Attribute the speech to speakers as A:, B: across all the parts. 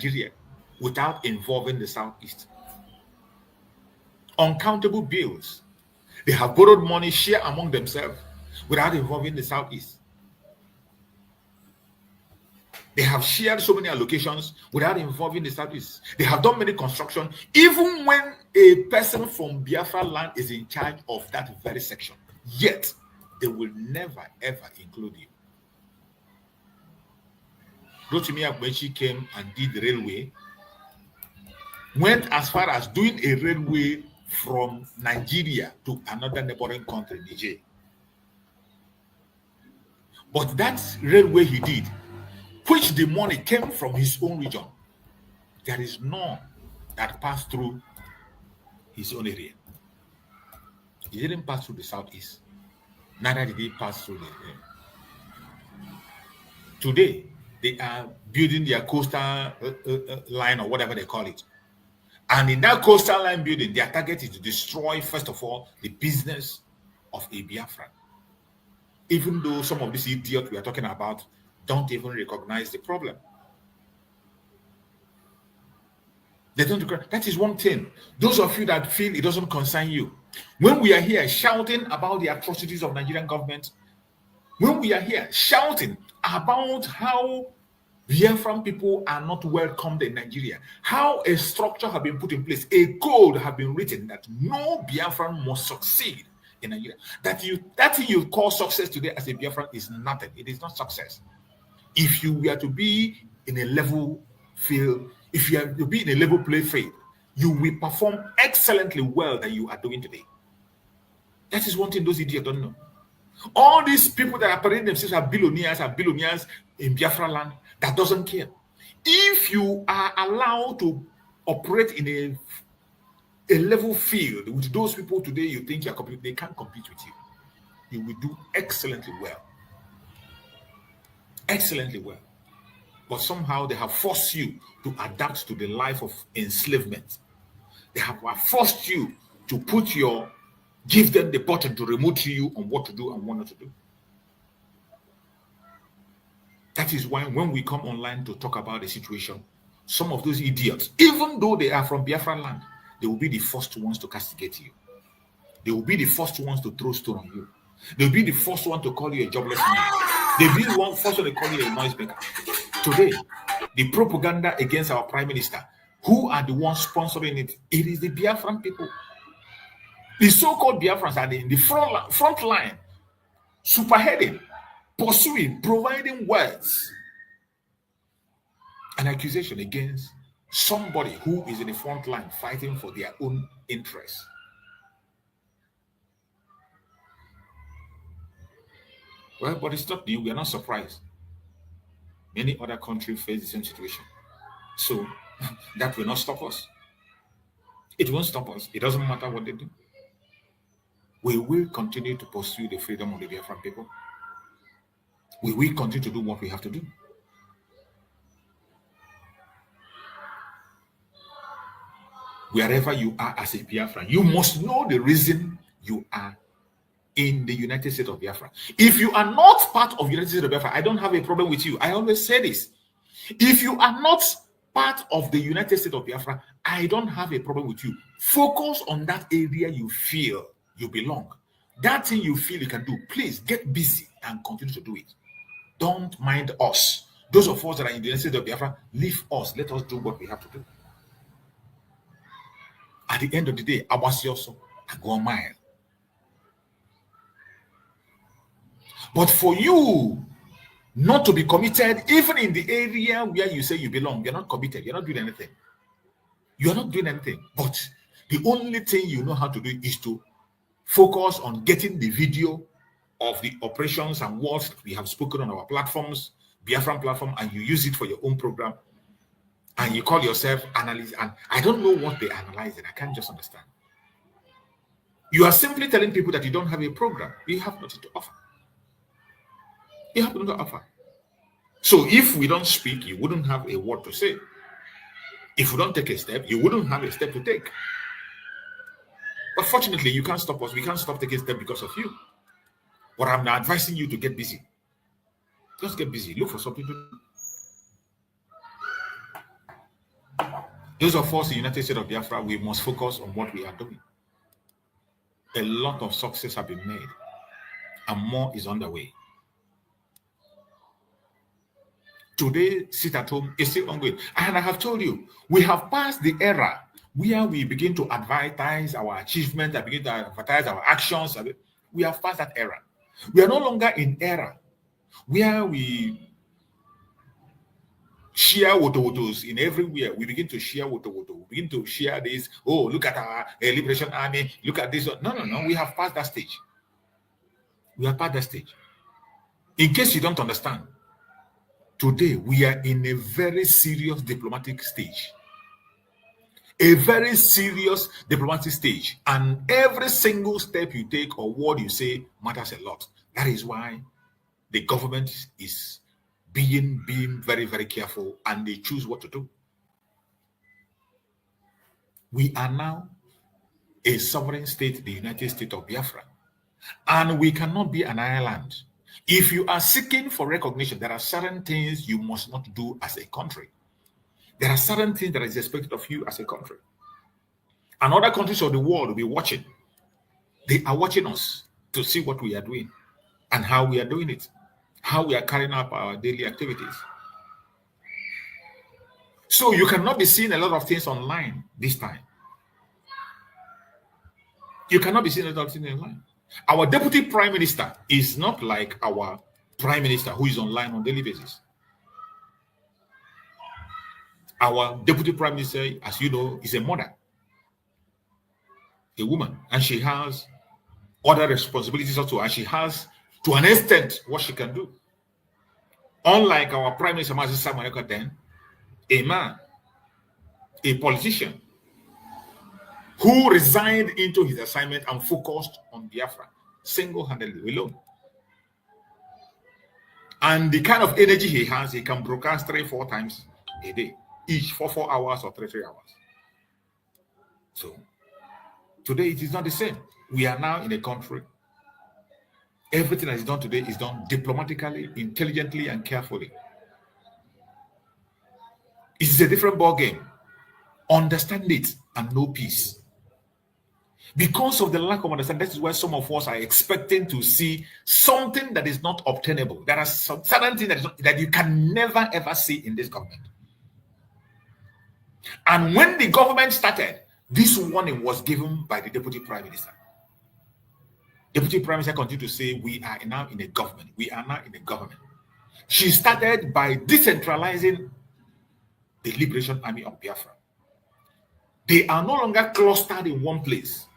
A: Nigeria without involving the Southeast. Uncountable bills. They have borrowed money, share among themselves without involving the Southeast. They have shared so many allocations without involving the Southeast. They have done many construction, even when a person from Biafra land is in charge of that very section. Yet, they will never, ever include you. Rotimi Agbechi came and did the railway, went as far as doing a railway from Nigeria to another neighboring country, Niger. But that railway he did, which the money came from his own region, there is none that passed through his own area. He didn't pass through the Southeast. Neither did he pass through the area. Today, they are building their coastal line or whatever they call it. And in that coastal line building, their target is to destroy, first of all, the business of a Biafran. Even though some of these idiots we are talking about don't even recognize the problem. They don't. That is one thing. Those of you that feel it doesn't concern you, when we are here shouting about the atrocities of Nigerian government, when we are here shouting about how Biafran people are not welcomed in Nigeria, how a structure has been put in place, a code has been written that no Biafran must succeed in Nigeria. That thing you call success today as a Biafran is nothing. It is not success. If you were to be in a level field, if you are to be in a level play field, you will perform excellently well than you are doing today. That is one thing those idiots don't know. All these people that are parading themselves are billionaires in Biafra land that doesn't care. If you are allowed to operate in a level field with those people today, you think you're competing, they can't compete with you. You will do excellently well. Excellently well. But somehow they have forced you to adapt to the life of enslavement. They have forced you to give them the button to remote you on what to do and what not to do. That is why when we come online to talk about the situation, some of those idiots, even though they are from Biafra land, they will be the first ones to castigate you. They will be the first ones to throw stone on you. They will be the first one to call you a jobless man. They will be the first one to call you a noisemaker. Today, the propaganda against our prime minister, who are the ones sponsoring it? It is the Biafran people. The so-called Biafrans are in the front line, superheading, pursuing, providing words, an accusation against somebody who is in the front line fighting for their own interests. Well, but it's not new. We are not surprised. Many other countries face the same situation. So that will not stop us. It won't stop us. It doesn't matter what they do. We will continue to pursue the freedom of the Biafran people. We will continue to do what we have to do. Wherever you are as a Biafran, you must know the reason you are in the United States of Biafra. If you are not part of the United States of Biafra, I don't have a problem with you. I always say this. If you are not part of the United States of Biafra, I don't have a problem with you. Focus on that area you feel you belong. That thing you feel you can do, please get busy and continue to do it. Don't mind us. Those of us that are in the United States of Biafra, leave us. Let us do what we have to do. At the end of the day, I was also I go a mile. But for you not to be committed, even in the area where you say you belong, you're not committed. You're not doing anything. You're not doing anything. But the only thing you know how to do is to focus on getting the video of the operations and words we have spoken on our platforms, Biafran platform, and you use it for your own program. And you call yourself analyst. And I don't know what they analyze it. I can't just understand. You are simply telling people that you don't have a program. You have nothing to offer. You have nothing to offer. So if we don't speak, you wouldn't have a word to say. If we don't take a step, you wouldn't have a step to take. But fortunately, you can't stop us. We can't stop taking steps because of you. But I'm advising you to get busy. Just get busy. Look for something to do. Those of us in the United States of Biafra, we must focus on what we are doing. A lot of success have been made, and more is on the way. Today, sit at home is still ongoing. And I have told you, we have passed the era where we begin to advertise our achievements, and begin to advertise our actions. We have passed that era. We are no longer in era where we share wotos in everywhere. We begin to share woto. We begin to share this. Oh, look at our Liberation Army. Look at this. No. We have passed that stage. We have passed that stage. In case you don't understand, today we are in a very serious diplomatic stage. A very serious diplomatic stage. And every single step you take or word you say matters a lot. That is why the government is being very, very careful, and they choose what to do. We are now a sovereign state, the United States of Biafra, and we cannot be an island. If you are seeking for recognition, there are certain things you must not do as a country. There are certain things that is expected of you as a country. And other countries of the world will be watching. They are watching us to see what we are doing and how we are doing it, how we are carrying out our daily activities. So you cannot be seeing a lot of things online this time. You cannot be seeing a lot of things online. Our deputy prime minister is not like our prime minister who is online on a daily basis. Our deputy prime minister, as you know, is a mother, a woman, and she has other responsibilities also, and she has, to an extent, what she can do. Unlike our prime minister, then, a man, a politician, who resigned into his assignment and focused on Biafra, single-handedly, alone. And the kind of energy he has, he can broadcast 3-4 times a day, each for 4 hours or 3 hours. So, today it is not the same. We are now in a country. Everything that is done today is done diplomatically, intelligently, and carefully. It is a different ball game. Understand it and know peace. Because of the lack of understanding, that is why some of us are expecting to see something that is not obtainable. There are some certain things that you can never ever see in this government. And when the government started, this warning was given by the deputy prime minister. Deputy prime minister continued to say, we are now in a government. We are now in a government. She started by decentralizing the Liberation Army of Biafra. They are no longer clustered in one place.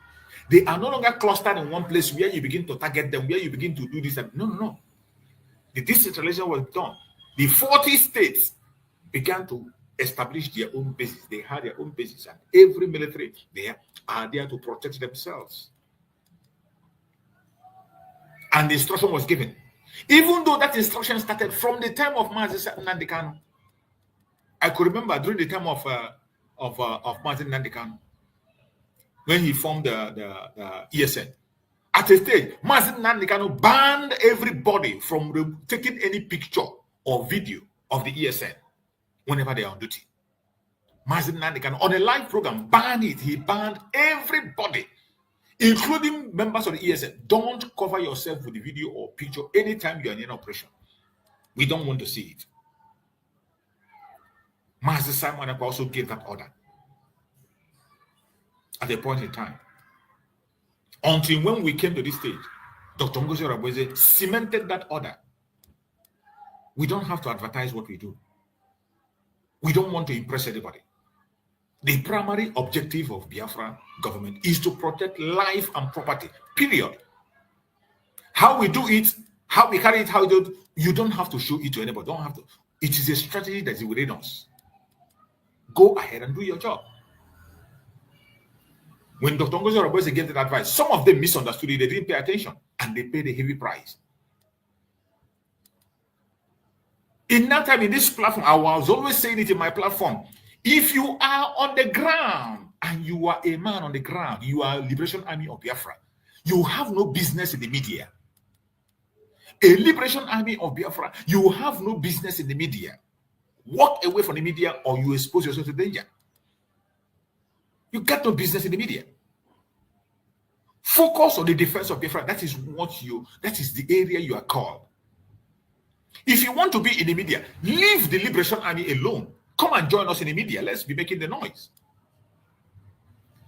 A: They are no longer clustered in one place where you begin to target them, where you begin to do this. No. The decentralization was done. The 40 states began to establish their own bases. They had their own bases, and every military there are there to protect themselves. And the instruction was given. Even though that instruction started from the time of Nnamdi Kanu. I could remember during the time of Martin Nnamdi Kanu, when he formed the ESN. At a stage, Martin Nnamdi Kanu banned everybody from taking any picture or video of the ESN whenever they are on duty. Martin Nnamdi Kanu, on a live program, banned it. He banned everybody, including members of the ESN. Don't cover yourself with the video or picture anytime you are in an operation. We don't want to see it. Master Simon also gave that order at a point in time. Until when we came to this stage, Dr. Ngozi Orebeze cemented that order. We don't have to advertise what we do. We don't want to impress anybody. The primary objective of Biafra government is to protect life and property, period. How we do it, how we carry it, how we do it, you don't have to show it to anybody. Don't have to. It is a strategy that is within us. Go ahead and do your job. When Dr. Ngozi Orebeze gave that advice, some of them misunderstood it. They didn't pay attention, and they paid a heavy price. In that time, in this platform, I was always saying it in my platform. If you are on the ground and you are a man on the ground, you are Liberation Army of Biafra, you have no business in the media. A Liberation Army of Biafra, you have no business in the media. Walk away from the media or you expose yourself to danger. You got no business in the media. Focus on the defense of Biafra. That is the area you are called. If you want to be in the media, leave the Liberation Army alone. Come and join us in the media. Let's be making the noise.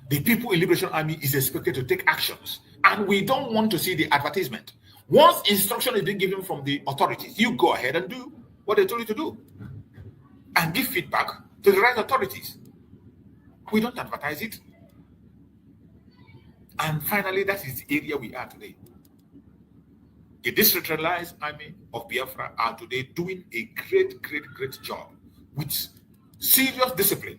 A: The people in Liberation Army is expected to take actions, and we don't want to see the advertisement. Once instruction is being given from the authorities, you go ahead and do what they told you to do and give feedback to the right authorities. We don't advertise it. And finally, that is the area we are today. The decentralized army of Biafra are today doing a great job with serious discipline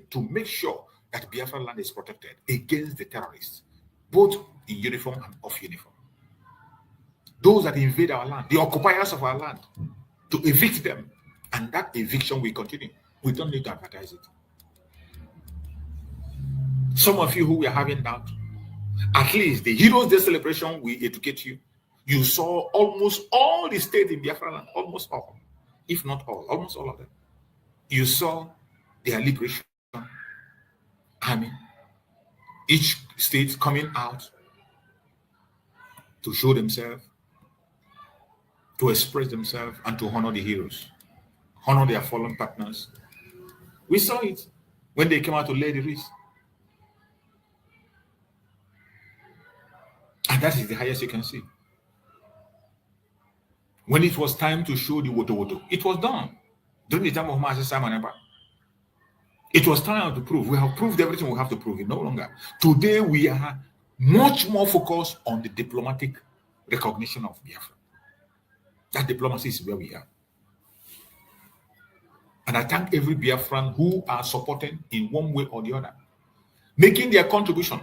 A: to make sure that Biafra land is protected against the terrorists, both in uniform and off uniform. Those that invade our land, the occupiers of our land, to evict them, and that eviction will continue. We don't need to advertise it. Some of you who were having that, at least the Heroes Day celebration will educate you. You saw almost all the states in Biafra land, almost all, if not all, almost all of them. You saw their liberation army, each state coming out to show themselves, to express themselves, and to honor the heroes, honor their fallen partners. We saw it when they came out to lay the wreath. And that is the highest you can see. When it was time to show the woto, it was done during the time of Master Simon Eber. It was time to prove. We have proved everything we have to prove. It no longer. Today we are much more focused on the diplomatic recognition of Biafra. That diplomacy is where we are. And I thank every Biafran who are supporting in one way or the other, making their contribution.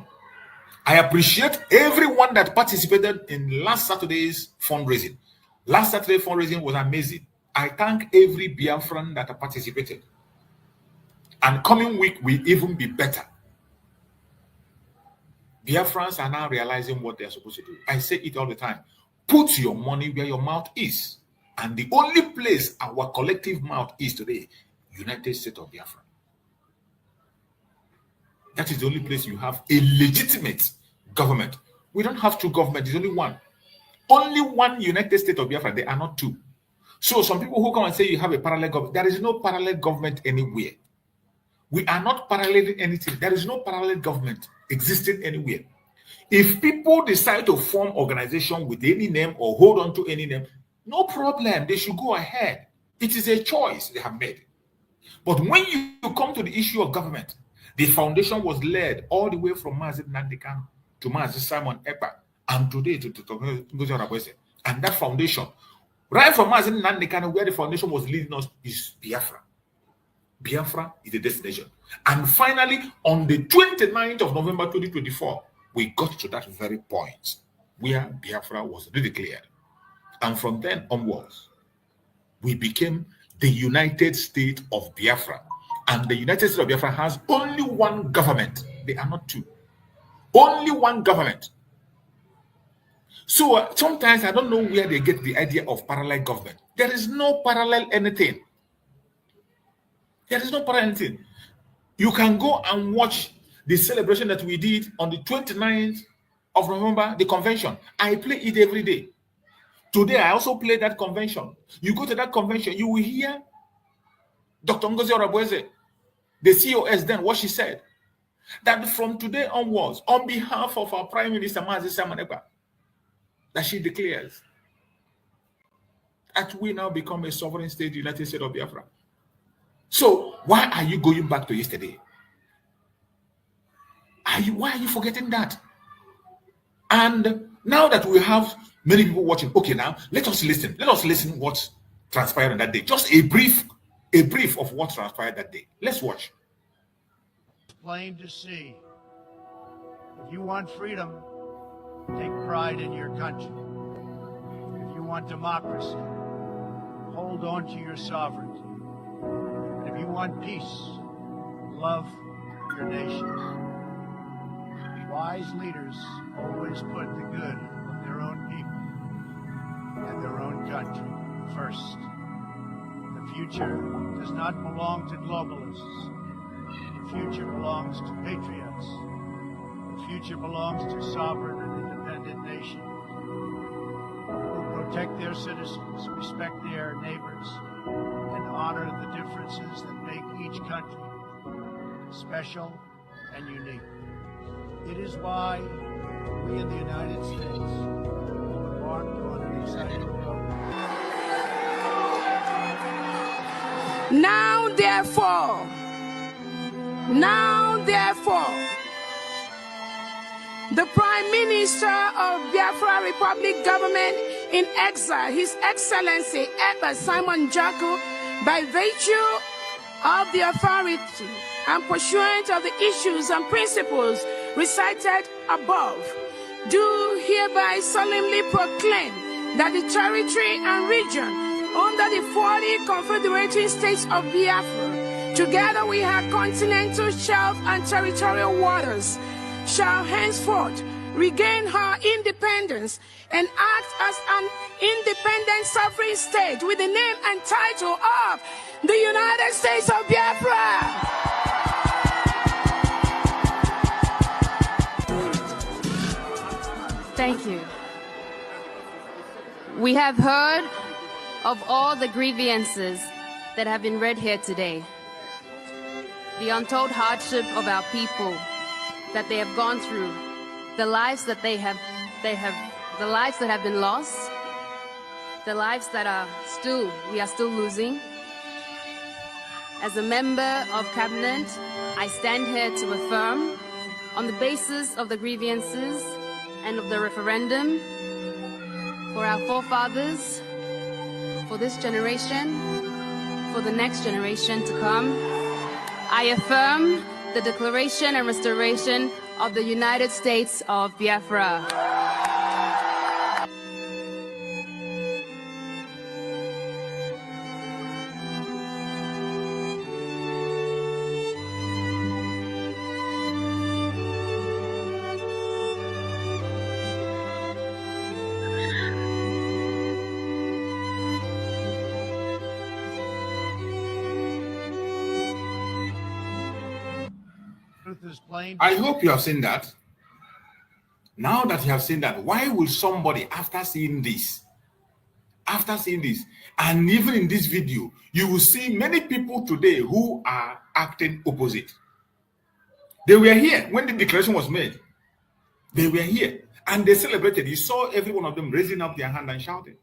A: I appreciate everyone that participated in last Saturday's fundraising. Last Saturday fundraising was amazing. I thank every Biafran that participated. And coming week will even be better. Biafrans are now realizing what they're supposed to do. I say it all the time. Put your money where your mouth is. And the only place our collective mouth is today, United States of Biafra. That is the only place you have a legitimate government. We don't have two governments, there's only one. Only one United States of Biafra, there are not two. So some people who come and say you have a parallel government, there is no parallel government anywhere. We are not paralleling anything. There is no parallel government existing anywhere. If people decide to form organization with any name or hold on to any name, no problem. They should go ahead. It is a choice they have made. But when you come to the issue of government, the foundation was led all the way from Mazi Nnamdi Kanu to Mazi Simon Ekpa and today to Ngozi Oronigwe. And that foundation, right from Mazi Nnamdi Kanu, where the foundation was leading us, is Biafra. Biafra is the destination. And finally, on the 29th of November 2024, we got to that very point where Biafra was redeclared. And from then onwards, we became the United States of Biafra. And the United States of Biafra has only one government. They are not two. Only one government. So sometimes I don't know where they get the idea of parallel government. There is no parallel anything. There is no parallel anything. You can go and watch the celebration that we did on the 29th of November, the convention. I play it every day. Today, I also play that convention. You go to that convention, you will hear Dr. Ngozi Oronigwe, the COS then, what she said, that from today onwards, on behalf of our Prime Minister, Mazi Simon Ekpa, that she declares that we now become a sovereign state, United States of Biafra. So, why are you going back to yesterday? Why are you forgetting that? And now that we have many people watching, okay, now let us listen. Let us listen what transpired on that day. Just a brief of what transpired that day. Let's watch.
B: Plain to see. If you want freedom, take pride in your country. If you want democracy, hold on to your sovereignty. And if you want peace, love your nations. Wise leaders always put the good of their own people and their own country first. The future does not belong to globalists. The future belongs to patriots. The future belongs to sovereign and independent nations who protect their citizens, respect their neighbors, and honor the differences that make each country special and unique. It is why we in the United States embarked on an exciting road.
C: Now therefore, the Prime Minister of Biafra Republic Government in exile, His Excellency Eba Simon Jaku, by virtue of the authority and pursuant of the issues and principles recited above, do hereby solemnly proclaim that the territory and region under the 40 confederating states of Biafra, together with her continental shelf and territorial waters, shall henceforth regain her independence and act as an independent sovereign state with the name and title of the United States of Biafra.
D: Thank you. We have heard of all the grievances that have been read here today, the untold hardship of our people that they have gone through, the lives that the lives that have been lost, the lives that we are still losing. As a member of cabinet, I stand here to affirm, on the basis of the grievances and of the referendum, for our forefathers, for this generation, for the next generation to come, I affirm the declaration and restoration of the United States of Biafra.
A: I hope you have seen that. Now that you have seen that, why will somebody, after seeing this, and even in this video, you will see many people today who are acting opposite. They were here when the declaration was made. They were here and they celebrated. You saw every one of them raising up their hand and shouting.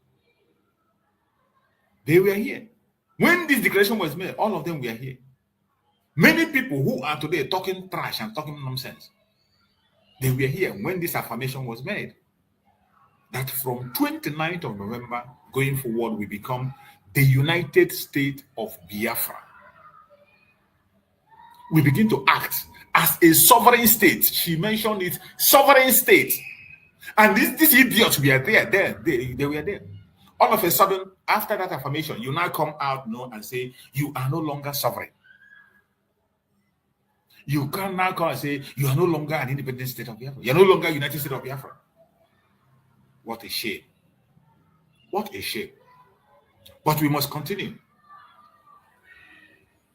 A: They were here. When this declaration was made, all of them were here. Many people who are today talking trash and talking nonsense, they were here when this affirmation was made. That from 29th of November going forward, we become the United States of Biafra. We begin to act as a sovereign state. She mentioned it, sovereign state. And these idiots were there. They were there. All of a sudden, after that affirmation, you now come out and say, you are no longer sovereign. You can now come and say, you are no longer an independent state of Biafra. You are no longer United States of Biafra. What a shame. What a shame. But we must continue.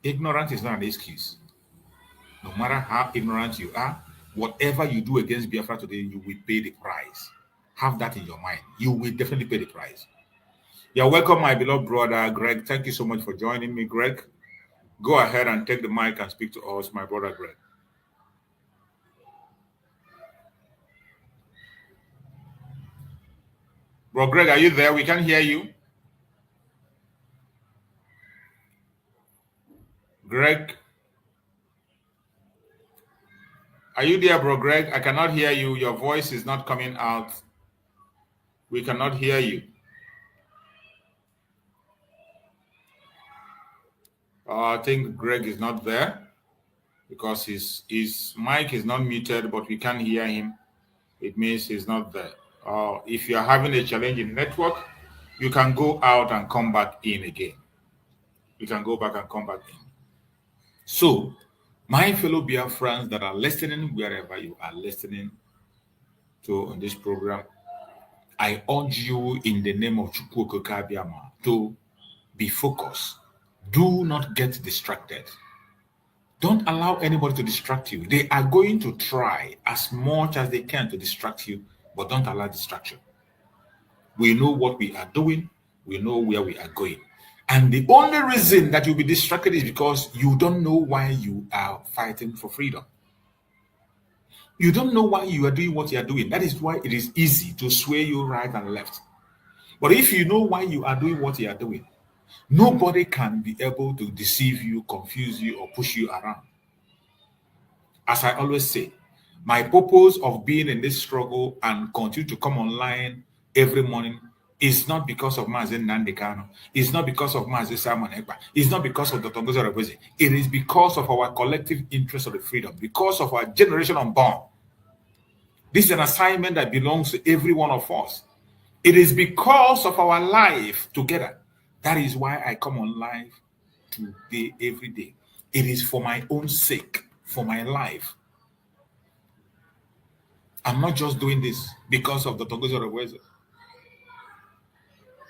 A: Ignorance is not an excuse. No matter how ignorant you are, whatever you do against Biafra today, you will pay the price. Have that in your mind. You will definitely pay the price. You're welcome, my beloved brother, Greg. Thank you so much for joining me, Greg. Go ahead and take the mic and speak to us, my brother, Greg. Bro, Greg, are you there? We can hear you. Greg? Are you there, bro, Greg? I cannot hear you. Your voice is not coming out. We cannot hear you. I think Greg is not there because his mic is not muted, but we can't hear him. It means he's not there. If you're having a challenge in network, you can go out and come back in again. You can go back and come back in. So, my fellow Biafrans that are listening, wherever you are listening to on this program, I urge you in the name of Chukwu Kabiama to be focused. Do not get distracted. Don't allow anybody to distract you. They are going to try as much as they can to distract you, but don't allow distraction. We know what we are doing. We know where we are going. And the only reason that you'll be distracted is because you don't know why you are fighting for freedom. You don't know why you are doing what you are doing. That is why it is easy to sway you right and left. But if you know why you are doing what you are doing, nobody can be able to deceive you, confuse you, or push you around. As I always say, my purpose of being in this struggle and continue to come online every morning is not because of Mazen Nandekano. It's not because of Mazen Simon Ekpa. It's not because of Dr. Ngozi Orebeze. It is because of our collective interest of the freedom, because of our generation unborn. This is an assignment that belongs to every one of us. It is because of our life together. That is why I come on live today, every day. It is for my own sake, for my life. I'm not just doing this because of Dr. Ngozi Orebeze.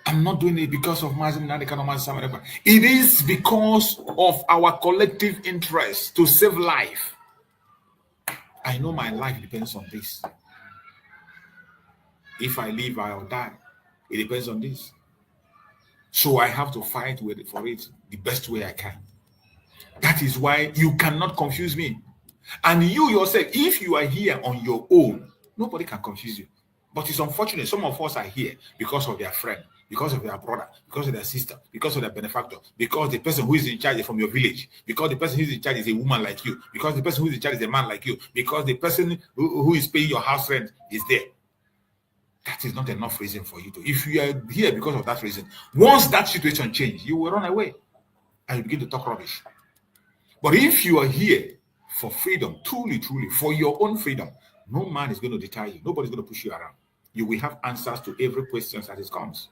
A: I'm not doing it because of Mazen Nandekano, Mazen Simon Ekpa. It is because of our collective interest to save life. I know my life depends on this. If I live, I'll die. It depends on this. So I have to fight for it the best way I can. That is why you cannot confuse me. And you yourself, if you are here on your own, nobody can confuse you. But it's unfortunate, some of us are here because of their friend, because of their brother, because of their sister, because of their benefactor, because the person who is in charge is from your village, because the person who is in charge is a woman like you, because the person who is in charge is a man like you, because the person who is paying your house rent is there. That is not enough reason for you to. If you are here because of that reason, once that situation changes, you will run away and you begin to talk rubbish. But if you are here for freedom, truly, for your own freedom, no man is going to deter you. Nobody's going to push you around. You will have answers to every question that it comes.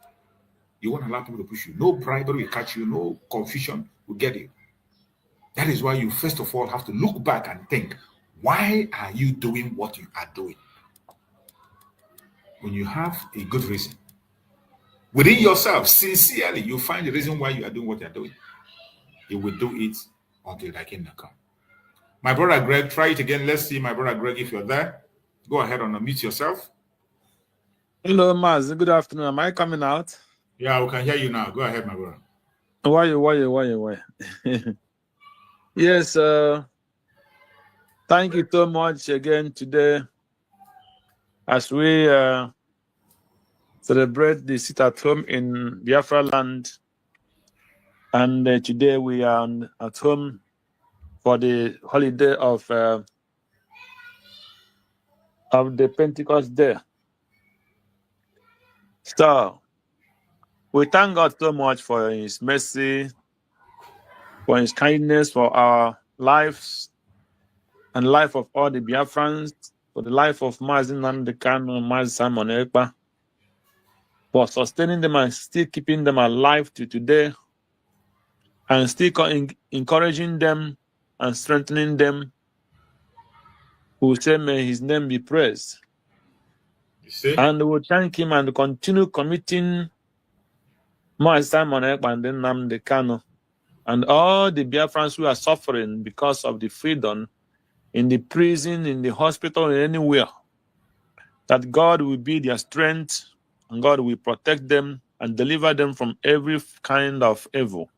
A: You won't allow people to push you. No bribery will catch you. No confusion will get you. That is why you first of all have to look back and think, why are you doing what you are doing? When you have a good reason, within yourself, sincerely, you find the reason why you are doing what you are doing. You will do it until thy kingdom come. My brother Greg, try it again. Let's see, my brother Greg, if you're there. Go ahead and unmute yourself.
E: Hello, Maz. Good afternoon. Am I coming out?
A: Yeah, we can hear you now. Go ahead, my brother.
E: Why? Yes, thank you so much again today as we celebrate the sit at home in Biafra land. And today we are at home for the holiday of the Pentecost Day. So we thank God so much for His mercy, for His kindness, for our lives and life of all the Biafrans, for the life of Mazen Nandekano and Mazen Simon Ekpa, for sustaining them and still keeping them alive to today, and still encouraging them and strengthening them. Who say, may His name be praised.
A: You see?
E: And we thank Him and continue committing Mazen Simon Ekpa and Nnamdi Kanu and all the Biafrans who are suffering because of the freedom in the prison, in the hospital, anywhere, that God will be their strength and God will protect them and deliver them from every kind of evil.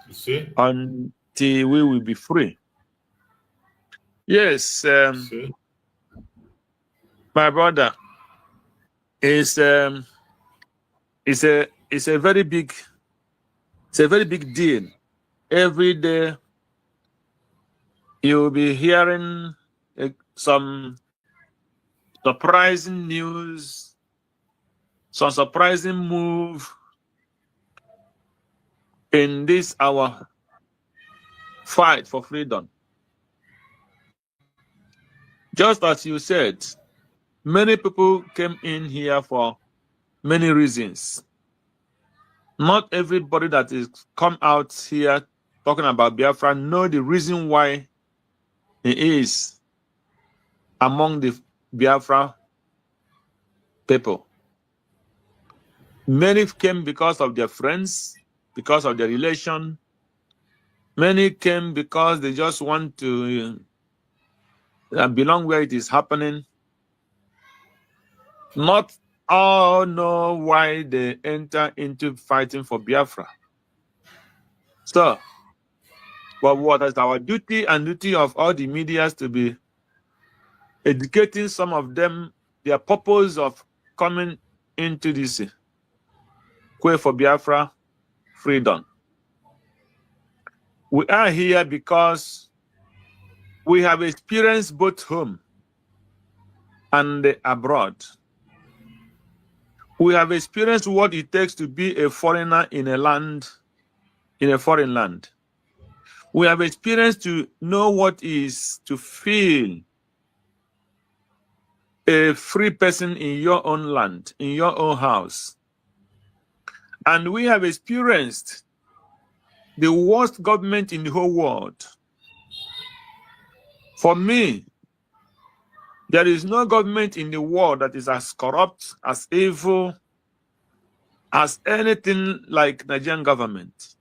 A: You see?
E: Until we will be free. Yes, my brother, it's a very big deal. Every day you will be hearing some surprising news, some surprising move in this our fight for freedom. Just as you said, many people came in here for many reasons. Not everybody that is come out here talking about Biafra know the reason why he is among the Biafra people. Many came because of their friends, because of their relation, Many came because they just want to belong where it is happening. Not all know why they enter into fighting for Biafra. So, but what is our duty and duty of all the medias to be educating some of them their purpose of coming into this quest for Biafra freedom. We are here because we have experienced both home and abroad. We have experienced what it takes to be a foreigner in a foreign land. We have experienced to know what is to feel a free person in your own land, in your own house. And we have experienced the worst government in the whole world. For me, there is no government in the world that is as corrupt, as evil, as anything like Nigerian government.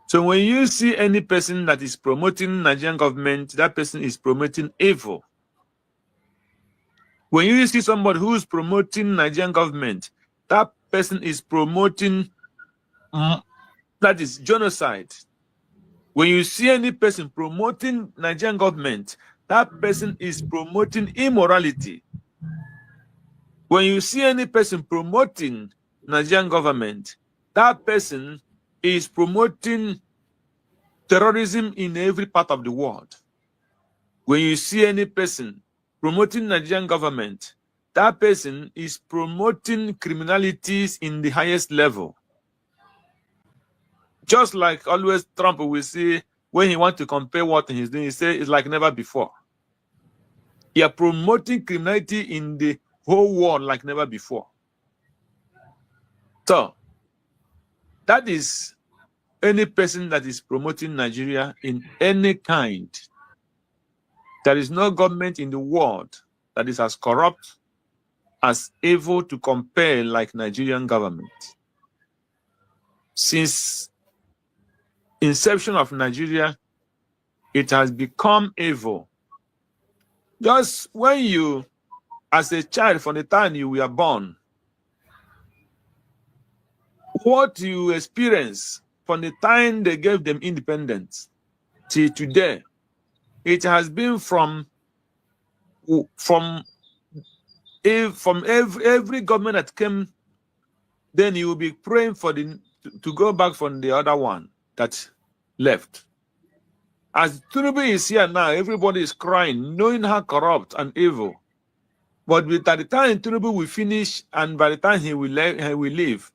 E: So when you see any person that is promoting Nigerian government, that person is promoting evil. When you see somebody who is promoting Nigerian government, that person is promoting, that is genocide. When you see any person promoting Nigerian government, that person is promoting immorality. When you see any person promoting Nigerian government, that person is promoting terrorism in every part of the world. When you see any person promoting Nigerian government, that person is promoting criminalities in the highest level. Just like always Trump will say, when he wants to compare what he's doing, he say it's like never before. He are promoting criminality in the whole world like never before. So, that is any person that is promoting Nigeria in any kind. There is no government in the world that is as corrupt, as evil to compare like Nigerian government. Since inception of Nigeria, it has become evil. Just when you, as a child, from the time you were born, what you experience from the time they gave them independence till today, it has been from every government that came, then you will be praying for to go back from the other one that left. As Tinubu is here now, everybody is crying, knowing how corrupt and evil. But by the time Tinubu will finish, and by the time he will leave,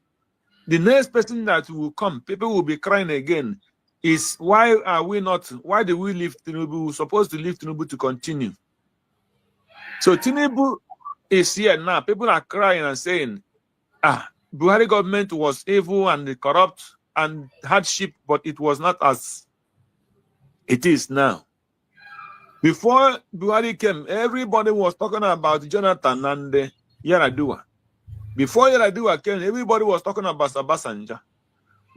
E: the next person that will come, people will be crying again. Is why do we leave Tinubu? We're supposed to leave Tinubu to continue. So Tinubu is here now. People are crying and saying, Buhari government was evil and corrupt and hardship, but it was not as it is now. Before Buhari came, everybody was talking about Jonathan and Yaradua. Before Yaradua came, everybody was talking about Obasanjo.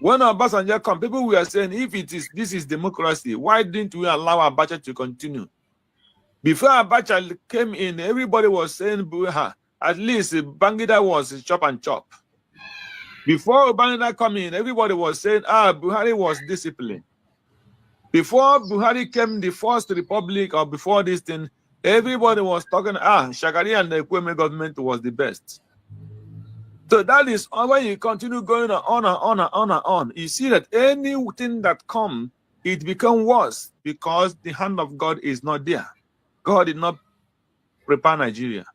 E: When Obasanjo came, people were saying, if this is democracy, why didn't we allow Abacha to continue? Before Abacha came in, everybody was saying, at least Bangida was chop and chop. Before Bangida came in, everybody was saying, Buhari was disciplined. Before Buhari came, the first republic, or before this thing, everybody was talking, Shagari and the Kwame government was the best. So that is when you continue going on and on and on and on, you see that anything that comes, it becomes worse because the hand of God is not there. God did not prepare Nigeria.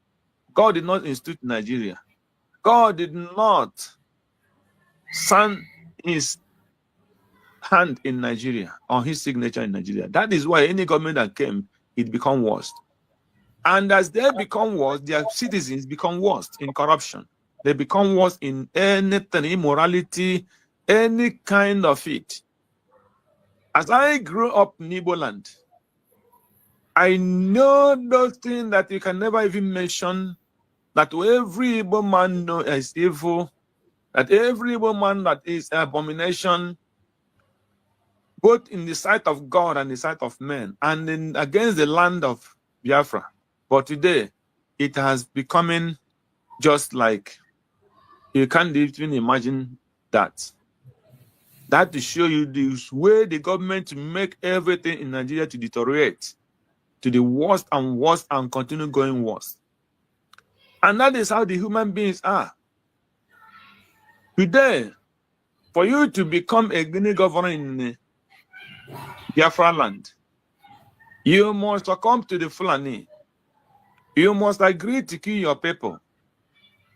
E: God did not institute Nigeria. God did not send his hand in Nigeria or his signature in Nigeria. That is why any government that came, it becomes worse. And as they become worse, their citizens become worse in corruption. They become worse in anything, immorality, any kind of it. As I grew up in Igbo land, I know those things that you can never even mention, that every Igbo man knows is evil, that every Igbo man that is abomination. both in the sight of God and the sight of men, and against the land of Biafra. But today, it has becoming just like, you can't even imagine that. That to show you the way the government make everything in Nigeria to deteriorate to the worst and worst and continue going worse. And that is how the human beings are. Today, for you to become a Guinea governor in Biafra land, you must succumb to the Fulani. You must agree to kill your people.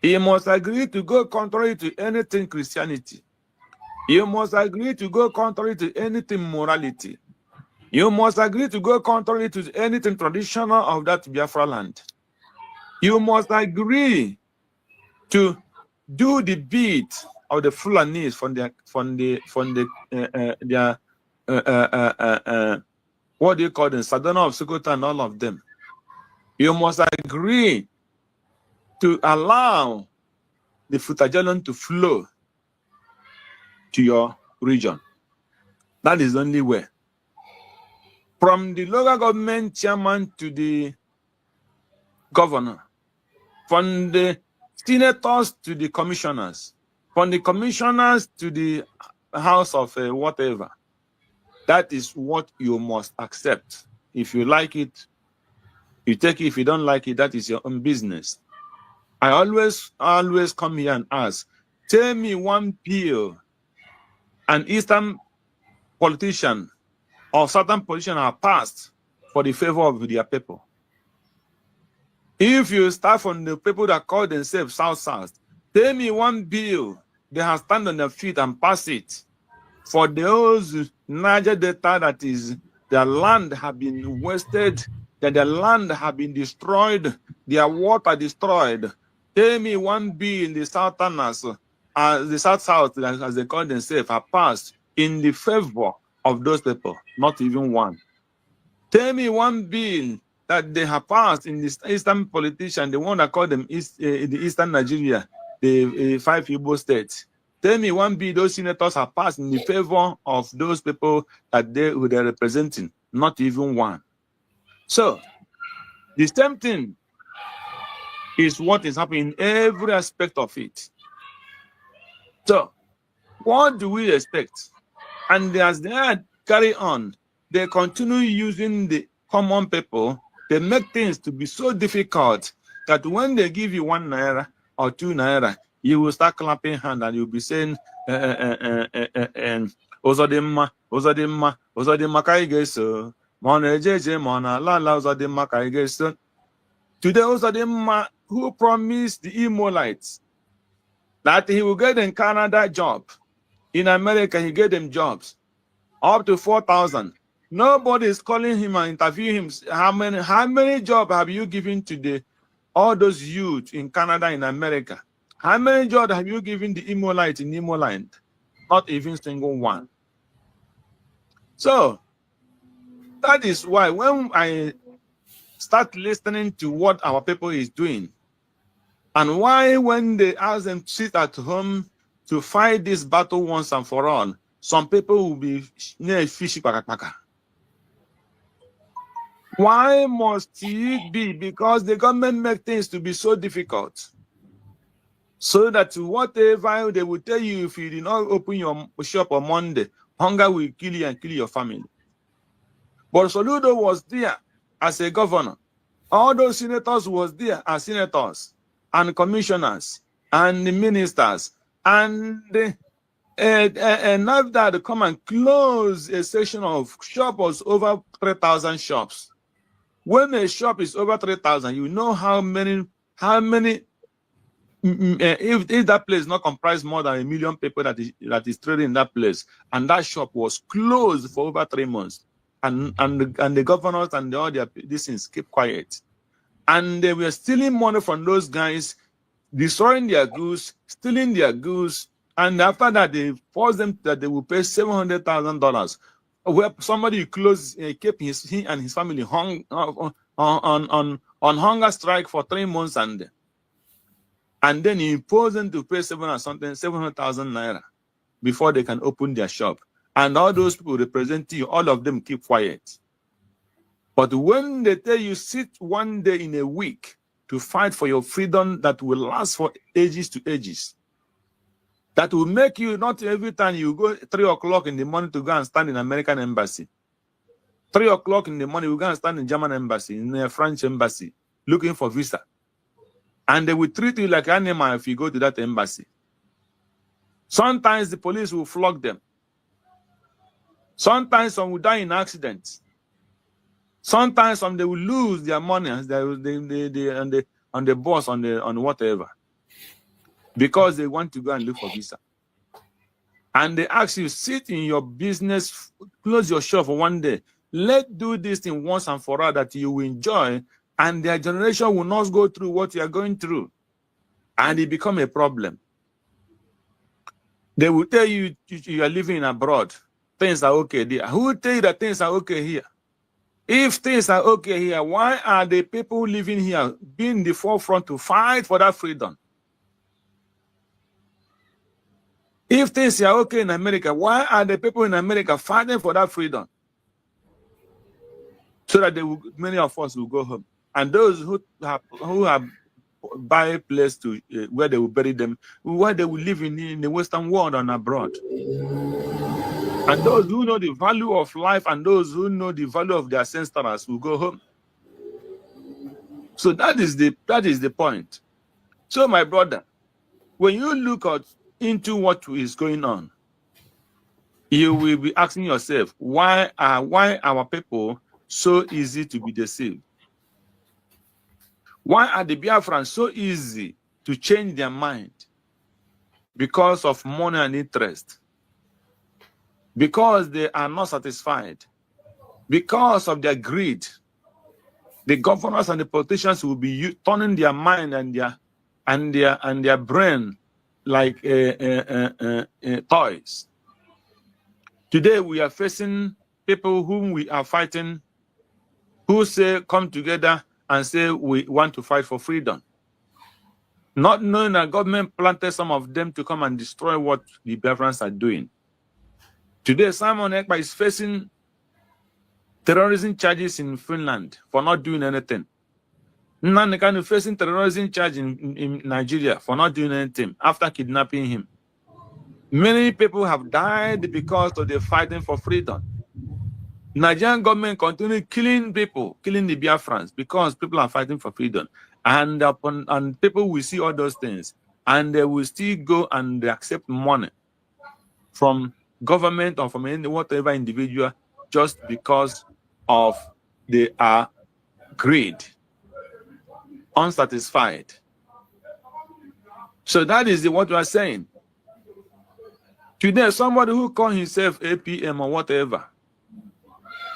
E: You must agree to go contrary to anything Christianity. You must agree to go contrary to anything morality. You must agree to go contrary to anything traditional of that Biafra land. You must agree to do the beat of the Fulanis from their what do you call them, Sadona of Sokoto and all of them. You must agree to allow the Futajalon to flow to your region. That is the only way. From the local government chairman to the governor, from the senators to the commissioners, from the commissioners to the house of whatever. That is what you must accept. If you like it, you take it. If you don't like it, that is your own business. I always come here and ask, tell me one bill an Eastern politician or Southern politician have passed for the favor of their people. If you start from the people that call themselves South, tell me one bill they have stand on their feet and pass it for those Niger Delta that is their land have been wasted, that their land have been destroyed, their water destroyed. Tell me one bill in the Southerners, the South, as they call themselves, have passed in the favor of those people. Not even one. Tell me one bill that they have passed in the Eastern politician, the one that called them the Eastern Nigeria, the 5 Igbo states. Tell me one bill those senators have passed in the favor of those people that they're representing. Not even one. So, the same thing is what is happening in every aspect of it. So, what do we expect? And as they carry on, they continue using the common people. They make things to be so difficult that when they give you 1 naira or 2 naira, you will start clapping hand and you'll be saying, Ozodimma, Ozodimma, Ozodimma kaigeso, Mona jeje, Mona lala, Ozodimma kaigeso. Today, Ozodimma, who promised the Imolites that he will get in Canada job, in America he get them jobs, up to 4,000. Nobody is calling him and interviewing him. How many jobs have you given to all those youth in Canada, in America? How many jobs have you given the Imolite in Imoland? Not even single one. So that is why when I start listening to what our people is doing, and why when they ask them to sit at home to fight this battle once and for all, some people will be fishy paka. Why must it be? Because the government make things to be so difficult. So that whatever they will tell you, if you did not open your shop on Monday, hunger will kill you and kill your family. But Soludo was there as a governor. All those senators was there as senators and commissioners and the ministers. And now that they come and close a section of shops over 3,000 shops. When a shop is over 3,000, you know how many if that place is not comprised more than 1 million people that is trading in that place, and that shop was closed for over 3 months, and the governors and all their these things keep quiet, and they were stealing money from those guys, destroying their goods, stealing their goods, and after that they forced them that they will pay $700,000. Where somebody closed, kept he and his family hung on hunger strike for 3 months, and then he imposed them to pay 700,000 naira before they can open their shop. and all those people representing you, all of them keep quiet. But when they tell you sit one day in a week to fight for your freedom that will last for ages to ages, that will make you not every time you go 3 o'clock in the morning to go and stand in American embassy, 3 o'clock in the morning you go and stand in German embassy, in a French embassy, looking for visa. And they will treat you like an animal if you go to that embassy. Sometimes the police will flog them. Sometimes some will die in accidents. Sometimes some they will lose their money on the bus, on whatever, because they want to go and look for visa. And they ask you, sit in your business, close your shop for one day. Let's do this thing once and for all that you will enjoy, and their generation will not go through what you are going through. And it become a problem. They will tell you you are living abroad. Things are okay there. Who will tell you that things are okay here? If things are okay here, why are the people living here being in the forefront to fight for that freedom? If things are okay in America, why are the people in America fighting for that freedom? So that many of us will go home. And those who have buy a place to where they will bury them, where they will live in the Western world and abroad. And those who know the value of life and those who know the value of their ancestors will go home. So that is the point. So my brother, when you look into what is going on, you will be asking yourself, why are our people so easy to be deceived? Why are the Biafrans so easy to change their mind? Because of money and interest. Because they are not satisfied. Because of their greed. The governors and the politicians will be turning their mind and their brain like toys. Today we are facing people whom we are fighting, who say come together and say we want to fight for freedom. Not knowing that government planted some of them to come and destroy what the Biafrans are doing. Today, Simon Ekpa is facing terrorism charges in Finland for not doing anything. Nnamdi is facing terrorism charge in Nigeria for not doing anything after kidnapping him. Many people have died because of the fighting for freedom. Nigerian government continue killing people, killing the Biafrans because people are fighting for freedom. And people will see all those things. And they will still go and accept money from government or from any whatever individual just because of they are greed, unsatisfied. So that is what we are saying. Today, somebody who calls himself APM or whatever,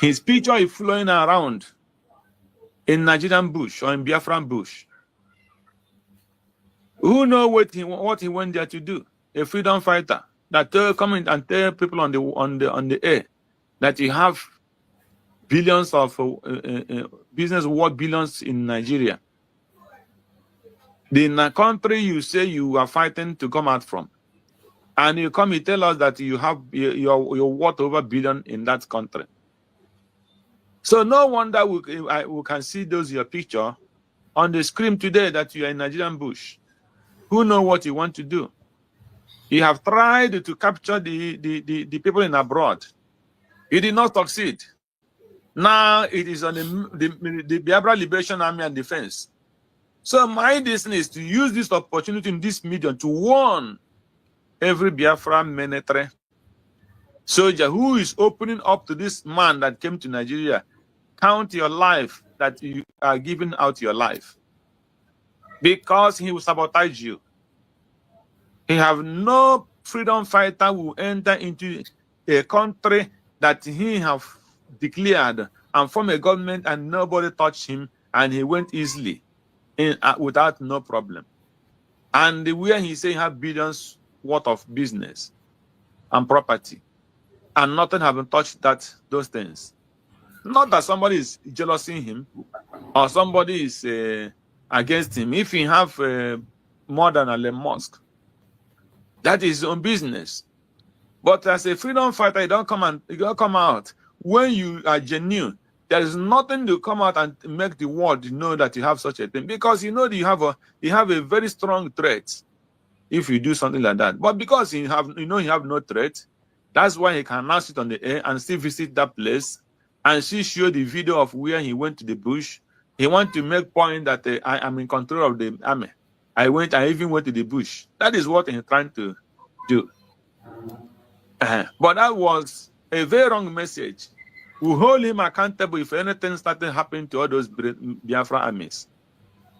E: his picture is flowing around in Nigerian bush or in Biafran bush. Who knows what he went there to do? A freedom fighter that come in and tell people on the air that you have billions of business worth billions in Nigeria. The country you say you are fighting to come out from, and you come and tell us that you have you're worth over billion in that country. So no wonder we can see your picture on the screen today that you are in Nigerian bush. Who know what you want to do? You have tried to capture the people in abroad. You did not succeed. Now it is on the Biafra Liberation Army and Defense. So my destiny is to use this opportunity in this medium to warn every Biafra military soldier who is opening up to this man that came to Nigeria. Count your life that you are giving out your life, because he will sabotage you. He have no freedom fighter will enter into a country that he have declared and form a government and nobody touched him, and he went easily without no problem. And where he say he have billions worth of business and property, and nothing haven't touched those things. Not that somebody is jealousing him or somebody is against him. If he have more than Elon Musk, that is his own business. But as a freedom fighter, you don't come out when you are genuine. There is nothing to come out and make the world know that you have such a thing, because you know that you have a very strong threat if you do something like that. But because you have no threat, that's why he can now sit on the air and still visit that place and still show the video of where he went to the bush. He wants to make point that I am in control of the army. I even went to the bush. That is what he's trying to do. But that was a very wrong message. We hold him accountable if anything started happening to all those Biafra armies.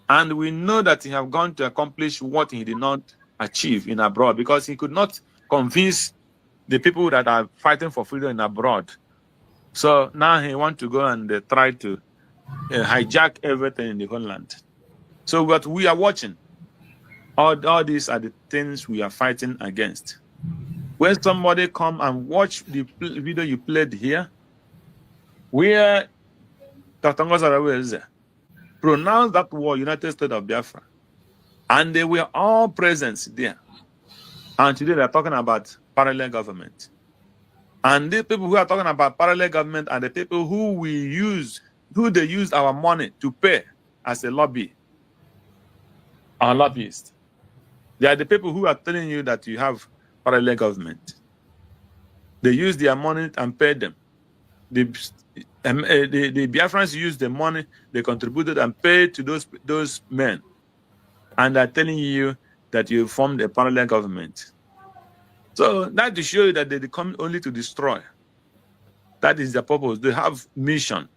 E: And we know that he have gone to accomplish what he did not achieve in abroad, because he could not convince the people that are fighting for freedom in abroad. So now he wants to go and try to hijack everything in the homeland. So what we are watching, all these are the things we are fighting against. When somebody come and watch the video you played here, where Tatango Sarawe is pronounced that word, United States of Biafra, and they were all present there. And today they're talking about parallel government. And the people who are talking about parallel government are the people who they use our money to pay as a lobby, our lobbyists. They are the people who are telling you that you have parallel government. They use their money and pay them. The Biafrans use the money they contributed and paid to those men. And they're telling you that you formed a parallel government. So that to show you that they come only to destroy. That is their purpose. They have mission.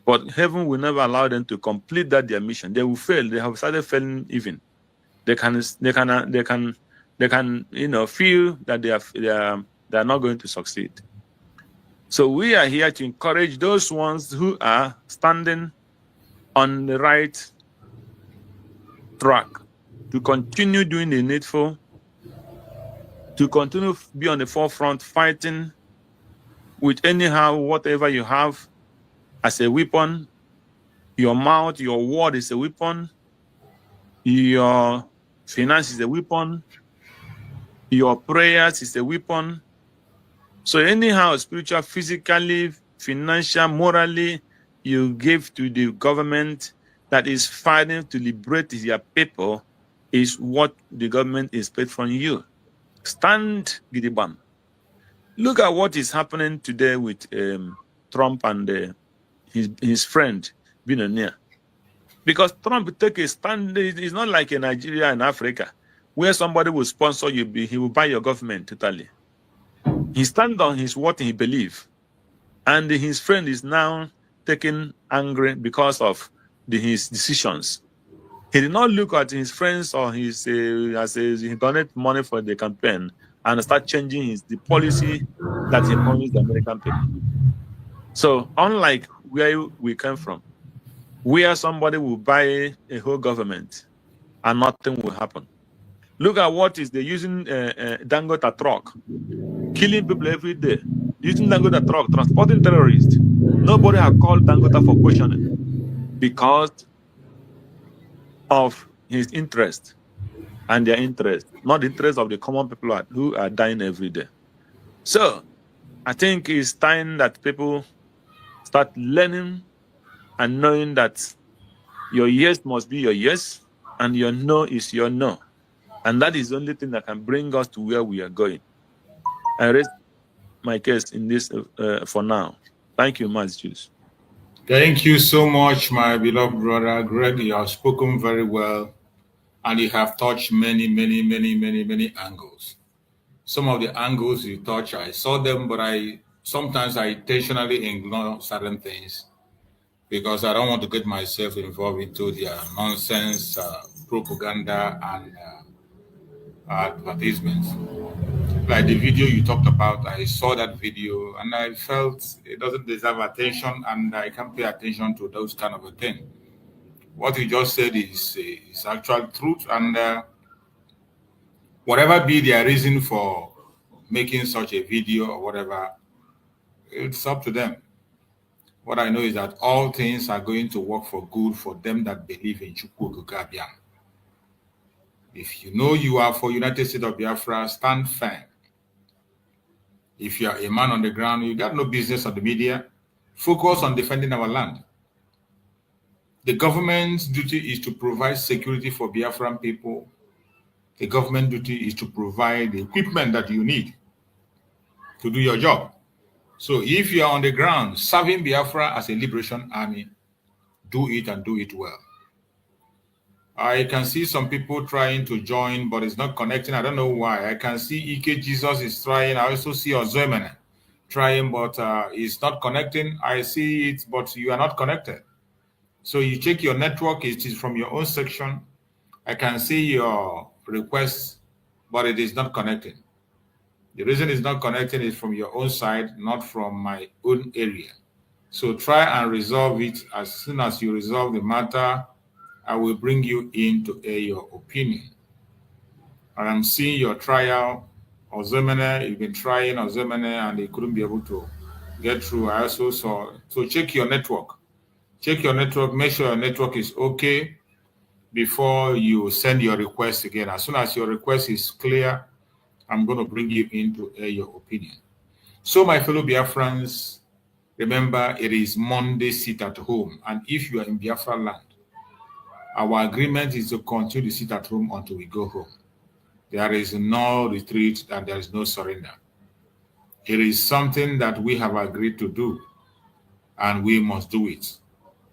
E: But heaven will never allow them to complete their mission. They will fail. They have started failing even. They can feel that they are not going to succeed. So we are here to encourage those ones who are standing on the right track to continue doing the needful, to continue to be on the forefront fighting with anyhow whatever you have as a weapon. Your mouth, your word is a weapon. Your finance is a weapon. Your prayers is a weapon. So anyhow, spiritual, physically, financial, morally, you give to the government that is fighting to liberate their people is what the government expects from you. Stand, Gidibam. Look at what is happening today with Trump and his friend, billionaire. Because Trump take a stand. It's not like in Nigeria and Africa, where somebody will sponsor you, he will buy your government totally. He stands on what he believes. And his friend is now taken angry because of his decisions. He did not look at his friends or he donate money for the campaign and start changing the policy that he promised the American people. So unlike where we came from, where somebody will buy a whole government and nothing will happen. Look at what they're using Dangote truck, killing people every day, using Dangote truck, transporting terrorists. Nobody has called Dangote for questioning because of his interest and their interest, not the interest of the common people who are dying every day. So I think it's time that people start learning and knowing that your yes must be your yes and your no is your no. And that is the only thing that can bring us to where we are going. I rest my case in this for now. Thank you much, Juice.
A: Thank you so much, my beloved brother Greg. You have spoken very well, and you have touched many angles. Some of the angles you touch, I saw them, but sometimes I intentionally ignore certain things because I don't want to get myself involved into their nonsense, propaganda, and advertisements. Like the video you talked about, I saw that video and I felt it doesn't deserve attention, and I can't pay attention to those kind of a thing. What you just said is actual truth, and whatever be their reason for making such a video or whatever, it's up to them. What I know is that all things are going to work for good for them that believe in Chukwu Gabiam. If you know you are for United States of Biafra, stand firm. If you are a man on the ground, you got no business on the media. Focus on defending our land. The government's duty is to provide security for Biafran people. The government duty is to provide the equipment that you need to do your job. So if you are on the ground serving Biafra as a liberation army, do it and do it well. I can see some people trying to join, but it's not connecting. I don't know why. I can see Ike Jesus is trying. I also see Ozemene trying, but it's not connecting. I see it, but you are not connected. So you check your network. It is from your own section. I can see your request, but it is not connecting. The reason it's not connecting is from your own side, not from my own area. So try and resolve it. As soon as you resolve the matter, I will bring you in to air your opinion. And I'm seeing your trial. Ozemene, you've been trying Ozemene and they couldn't be able to get through. I also saw. So check your network. Check your network. Make sure your network is okay before you send your request again. As soon as your request is clear, I'm going to bring you in to air your opinion. So my fellow Biafrans, remember it is Monday sit at home. And if you are in Biafra land, our agreement is to continue to sit at home until we go home. There is no retreat and there is no surrender. It is something that we have agreed to do, and we must do it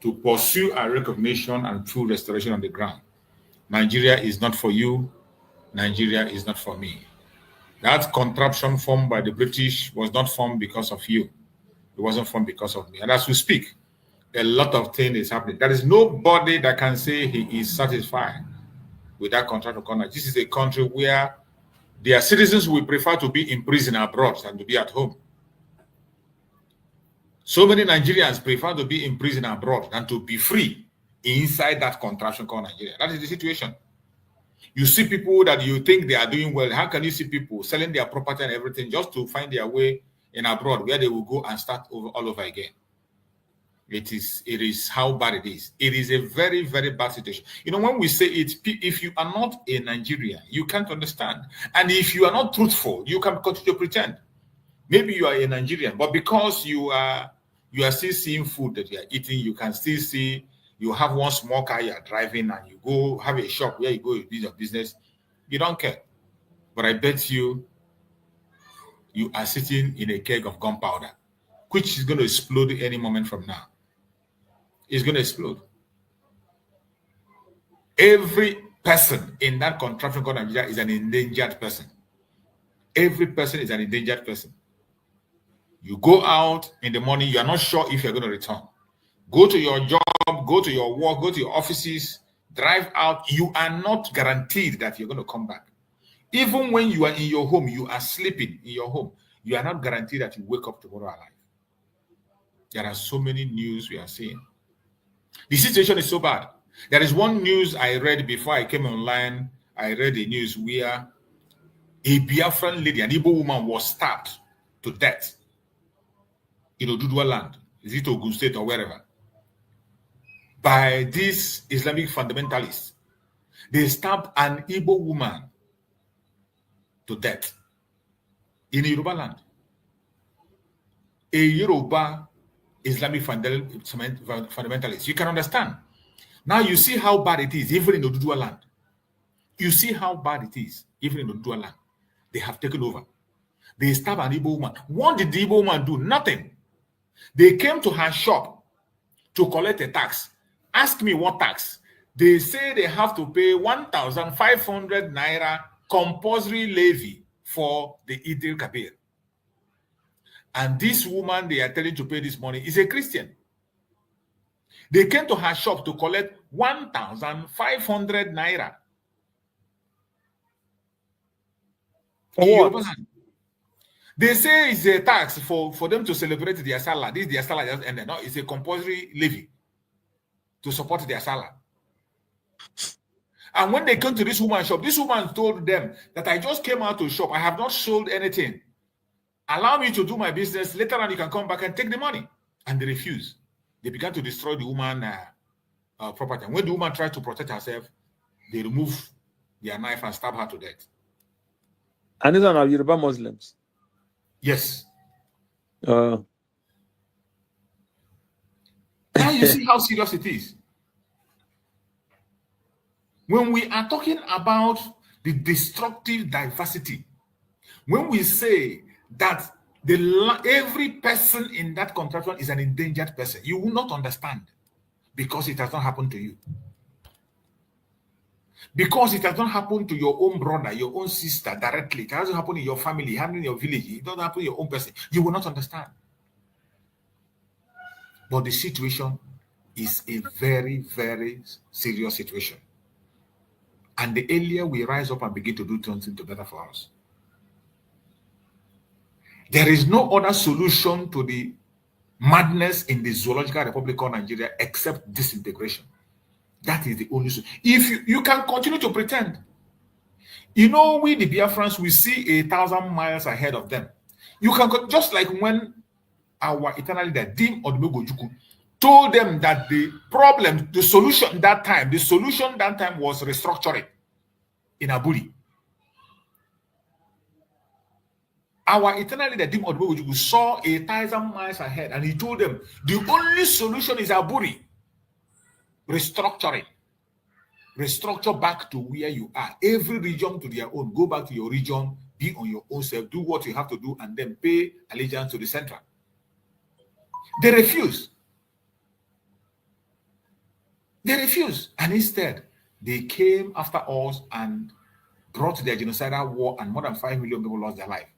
A: to pursue our recognition and full restoration on the ground. Nigeria is not for you. Nigeria is not for me. That contraption formed by the British was not formed because of you. It wasn't formed because of me. And as we speak, a lot of things is happening. There is nobody that can say he is satisfied with that contract of conduct. This is a country where their citizens will prefer to be in prison abroad than to be at home. So many Nigerians prefer to be in prison abroad than to be free inside that contraption called Nigeria. That is the situation. You see people that you think they are doing well. How can you see people selling their property and everything just to find their way in abroad where they will go and start all over again? It is how bad it is. It is a very, very bad situation. You know, when we say it, if you are not a Nigerian, you can't understand. And if you are not truthful, you can continue to pretend. Maybe you are a Nigerian, but because you are still seeing food that you are eating, you can still see, you have one small car you are driving and you go have a shop where you go, you do your business. You don't care. But I bet you are sitting in a keg of gunpowder, which is going to explode any moment from now. It's going to explode. Every person in that contraption called Nigeria is an endangered person. Every person is an endangered person. You go out in the morning, you are not sure if you're going to return. Go to your job, go to your work, go to your offices, drive out. You are not guaranteed that you're going to come back. Even when you are in your home, you are sleeping in your home. You are not guaranteed that you wake up tomorrow alive. There are so many news we are seeing. The situation is so bad. There is one news I read before I came online. I read a news where a Biafran lady, an Igbo woman, was stabbed to death in Odudua land. Is it Ogun State or wherever? By these Islamic fundamentalists. They stabbed an Igbo woman to death in Yoruba land. A Yoruba Islamic fundamentalist. You can understand. Now you see how bad it is, even in the Odudua land. You see how bad it is, even in the Odudua land. They have taken over. They stabbed an Igbo woman. What did the Igbo woman do? Nothing. They came to her shop to collect a tax. Ask me what tax. They say they have to pay 1,500 naira compulsory levy for the Idil Kabir. And this woman they are telling to pay this money is a Christian. They came to her shop to collect 1,500 naira.
E: For what?
A: They say it's a tax for them to celebrate their Salah. This is their Salah just ended. No, it's a compulsory levy to support their Salah. And when they came to this woman's shop, this woman told them that I just came out to shop. I have not sold anything. Allow me to do my business. Later on, you can come back and take the money. And they refused. They began to destroy the woman's property. And when the woman tried to protect herself, they removed their knife and stabbed her to death.
E: And these are Yoruba Muslims.
A: Yes.
E: Uh,
A: Now you see how serious it is. When we are talking about the destructive diversity, when we say that every person in that contraction is an endangered person, you will not understand because it has not happened to you. Because it has not happened to your own brother, your own sister directly. It hasn't happened in your family, it happened in your village. It doesn't happen to your own person. You will not understand. But the situation is a very, very serious situation. And the earlier we rise up and begin to do something to better for us, there is no other solution to the madness in the zoological republic called Nigeria except disintegration. That is the only solution. If you can continue to pretend, you know, we the Biafrans, we see 1,000 miles ahead of them. You can just like when our eternal leader Dim Odumegojukwu told them that the solution that time was restructuring in Aburi. Our eternal leader Dim Odumegojukwu saw 1,000 miles ahead, and he told them the only solution is Aburi. Restructuring. Restructure back to where you are. Every region to their own. Go back to your region, be on your own self, do what you have to do, and then pay allegiance to the central. They refuse. They refuse. And instead, they came after us and brought their genocidal war, and more than 5 million people lost their life.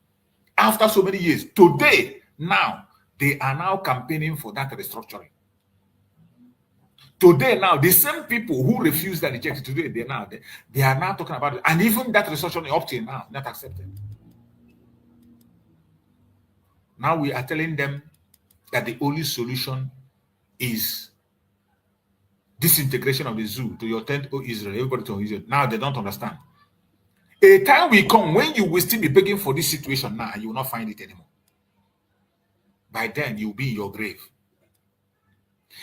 A: After so many years, today, now, they are now campaigning for that restructuring. Today, now, the same people who refused and rejected today, they are now talking about it. And even that restructuring up till now, not accepted. Now we are telling them that the only solution is disintegration of the zoo to your tent, oh Israel, everybody to Israel. Now they don't understand. A time will come when you will still be begging for this situation now, and you will not find it anymore. By then, you'll be in your grave.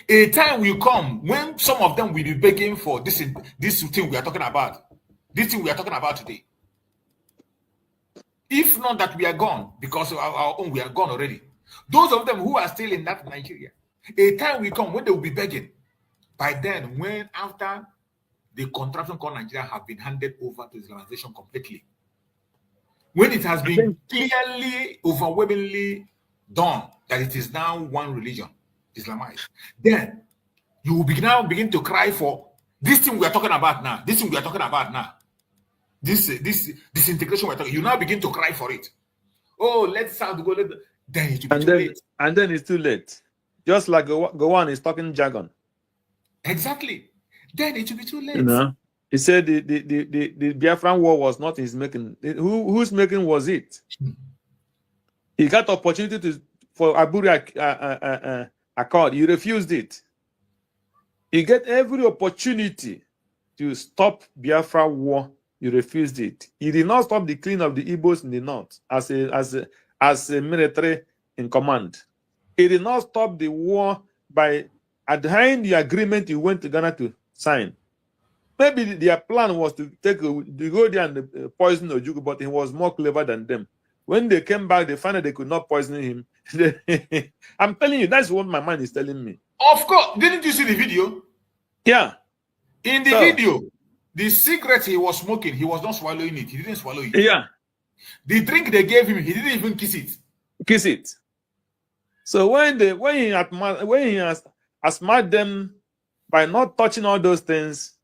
A: A time will come when some of them will be begging for this thing we are talking about. This thing we are talking about today. If not that we are gone, because of our own, we are gone already. Those of them who are still in that Nigeria, a time will come when they will be begging. By then, when after the contraction called Nigeria have been handed over to Islamization completely, when it has been clearly, overwhelmingly done that it is now one religion, Islamized, then you will now begin to cry for this thing we are talking about now. This thing we are talking about now. This disintegration we're talking. You now begin to cry for it. Oh, let's South go. Then it will be too late.
E: And then it's too late. Just like Gowon is talking jargon.
A: Exactly. Then it will be too late.
E: You know, he said the Biafran war was not his making. Whose making was it? He got opportunity for Aburi Accord. He refused it. He get every opportunity to stop Biafra war. He refused it. He did not stop the killing of the Igbos in the north as a military in command. He did not stop the war by adhering the agreement he went to Ghana to sign. Maybe their plan was to go there and poison Ojukwu, but he was more clever than them. When they came back, they found that they could not poison him. I'm telling you, that's what my mind is telling me.
A: Of course. Didn't you see the video?
E: Yeah.
A: In the video, the cigarette he was smoking, he was not swallowing it. He didn't swallow it.
E: Yeah.
A: The drink they gave him, he didn't even kiss it.
E: Kiss it. So when he has asthmated them by not touching all those things,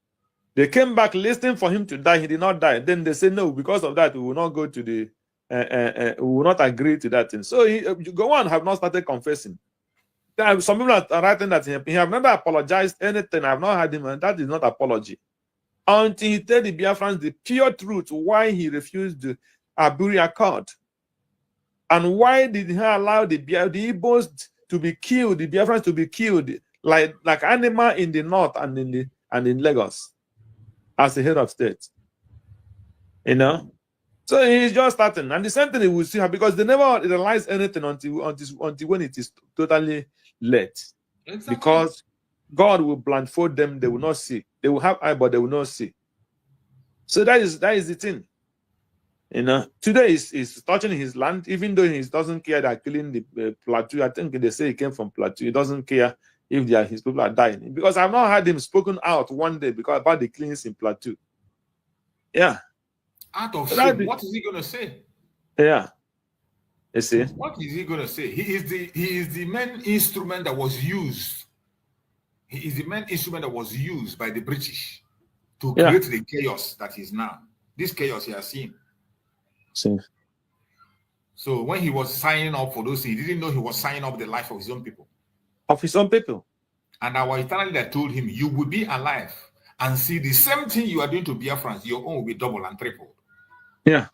E: they came back listening for him to die. He did not die. Then they said, no, because of that, we will not go to the we will not agree to that thing. So Gowon have not started confessing. Some people are writing that he have never apologized anything. I have not heard him, and that is not apology. Until he tell the Biafrans the pure truth why he refused the Aburi Accord. And why did he allow the Igbos to be killed, the Biafrans to be killed like animal in the north and in Lagos as the head of state? You know? So he's just starting. And the same thing he will see her, because they never realize anything until when it is totally late. Exactly. Because God will blindfold them, they will not see. They will have eye, but they will not see. So that is the thing. Today is touching his land, even though he doesn't care that killing the Plateau. I think they say he came from Plateau. He doesn't care if his people are dying. Because I've not heard him spoken out one day about the killings in Plateau. Yeah.
A: Out of shame, what is he going to say?
E: Yeah. You see?
A: What is he going to say? He is the main instrument that was used. He is the main instrument that was used by the British to create the chaos that is now. This chaos he has seen.
E: See.
A: So when he was signing up for those things, he didn't know he was signing up the life of his own people.
E: Of his own people.
A: And our eternal leader told him, you will be alive and see the same thing you are doing to Biafrans, your own will be double and triple.
E: Yeah.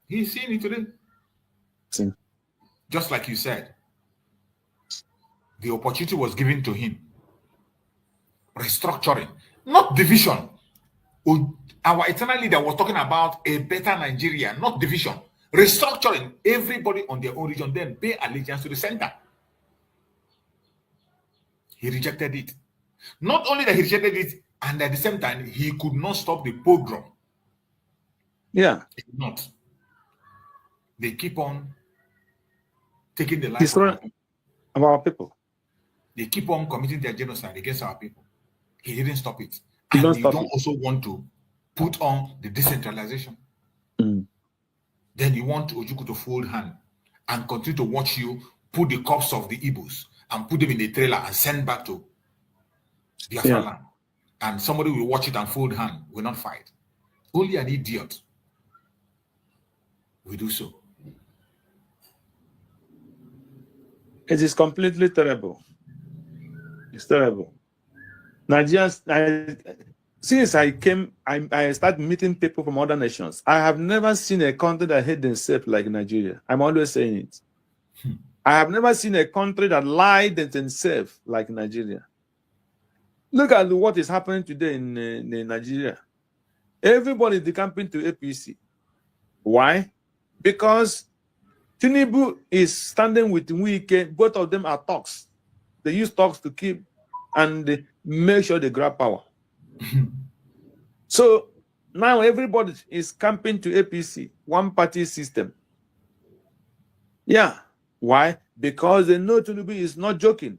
A: He's seeing it today.
E: See.
A: Just like you said, the opportunity was given to him. Restructuring, not division. Our eternal leader was talking about a better Nigeria, not division. Restructuring, everybody on their own region, then pay allegiance to the center. He rejected it. Not only that he rejected it, and at the same time, he could not stop the pogrom.
E: Yeah.
A: He could not. They keep on taking the life of
E: our people.
A: They keep on committing their genocide against our people. He didn't stop it. And you don't also want to put on the decentralization. Then you want Ojukwu to fold hand and continue to watch you put the corpse of the Igbos and put them in the trailer and send back to Biafra land. And somebody will watch it and fold hand, will not fight. Only an idiot will do so.
E: It is completely terrible. It's terrible. Nigerians, since I started meeting people from other nations. I have never seen a country that hate themselves like Nigeria. I'm always saying it. I have never seen a country that lied themselves like Nigeria. Look at what is happening today in Nigeria. Everybody is decamping to APC. Why? Because Tinubu is standing with Wike. Both of them are talks. They use talks to keep and make sure they grab power. So now everybody is camping to APC, one party system. Yeah. Why? Because they know Tinubu is not joking.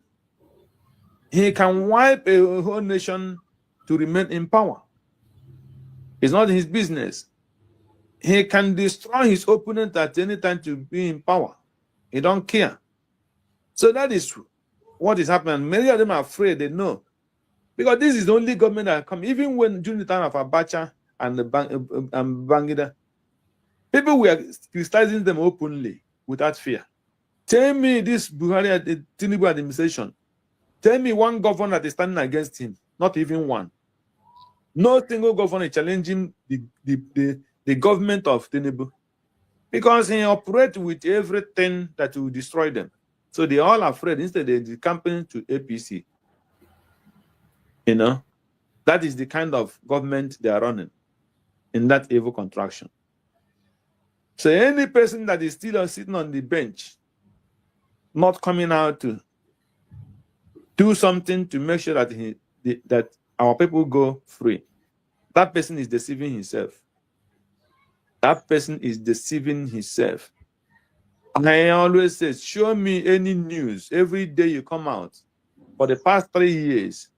E: He can wipe a whole nation to remain in power. It's not his business. He can destroy his opponent at any time to be in power. He don't care. So that is what is happening. Many of them are afraid. They know. Because this is the only government that come. Even when during the time of Abacha and Bangida, people were criticizing them openly without fear. Tell me this Buhari Tinubu administration. Tell me one governor that is standing against him. Not even one. No single governor challenging the government of Tinubu. Because he operates with everything that will destroy them. So they are all afraid. Instead, they're campaigning to APC. You know, that is the kind of government they are running in that evil contraction. So any person that is still sitting on the bench, not coming out to do something to make sure that that our people go free, that person is deceiving himself. That person is deceiving himself. And I always say, show me any news every day you come out for the past 3 years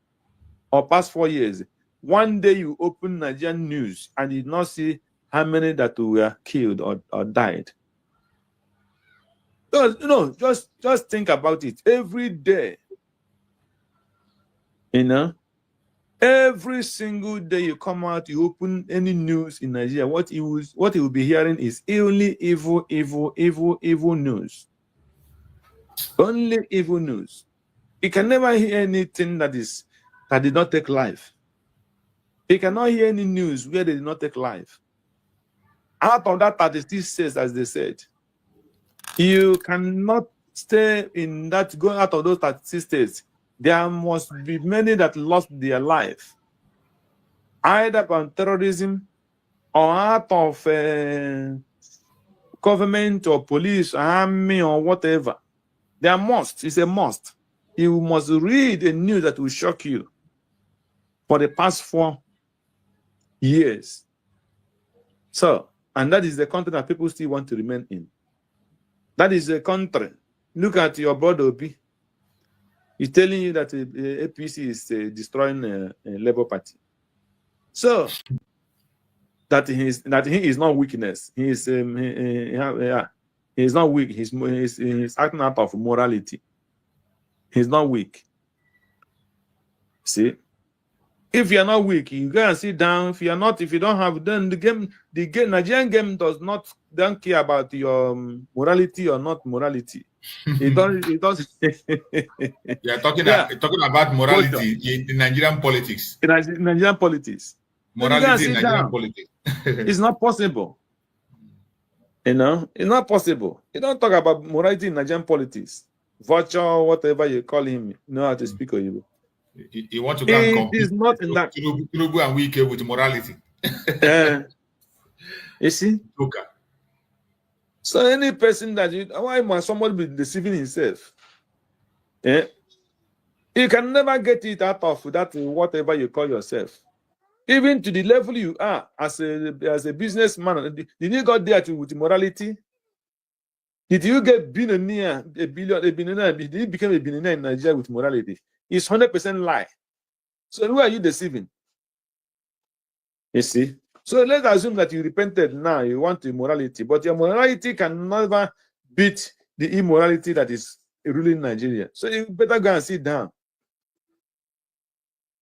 E: or past 4 years. One day you open Nigerian news and you not see how many that were killed or died. Just think about it every day. You know, every single day you come out, you open any news in Nigeria, what you will be hearing is only evil news. Only evil news. You can never hear anything that did not take life. You cannot hear any news where they did not take life. Out of that 36 states, as they said, you cannot stay in that, go out of those 36 states. There must be many that lost their life, either from terrorism or out of government or police, army or whatever. It's a must. You must read a news that will shock you for the past 4 years. So And that is the country that people still want to remain in. That is the country. Look at your brother Obi. He's telling you that APC is destroying a Labour Party. So that he is not weakness. He is not weak. He's acting out of morality. He's not weak. See, if you are not weak, you go and sit down. If you don't have, then the Nigerian game don't care about your morality or not morality. It does.
A: You are talking about morality in Nigerian politics.
E: In Nigerian politics.
A: Morality in Nigerian politics.
E: It's not possible. You know, it's not possible. You don't talk about morality in Nigerian politics. Virtual, whatever you call him, you know how to speak Oyibo.
A: You want to go and compete.
E: It is not in that.
A: Tinubu and Wike with morality.
E: You see?
A: Okay.
E: So any person that why must somebody be deceiving himself? You can never get it out of that whatever you call yourself. Even to the level you are as a businessman, did you go there with morality? Did you get billionaire, a billionaire? Did you become a billionaire in Nigeria with morality? It's 100% lie. So who are you deceiving? You see? So let's assume that you repented now, you want immorality, but your morality can never beat the immorality that is ruling Nigeria. So you better go and sit down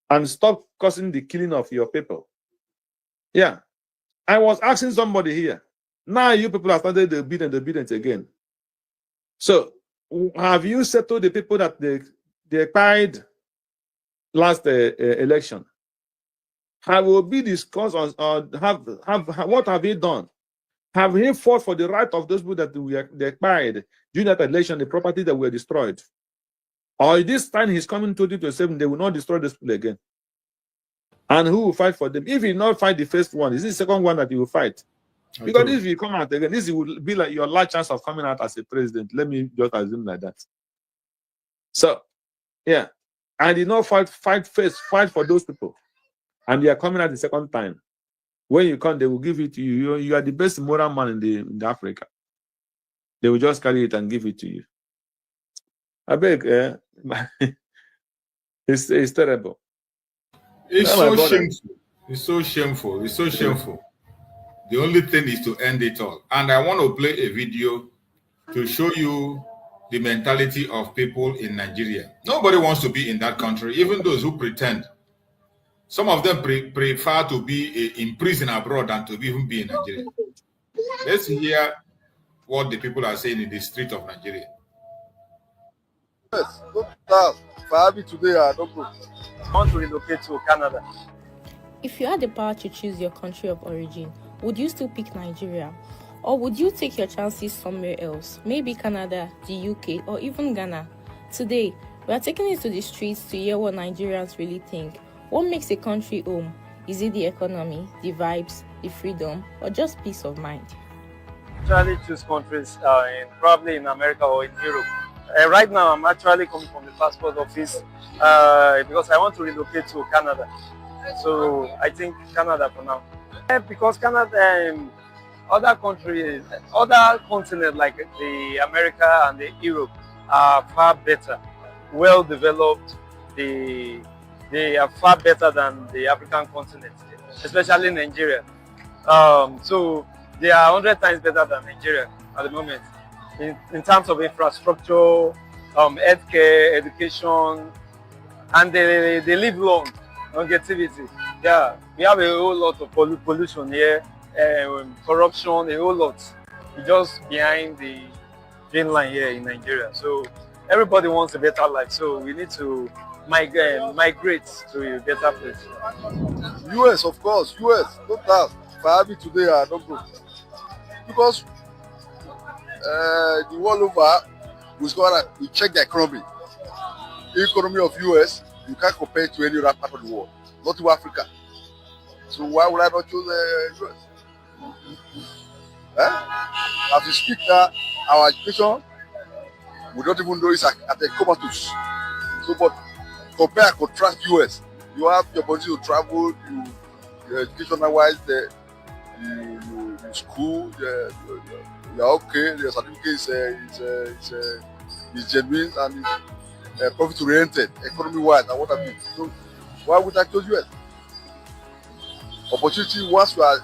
E: and stop causing the killing of your people. Yeah. I was asking somebody here. Now you people have started the bidding again. So have you settled the people that they paid last election? Have we discussed on what have he done? Have he fought for the right of those people that they acquired during that election, the property that were destroyed? Or this time he's coming 2027, they will not destroy those people again. And who will fight for them? If he not fight the first one, is the second one that he will fight? Because if you come out again, this will be like your last chance of coming out as a president. Let me just assume like that. So, yeah. I did not fight for those people. And they are coming out the second time. When you come, they will give it to you. You are the best moral man in Africa. They will just carry it and give it to you. I beg, it's terrible.
A: It's so shameful. It's so shameful. It's so shameful. The only thing is to end it all. And I want to play a video to show you the mentality of people in Nigeria. Nobody wants to be in that country, even those who pretend. Some of them prefer to be in prison abroad than to even be in Nigeria. Let's hear what the people are saying in the street of Nigeria.
F: Yes, for having today, I don't go. I want to relocate to Canada.
G: If you had the power to choose your country of origin, would you still pick Nigeria? Or would you take your chances somewhere else? Maybe Canada, the UK, or even Ghana? Today, we are taking it to the streets to hear what Nigerians really think. What makes a country home? Is it the economy, the vibes, the freedom, or just peace of mind?
F: Actually choose countries probably in America or in Europe. Right now, I'm actually coming from the passport office because I want to relocate to Canada. So I think Canada for now. Because Canada, other countries, other continents like the America and the Europe are far better, well developed. They are far better than the African continent, especially Nigeria. So they are 100 times better than Nigeria at the moment in terms of infrastructure, healthcare, education, and they live long, longevity. Yeah, we have a whole lot of pollution here, corruption, a whole lot. We're just behind the green line here in Nigeria. So everybody wants a better life. So we need to migrate to a better place.
H: US, of course, US. No doubt. For having today, I don't go. Because the world over, we check the economy. The economy of US, you can't compare it to any other part of the world, not to Africa. So why would I not choose US? As we speak now, our education, we don't even know it's at the comatose. So, but compare, contrast US. You have the ability to travel, your educational wise, you school, you're okay, your certificate is genuine and profit oriented, economy wise, and what have you. So why would I choose US? Opportunity once you are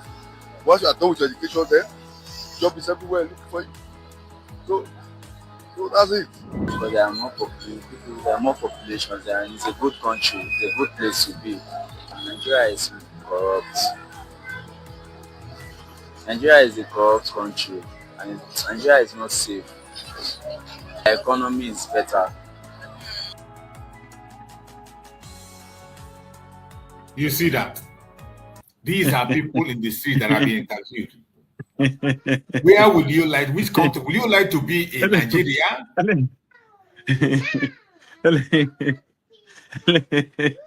H: done with your education, then job is everywhere looking for you. So that's it.
I: But there are more people, there are more populations there, and it's a good country, it's a good place to be. Nigeria is corrupt. Nigeria is a corrupt country, and Nigeria is not safe. The economy is better.
A: You see that? These are people in the street that are being interviewed. Where would you like, which country would you like to be in? Nigeria?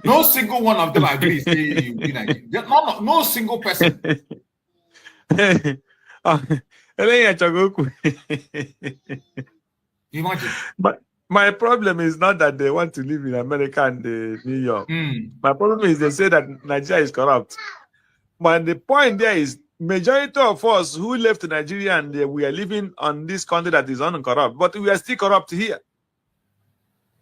A: No single one of them agrees. No single person. Imagine.
E: But my problem is not that they want to live in America and New York. My problem is they say that Nigeria is corrupt. But the point there is, majority of us who left Nigeria and we are living on this country that is uncorrupt, but we are still corrupt here.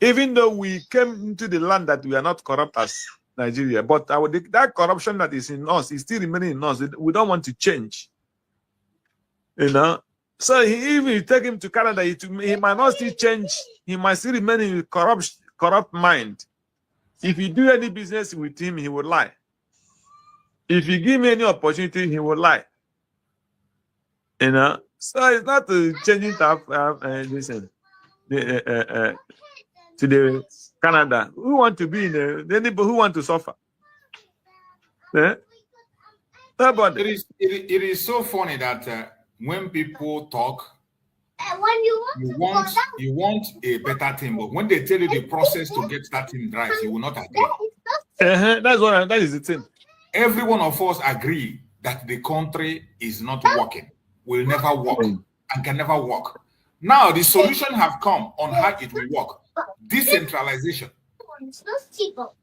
E: Even though we came into the land that we are not corrupt as Nigeria, but that corruption that is in us is still remaining in us. We don't want to change. You know? So if you take him to Canada, he might not still change. He might still remain in corrupt mind. If you do any business with him, he will lie. If you give me any opportunity, he will lie. You know, so it's not changing listen, to the Canada. Who want to be in who want to suffer? Nobody.
A: It is so funny that when people talk, you want a better thing, but when they tell you the process to get that thing right, you will not agree.
E: That is the thing.
A: Every one of us agree that the country is not working, will never work, and can never work. Now the solution have come on how it will work. Decentralization.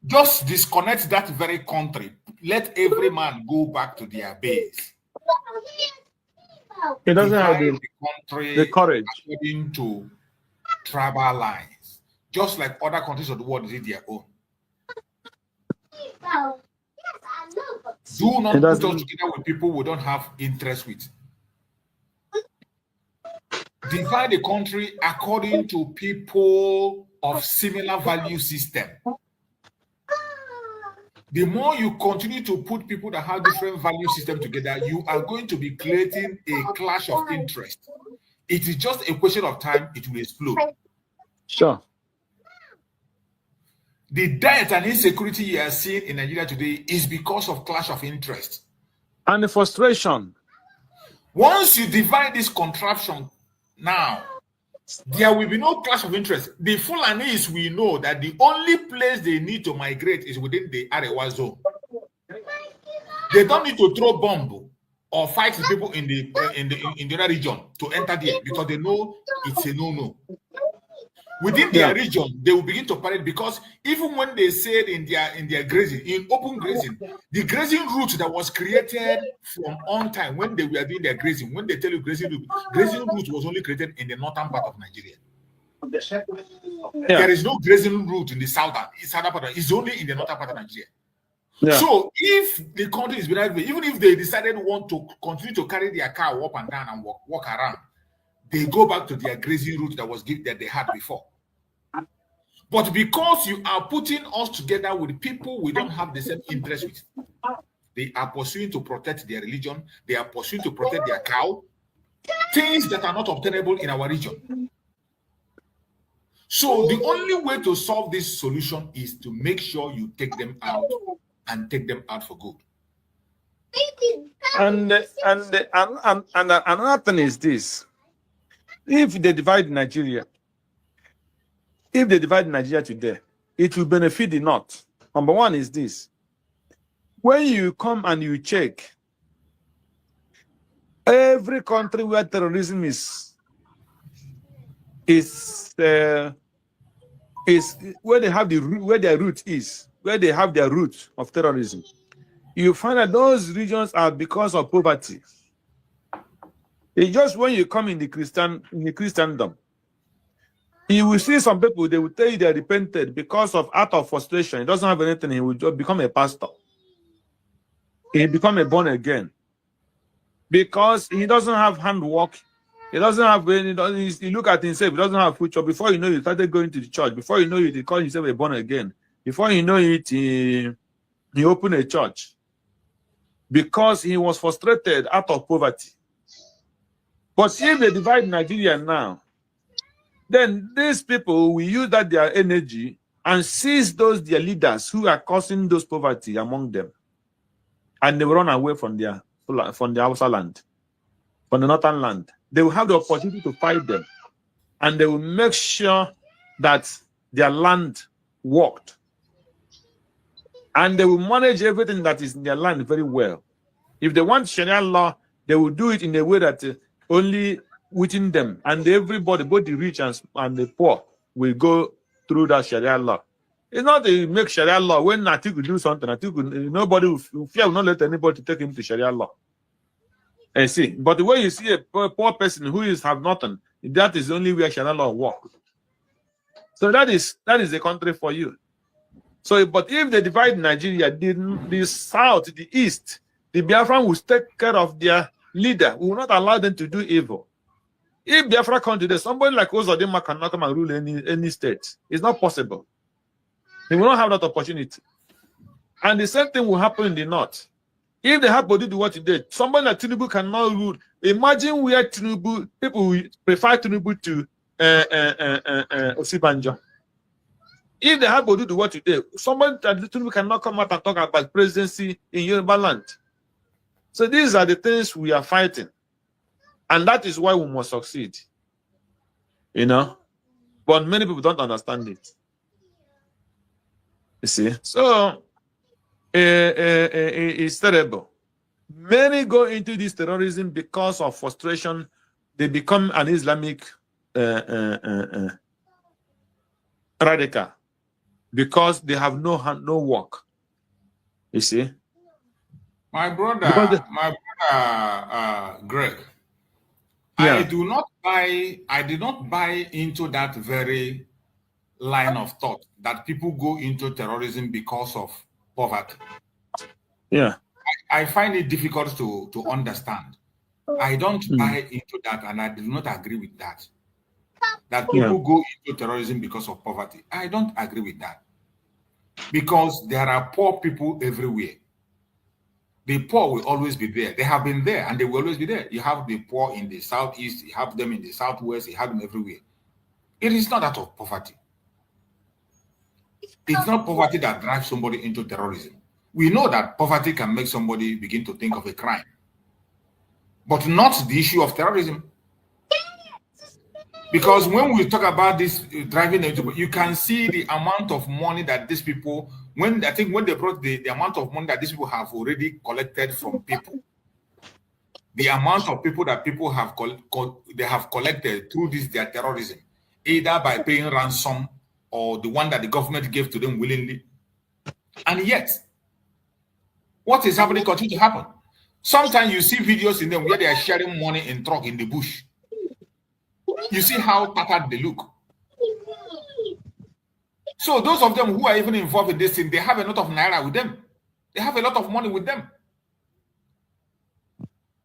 A: Just disconnect that very country. Let every man go back to their base.
E: It doesn't have
A: the country
E: the courage
A: according to tribal lines, just like other countries of the world did their own. Do not put us together with people we don't have interest with. Divide the country according to people of similar value system. The more you continue to put people that have different value system together, you are going to be creating a clash of interest. It is just a question of time, it will explode.
E: Sure.
A: The debt and insecurity you are seeing in Nigeria today is because of clash of interest.
E: And the frustration.
A: Once you divide this contraption now, there will be no clash of interest. The Fulanis, we know that the only place they need to migrate is within the Arewa zone. They don't need to throw bomb or fight the people in the other region to enter there because they know it's a no-no. Within their region, they will begin to parade because even when they said in their grazing, in open grazing, the grazing route that was created from on time when they were doing their grazing, when they tell you grazing route was only created in the northern part of Nigeria. There is no grazing route in the southern part. It's only in the northern part of Nigeria. Yeah. So if the country is behind, even if they decided want to continue to carry their cow up and down and walk around, they go back to their grazing route that they had before. But because you are putting us together with people we don't have the same interest with, they are pursuing to protect their religion, they are pursuing to protect their cow, things that are not obtainable in our region. So the only way to solve this solution is to make sure you take them out and take them out for good.
E: And another thing is this: if they divide Nigeria today, it will benefit the North. Number one is this: when you come and you check every country where terrorism is where they have their root of terrorism, you find that those regions are because of poverty. It's just when you come in the Christendom, you will see some people, they will tell you they repented because of out of frustration. He doesn't have anything, he will just become a pastor. He become a born again. Because he doesn't have handwork. He doesn't have any, he look at himself, he doesn't have future. Before you know, he started going to the church. Before you know it, he called himself a born again. Before you know it, he opened a church. Because he was frustrated out of poverty. But if they divide Nigeria now, then these people will use that their energy and seize those their leaders who are causing those poverty among them. And they will run away from the Hausa land, from the northern land. They will have the opportunity to fight them. And they will make sure that their land worked. And they will manage everything that is in their land very well. If they want Sharia law, they will do it in a way that only within them, and everybody, both the rich and the poor, will go through that Sharia law. It's not they make Sharia law when Atiku do something. Atiku, nobody will fear will not let anybody take him to Sharia law. And see, but the way you see a poor person who have nothing, that is only where Sharia law works. So that is the country for you. So, but if they divide Nigeria, the south, the east, the Biafran will take care of their leader. We will not allow them to do evil. If Biafra come today, somebody like Ozodinma cannot come and rule any state. It's not possible. They will not have that opportunity. And the same thing will happen in the north. If they have to do what they did, somebody like Tinubu cannot rule. Imagine where Tinubu, people will prefer Tinubu to Osibanjo. If they have to do what you did, somebody like Tinubu cannot come out and talk about presidency in Yoruba land. So these are the things we are fighting. And that is why we must succeed. You know? But many people don't understand it. You see? So, it's terrible. Many go into this terrorism because of frustration. They become an Islamic radical because they have no work. You see?
A: My brother, Greg, yeah. I did not buy into that very line of thought that people go into terrorism because of poverty.
E: Yeah.
A: I find it difficult to understand. I don't buy into that, and I do not agree with that. That people go into terrorism because of poverty. I don't agree with that. Because there are poor people everywhere. The poor will always be there. They have been there and they will always be there. You have the poor in the southeast, you have them in the southwest, you have them everywhere. It is not out of poverty. It's not poverty that drives somebody into terrorism. We know that poverty can make somebody begin to think of a crime, but not the issue of terrorism. Because when we talk about this driving into, you can see the amount of money that these people, when they brought the amount of money that these people have already collected from people, the amount of people that people have collected through their terrorism, either by paying ransom or the one that the government gave to them willingly. And yet, what is happening continue to happen. Sometimes you see videos in them where they are sharing money in truck in the bush. You see how tattered they look. So those of them who are even involved in this thing, they have a lot of naira with them. They have a lot of money with them.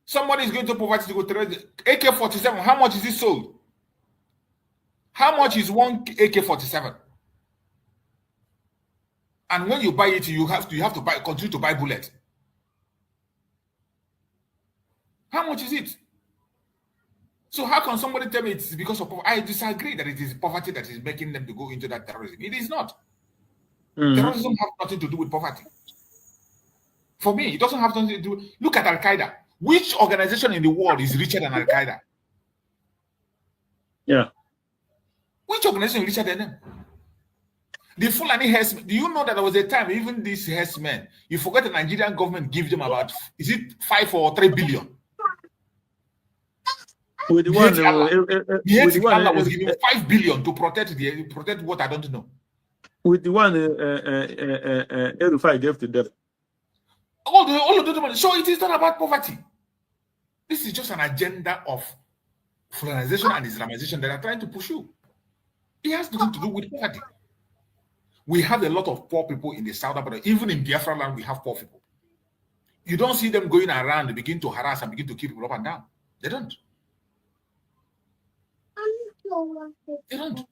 A: Somebody is going to poverty to go terrorism. AK-47, how much is it sold? How much is one AK-47? And when you buy it, you have to continue to buy bullets. How much is it? So how can somebody tell me it's because of poverty? I disagree that it is poverty that is making them to go into that terrorism. It is not. Terrorism has nothing to do with poverty. For me, it doesn't have nothing to do. Look at Al-Qaeda. Which organization in the world is richer than Al-Qaeda?
E: Yeah.
A: Which organization is richer than them? The Fulani herdsmen. Do you know that there was a time even these herdsmen, you forget the Nigerian government gives them about, is it 5 or 3 billion?
E: With the
A: one was giving 5 billion to protect what I don't know.
E: With the one Erufai gave to them.
A: All of the money. So it is not about poverty. This is just an agenda of colonization and Islamization that are trying to push you. It has nothing to do with poverty. We have a lot of poor people in the south, but even in Biafra land, we have poor people. You don't see them going around and begin to harass and begin to keep people up and down. They don't. They don't.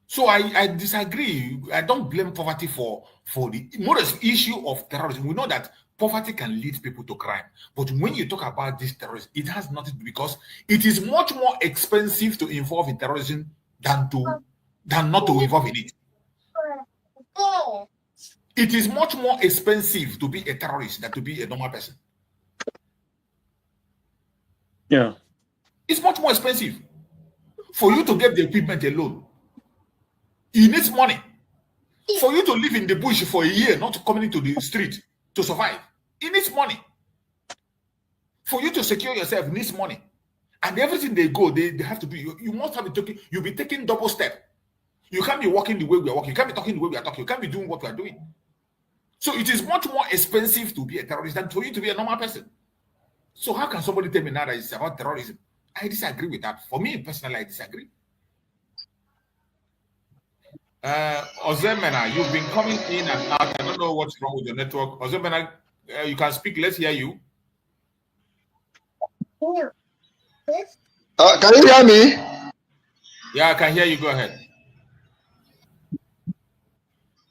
A: So I disagree. I don't blame poverty for the modest issue of terrorism. We know that poverty can lead people to crime. But when you talk about this terrorism, it has nothing to do, because it is much more expensive to involve in terrorism than not to involve in it. It is much more expensive to be a terrorist than to be a normal person.
E: Yeah.
A: It's much more expensive. For you to get the equipment alone, it needs money. For you to live in the bush for a year, not coming into the street to survive, it needs money. For you to secure yourself, it needs money. And everything they have to do, you must have you'll be taking double step. You can't be walking the way we are walking. You can't be talking the way we are talking. You can't be doing what we are doing. So it is much more expensive to be a terrorist than for you to be a normal person. So how can somebody tell me now that it's about terrorism? I disagree with that. For me personally, I disagree. Ozemena, you've been coming in and out. I don't know what's wrong with your network. Ozemena, you can speak. Let's hear you.
J: Can you hear me?
A: Yeah, I can hear you. Go ahead.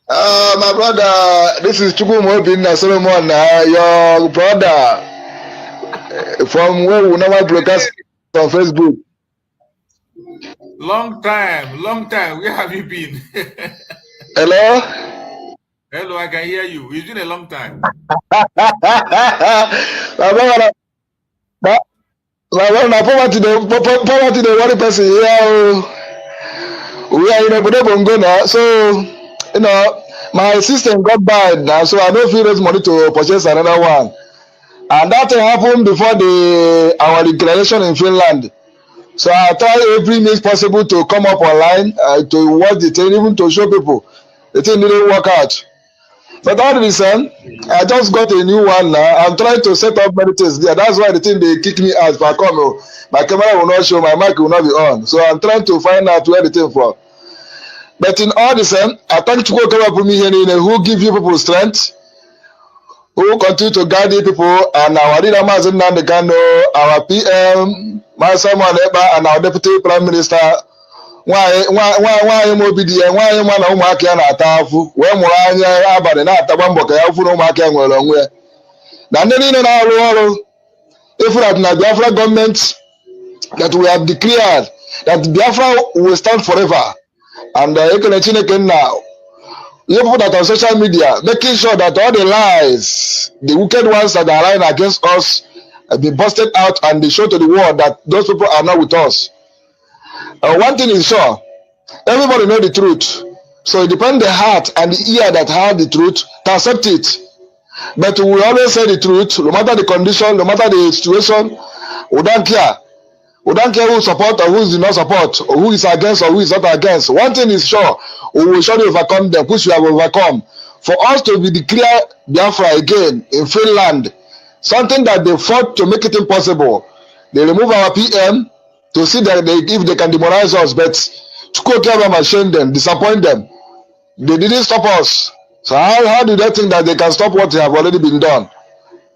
J: My brother, this is Chukwumobin Solomon, your brother from where we never broadcast on Facebook.
A: Long time. Where have you been?
J: Hello?
A: Hello, I can hear you. It's been a long time.
J: My brother, poverty, the worry person here. We are in a Bongo now, so my system got bad now, so I don't feel there's money to purchase another one. And that happened before our declaration in Finland. So I try every means possible to come up online to watch the thing, even to show people. The thing didn't work out. But all of a sudden, I just got a new one now. I'm trying to set up many things there. That's why the thing they kick me out. If I come, my camera will not show, my mic will not be on. So I'm trying to find out where the thing from. But in all this, I thank you come up with me here, who give you people strength, who continue to guide the people, and our leader, Mazen Nandekano, our PM, Simon Eba, and our Deputy Prime Minister. Why MOBD, why one of my can attack, when Morania, Abba, and Atabamboka, no market well on where. Then in our if we have the Biafra government that we have declared that Biafra will stand forever. And you can see again now. You put that on social media, making sure that all the lies, the wicked ones that are lying against us, be busted out and they show to the world that those people are not with us. One thing is sure, everybody know the truth. So it depends the heart and the ear that have the truth to accept it. But we always say the truth, no matter the condition, no matter the situation, we don't care. We don't care who support or who does not support, or who is against or who is not against. One thing is sure, we will surely overcome them, which we have overcome. For us to be declared Biafra again in Finland, something that they fought to make it impossible. They remove our PM to see that if they can demoralize us, but to go care them and shame them, disappoint them. They didn't stop us. So how do they think that they can stop what have already been done?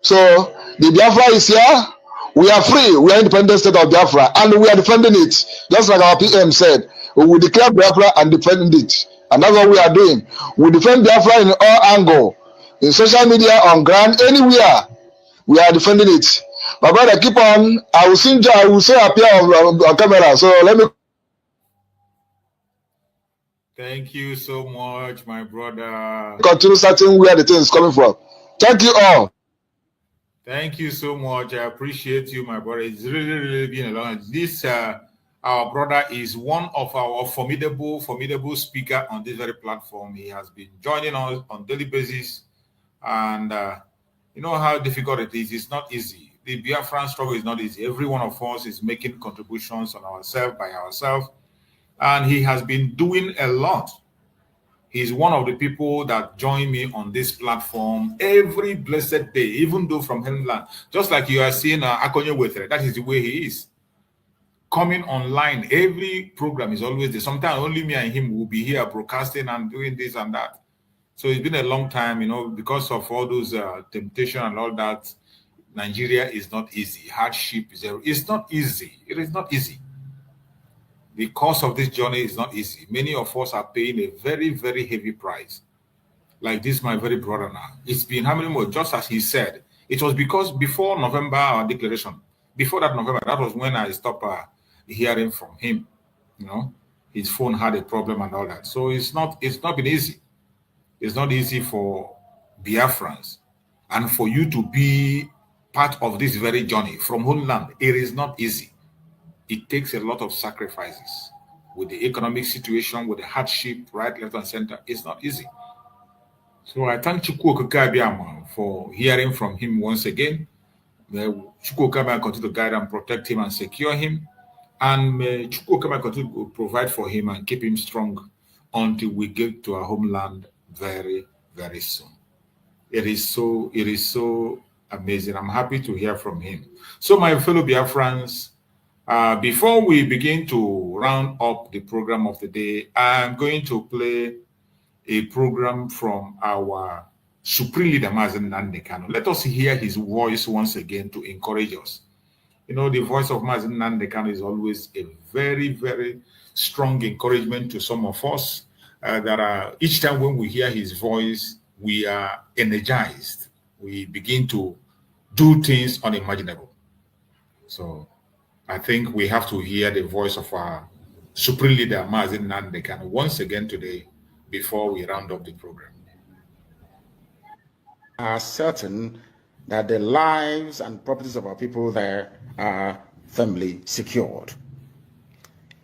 J: So the Biafra is here. We are free. We are independent state of Biafra, and we are defending it. Just like our PM said, we will declare Biafra and defend it. And that's what we are doing. We defend Biafra in all angles, in social media, on ground, anywhere. We are defending it. My brother, keep on. I will soon appear on camera. So let me.
A: Thank you so much, my brother.
J: Continue searching where the thing is coming from. Thank you all.
A: Thank you so much. I appreciate you, my brother. It's really been a long. This our brother is one of our formidable speaker on this very platform. He has been joining us on daily basis, and you know how difficult it is. It's not easy. The Biafran struggle is not easy. Every one of us is making contributions on ourselves by ourselves, and he has been doing a lot. He's one of the people that join me on this platform every blessed day, even though from Henland. Just like you are seeing Akonye Wetre, that is the way he is. Coming online, every program is always there. Sometimes only me and him will be here broadcasting and doing this and that. So it's been a long time, you know, because of all those temptation and all that. Nigeria is not easy. Hardship is there. It's not easy. It is not easy. The cost of this journey is not easy. Many of us are paying a very, very heavy price. Like this, my very brother now. It's been how many more? Just as he said, it was because before November, our declaration, before that November, that was when I stopped hearing from him. You know, his phone had a problem and all that. So it's not been easy. It's not easy for Biafrans. And for you to be part of this very journey from homeland, it is not easy. It takes a lot of sacrifices with the economic situation, with the hardship, right, left, and center. It's not easy. So I thank Chukwu Okabiama for hearing from him once again. Chukwu Okabiama continue to guide and protect him and secure him. And Chukwu Okabiama continue to provide for him and keep him strong until we get to our homeland very, very soon. It is so amazing. I'm happy to hear from him. So my fellow Biafrans, before we begin to round up the program of the day, I'm going to play a program from our Supreme Leader Mazen Nandekano. Let us hear his voice once again to encourage us. You know, the voice of Mazen Nandekano is always a very, very strong encouragement to some of us. Each time when we hear his voice, we are energized. We begin to do things unimaginable. So I think we have to hear the voice of our Supreme Leader, Mazen Nandekan, once again today before we round up the program.
K: Are certain that the lives and properties of our people there are firmly secured.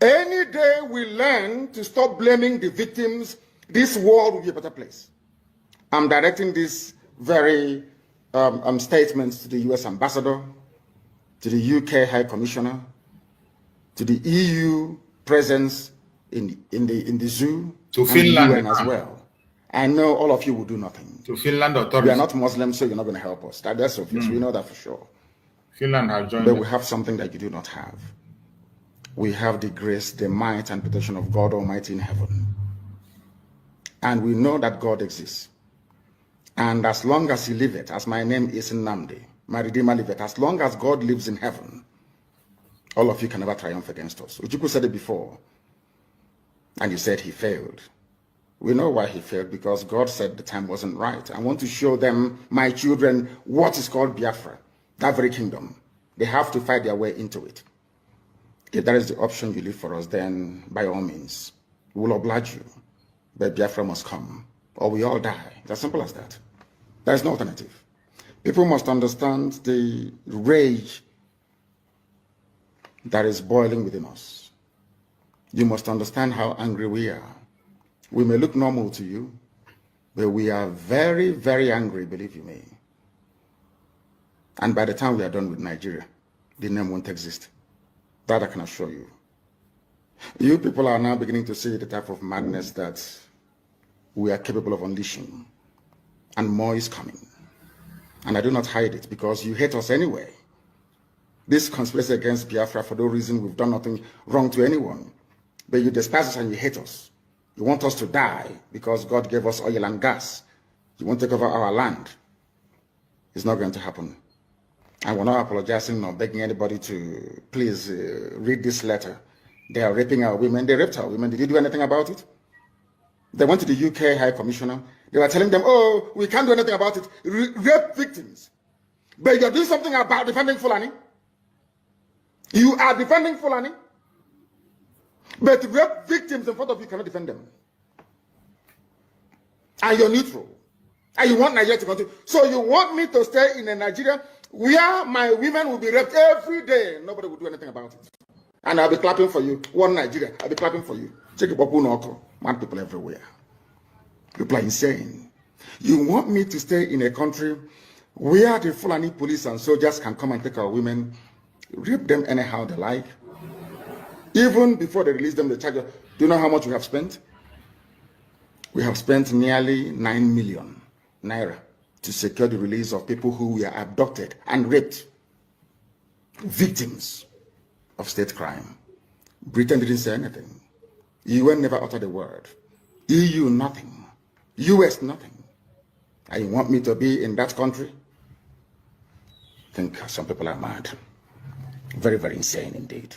K: Any day we learn to stop blaming the victims, this world will be a better place. I'm directing this very statements to the US Ambassador, to the UK High Commissioner, to the EU presence in the zoo,
A: to Finland
K: the UN as well. I know all of you will do nothing.
A: To Finland authorities.
K: We are not Muslims, so you're not going to help us. That's obvious. We know that for sure.
A: Finland have joined.
K: But we have something that you do not have. We have the grace, the might, and protection of God Almighty in heaven. And we know that God exists. And as long as he liveth, as my name is Nnamdi, my Redeemer liveth, as long as God lives in heaven, all of you can never triumph against us. Ojukwu said it before, and you said he failed. We know why he failed, because God said the time wasn't right. I want to show them, my children, what is called Biafra, that very kingdom. They have to fight their way into it. If that is the option you leave for us, then by all means, we will oblige you. But Biafra must come, or we all die. It's as simple as that. There is no alternative. People must understand the rage that is boiling within us. You must understand how angry we are. We may look normal to you, but we are very, very angry, believe you me. And by the time we are done with Nigeria, the name won't exist. That I can assure you. You people are now beginning to see the type of madness that we are capable of unleashing. And more is coming. And I do not hide it, because you hate us anyway. This conspiracy against Biafra, for no reason, we've done nothing wrong to anyone. But you despise us and you hate us. You want us to die because God gave us oil and gas. You want to take over our land. It's not going to happen. And we're not apologizing or begging anybody to please read this letter. They are raping our women. They raped our women. Did you do anything about it? They went to the UK High Commissioner. They were telling them, oh, we can't do anything about it. Rape victims. But you're doing something about defending Fulani. You are defending Fulani. But rape victims in front of you cannot defend them. And you're neutral. And you want Nigeria to continue. So you want me to stay in a Nigeria where my women will be raped every day. Nobody will do anything about it. And I'll be clapping for you. One Nigeria, I'll be clapping for you. Check it, mad people everywhere. People are insane. You want me to stay in a country where the Fulani police and soldiers can come and take our women, rape them anyhow they like. Even before they release them, they charge us. Do you know how much we have spent? We have spent nearly 9 million naira to secure the release of people who were abducted and raped, victims of state crime. Britain didn't say anything. UN never uttered a word. EU, nothing. US, nothing. And you want me to be in that country? I think some people are mad. Very, very insane indeed.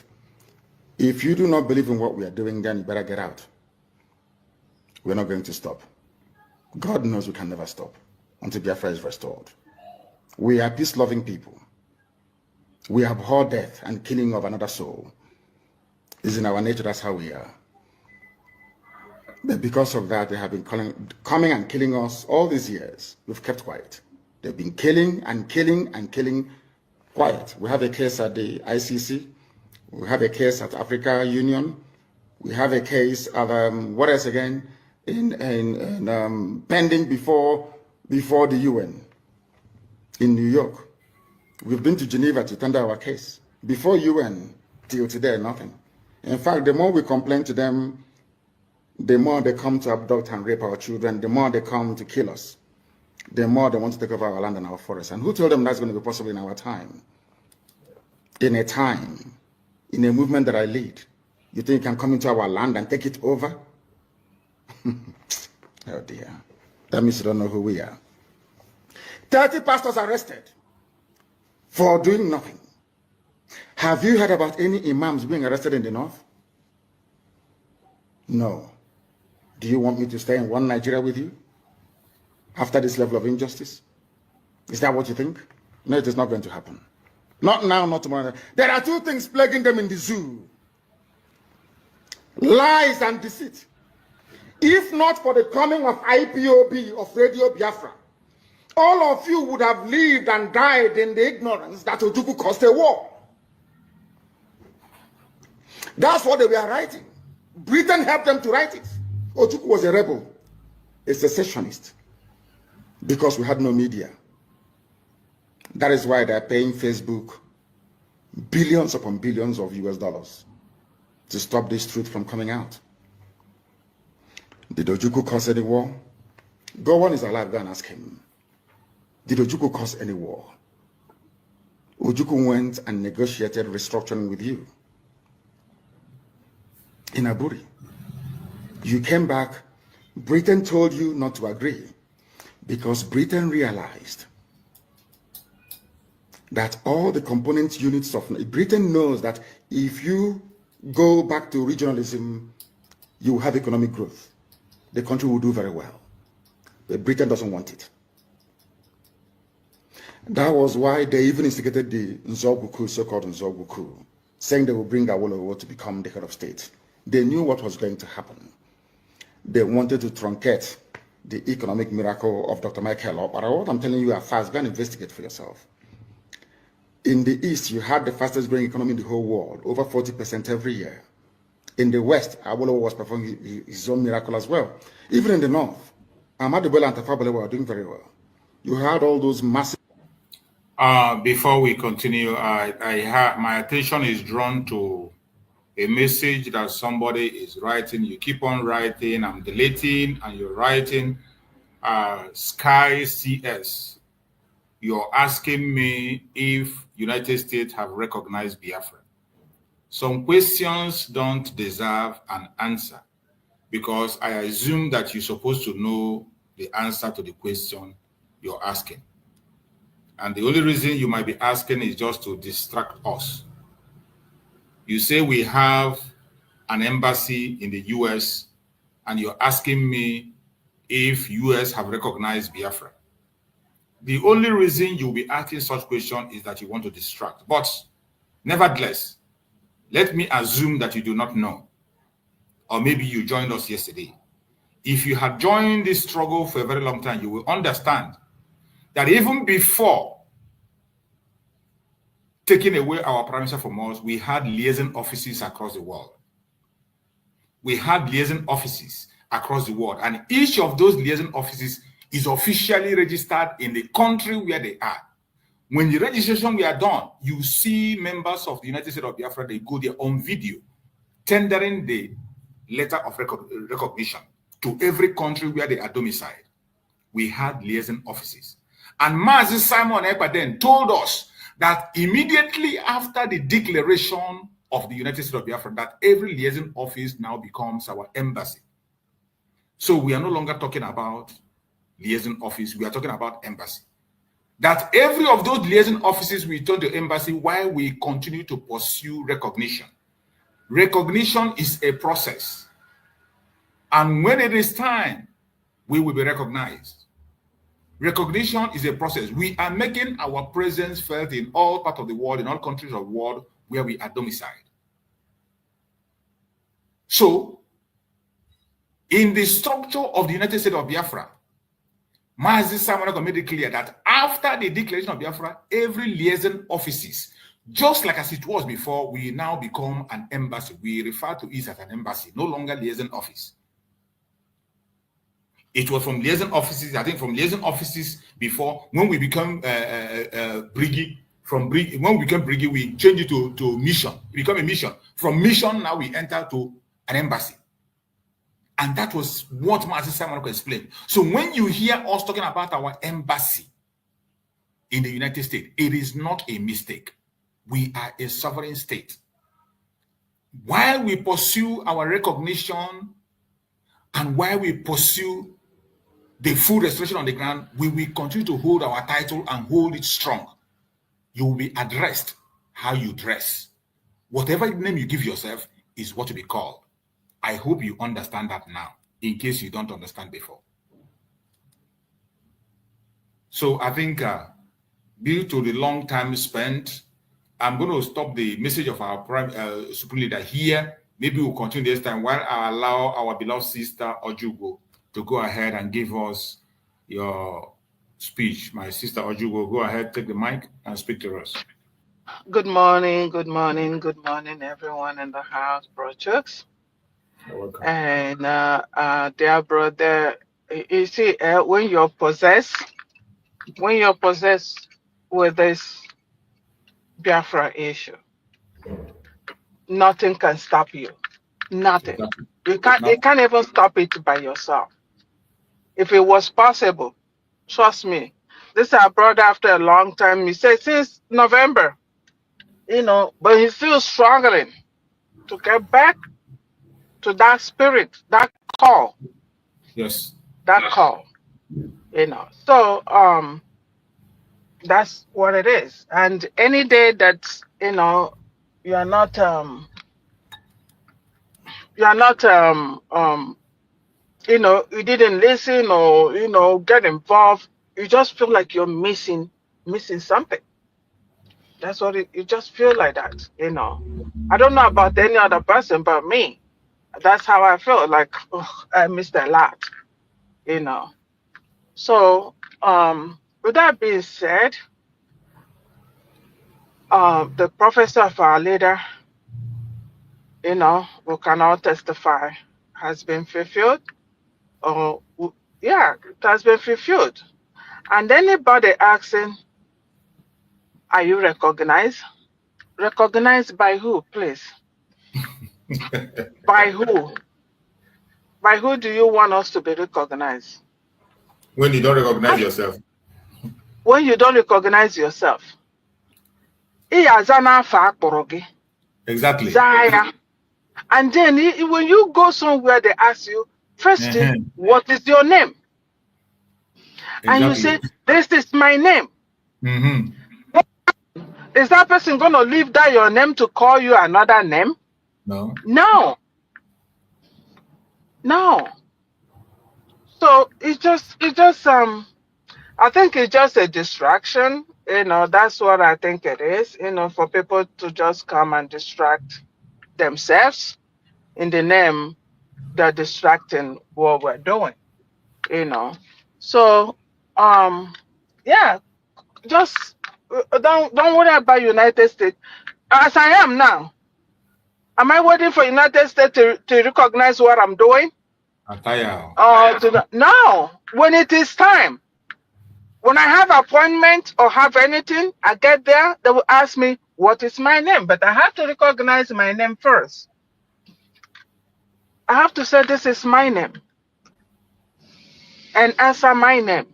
K: If you do not believe in what we are doing, then you better get out. We're not going to stop. God knows we can never stop until Biafra is restored. We are peace-loving people. We abhor death and killing of another soul. It's in our nature, that's how we are. But because of that, they have been coming and killing us all these years. We've kept quiet. They've been killing and killing and killing quiet. We have a case at the ICC. We have a case at Africa Union. We have a case at, what else again? Pending before the UN in New York. We've been to Geneva to tender our case. Before UN, till today, nothing. In fact, the more we complain to them, the more they come to abduct and rape our children, the more they come to kill us, the more they want to take over our land and our forests. And who told them that's going to be possible in our time? In a time, in a movement that I lead, you think you can come into our land and take it over? Oh dear. That means you don't know who we are. 30 pastors arrested for doing nothing. Have you heard about any imams being arrested in the north? No. Do you want me to stay in one Nigeria with you after this level of injustice? Is that what you think? No, it is not going to happen. Not now, not tomorrow. There are two things plaguing them in the zoo: lies and deceit. If not for the coming of IPOB, of Radio Biafra, all of you would have lived and died in the ignorance that Ojukwu caused a war. That's what they were writing. Britain helped them to write it. Ojukwu was a rebel, a secessionist, because we had no media. That is why they're paying Facebook billions upon billions of US dollars to stop this truth from coming out. Did Ojukwu cause any war? Gowon is alive, go and ask him. Did Ojukwu cause any war? Ojukwu went and negotiated restructuring with you in Aburi. You came back, Britain told you not to agree because Britain realized that all the component units of Britain knows that if you go back to regionalism, you have economic growth. The country will do very well. But Britain doesn't want it. That was why they even instigated the Nzogbu coup, so-called Nzogbu coup, saying they will bring Awolowo to become the head of state. They knew what was going to happen. They wanted to truncate the economic miracle of Dr. Michael. But what I'm telling you are fast. Go and investigate for yourself. In the East, you had the fastest growing economy in the whole world, over 40% every year. In the West, Awolowo was performing his own miracle as well. Even in the North, Ahmadu Bello and Tafawa Balewa were doing very well. You had all those massive...
A: Before we continue, my attention is drawn to a message that somebody is writing. You keep on writing, I'm deleting, and you're writing Sky CS. You're asking me if United States have recognized Biafra. Some questions don't deserve an answer because I assume that you're supposed to know the answer to the question you're asking. And the only reason you might be asking is just to distract us. You say we have an embassy in the US and you're asking me if US have recognized Biafra. The only reason you'll be asking such question is that you want to distract. But nevertheless, let me assume that you do not know. Or maybe you joined us yesterday. If you had joined this struggle for a very long time, you will understand that even before taking away our prime minister from us, we had liaison offices across the world. We had liaison offices across the world. And each of those liaison offices is officially registered in the country where they are. When the registration we are done, you see members of the United States of Biafra, they go there on video, tendering the letter of recognition, to every country where they are domiciled, we had liaison offices. And Mazi Simon Ekpa then told us that immediately after the declaration of the United States of Biafra, that every liaison office now becomes our embassy. So we are no longer talking about liaison office, we are talking about embassy. That every of those liaison offices we turn to embassy while we continue to pursue recognition. Recognition is a process. And when it is time, we will be recognized. Recognition is a process. We are making our presence felt in all parts of the world, in all countries of the world where we are domiciled. So, in the structure of the United States of Biafra, Mazi Simon made it clear that after the declaration of Biafra, every liaison offices, just like as it was before, we now become an embassy. We refer to it as an embassy, no longer liaison office. It was from liaison offices, I think from liaison offices before, when we become Briggy, when we become Briggy, we change it to mission. We become a mission. From mission, now we enter to an embassy. And that was what Mazi Simon explained. So when you hear us talking about our embassy in the United States, it is not a mistake. We are a sovereign state. While we pursue our recognition and while we pursue the full restoration on the ground, we will continue to hold our title and hold it strong. You will be addressed how you dress. Whatever name you give yourself is what to be called. I hope you understand that now, in case you don't understand before. So I think due to the long time spent, I'm going to stop the message of our Supreme Leader here. Maybe we'll continue this time while I allow our beloved sister Ojugo to go ahead and give us your speech. My sister Ojugo, go ahead, take the mic and speak to us.
L: Good morning, good morning, good morning, everyone in the house, Bro Chucks.
A: You're welcome.
L: And dear brother, you see, when you're possessed with this Biafra issue, nothing can stop you. Nothing. You can't even stop it by yourself. If it was possible, trust me, this is our brother after a long time. He said since November, but he's still struggling to get back to that spirit, that call.
A: Yes.
L: That call. So that's what it is. And any day that you are not you didn't listen or get involved, you just feel like you're missing something. That's what you just feel like that. I don't know about any other person but me. That's how I feel, like I missed a lot. So with that being said, the prophecy of our leader, we can all testify, has been fulfilled. Yeah, it has been fulfilled. And anybody asking, are you recognized? Recognized by who, please? By who? By who do you want us to be recognized?
A: When you don't recognize yourself.
L: When you don't recognize yourself.
A: Exactly.
L: Zaya. And then when you go somewhere, they ask you, first thing, what is your name? Exactly. And you say, this is my name. Is that person going to leave that your name to call you another name?
A: No.
L: No. No. So it's just I think it's just a distraction. That's what I think it is, for people to just come and distract themselves in the name they're distracting what we're doing. So yeah, just don't worry about United States. As I am now, am I waiting for United States to recognize what I'm doing? No, when it is time. When I have appointment or have anything, I get there, they will ask me, what is my name? But I have to recognize my name first. I have to say, this is my name. and answer my name.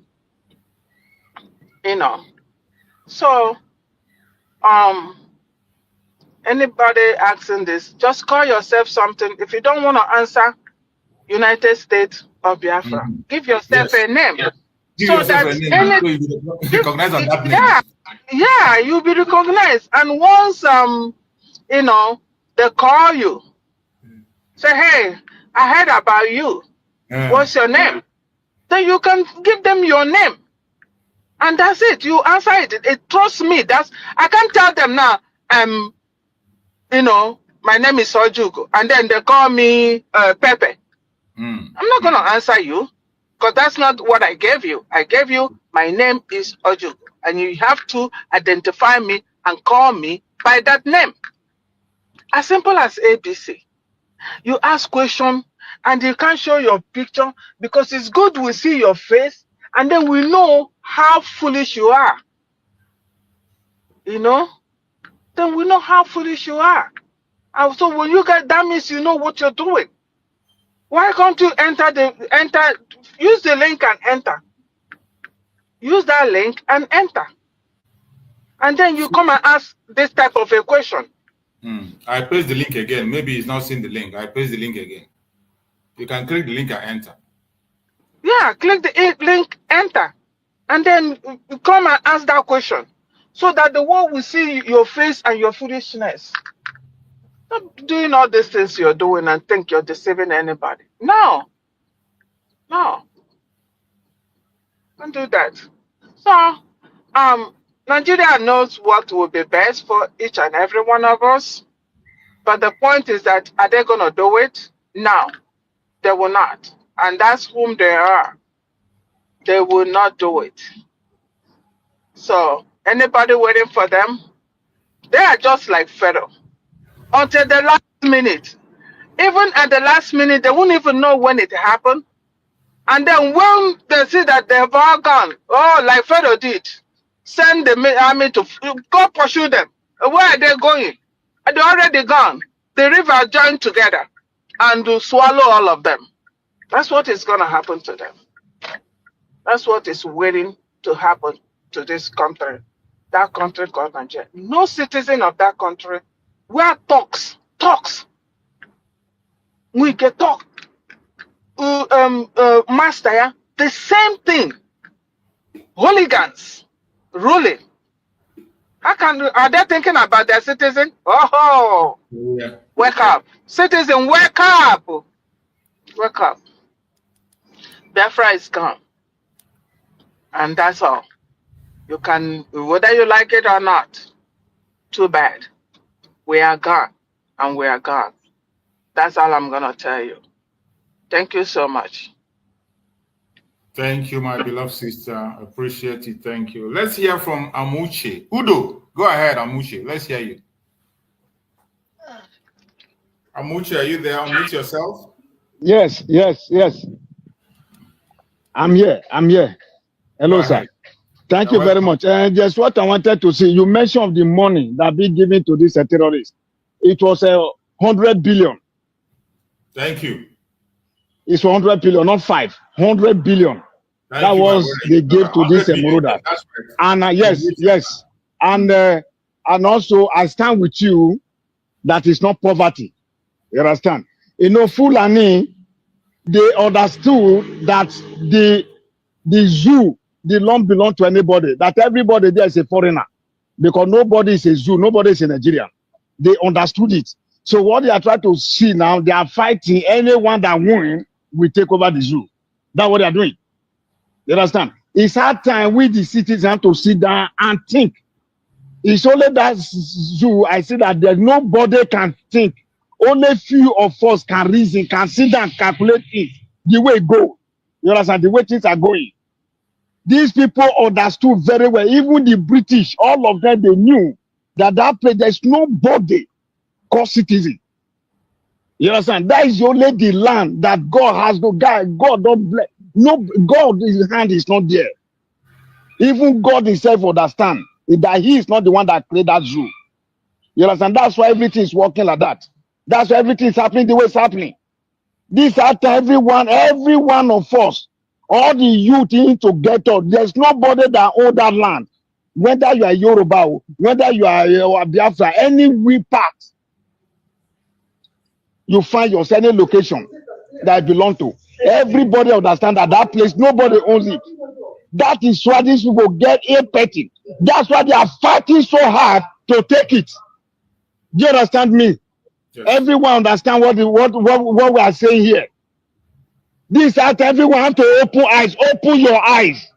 L: So anybody asking this, just call yourself something. If you don't want to answer United States of Biafra, give yourself a name.
A: Give
L: so
A: yourself
L: that
A: a name so you be recognized on that name.
L: Yeah, you'll be recognized. And once they call you, say, hey, I heard about you. What's your name? Then you can give them your name. And that's it. You answer it. Trust me. I can't tell them now, my name is Ojugo. And then they call me Pepe. I'm not going to answer you because that's not what I gave you. I gave you, my name is Ojugo. And you have to identify me and call me by that name. As simple as ABC. You ask question and you can't show your picture because it's good we see your face and then we know how foolish you are. Then we know how foolish you are. And so when you get that means you know what you're doing. Why can't you use the link and enter? Use that link and enter. And then you come and ask this type of a question.
A: I paste the link again. Maybe he's not seeing the link. I paste the link again. You can click the link and enter.
L: Yeah, click the link, enter. And then you come and ask that question. So that the world will see your face and your foolishness. Not doing all these things you're doing and think you're deceiving anybody. No. Don't do that. So, Nigeria knows what will be best for each and every one of us. But the point is that, are they going to do it? No, they will not. And that's whom they are. They will not do it. So, anybody waiting for them, they are just like Pharaoh. Until the last minute. Even at the last minute, they won't even know when it happened. And then when they see that they've all gone, like Pharaoh did, send the army to go pursue them. Where are they going? They're already gone. The river joined together and will swallow all of them. That's what is going to happen to them. That's what is waiting to happen to this country. That country called Nigeria. No citizen of that country where talks. We can talk. Master, the same thing. Hooligans ruling. Are they thinking about their citizen? Yeah. Wake up. Citizen, wake up. Wake up. Biafra is gone. And that's all. You can, whether you like it or not, too bad. We are gone. And we are gone. That's all I'm going to tell you. Thank you so much.
A: Thank you, my beloved sister. Appreciate it. Thank you. Let's hear from Amuche. Udo, go ahead, Amuche. Let's hear you. Amuche, are you there? Unmute yourself.
M: Yes. I'm here. Hello, sir. Thank you very much. And just what I wanted to see, you mentioned the money that be given to these terrorists. It was 100 billion.
A: Thank you.
M: It's 100 billion, not 500 billion. That was they gave to this Moroda. And yes. And also I stand with you that is not poverty. You understand? Fulani, they understood that the zoo did not belong to anybody, that everybody there is a foreigner. Because nobody is a zoo, nobody is a Nigerian. They understood it. So what they are trying to see now, they are fighting anyone that wins will take over the zoo. That's what they are doing. You understand? It's hard time with the citizens to sit down and think. It's only that zoo, I see that there's nobody can think. Only few of us can reason, can sit down, calculate it, the way it goes. You understand? The way things are going. These people understood very well. Even the British, all of them, they knew that place, there's nobody called citizen. You understand? That is only the land that God has no God. God don't bless. No, God's hand is not there. Even God himself understand that he is not the one that created that zoo. You understand? That's why everything is working like that. That's why everything is happening the way it's happening. This after every one of us All the youth need to get up. There's nobody that owns that land. Whether you are Yoruba, whether you are Biafra, any we part, you find yourself any location that belong to. Everybody understand that that place, nobody owns it. That is why these people get a petty. That's why they are fighting so hard to take it. Do you understand me? Yes. Everyone understand what we are saying here. This that everyone have to open your eyes.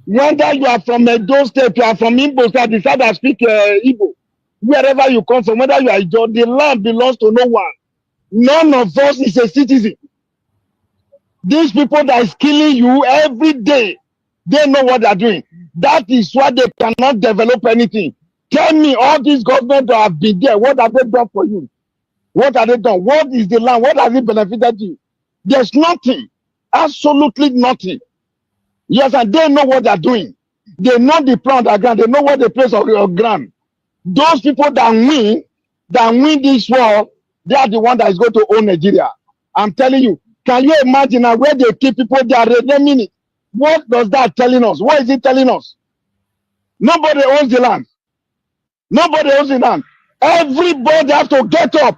M: Whether you are from Edo State, you are from Igbo State, decide to speak Igbo. Wherever you come from, whether you are Ijo, the land belongs to no one. None of us is a citizen. These people that is killing you every day, they know what they are doing. That is why they cannot develop anything. Tell me, all these governments that have been there, what have they done for you? What have they done? What is the land? What has it benefited you? There's nothing. Absolutely nothing. Yes, and they know what they're doing. They know the plan on the ground. They know what the place of your ground. Those people that win this war, they are the one that is going to own Nigeria. I'm telling you. Can you imagine where they keep people there? What does that telling us? What is it telling us? Nobody owns the land. Nobody owns the land. Everybody has to get up.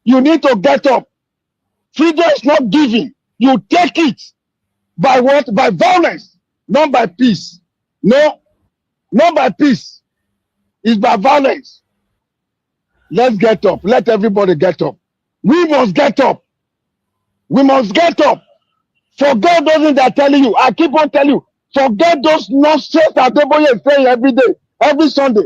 M: You need to get up. Freedom is not giving. You take it. By what? By violence, not by peace. No, not by peace. It's by violence. Let's get up. Let everybody get up. We must get up. We must get up. Forget those that are telling you. I keep on telling you. Forget those nonsense that Deboye is saying every day, every Sunday.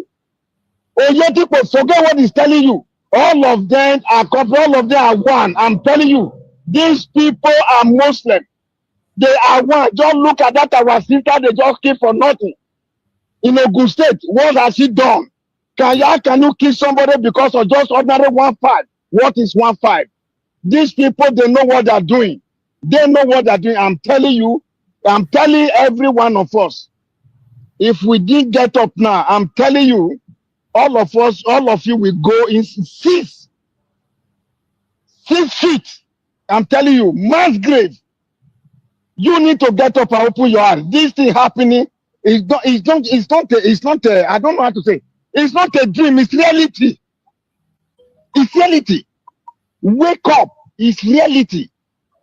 M: Oyetipo, forget what he's telling you. All of them are all of them are one. I'm telling you, these people are Muslim. They are one. Just look at that. Our sister, they just kill for nothing. In Ogun State, what has she done? Can you kill somebody because of just ordinary 1.5? What is 1.5? These people, they know what they're doing. They know what they're doing. I'm telling you, I'm telling every one of us, if we didn't get up now, I'm telling you, all of us, all of you will go in 6 feet. I'm telling you, mass grave. You need to get up and open your eyes. This thing happening is not, I don't know how to say. It's not a dream, it's reality. It's reality. Wake up, it's reality.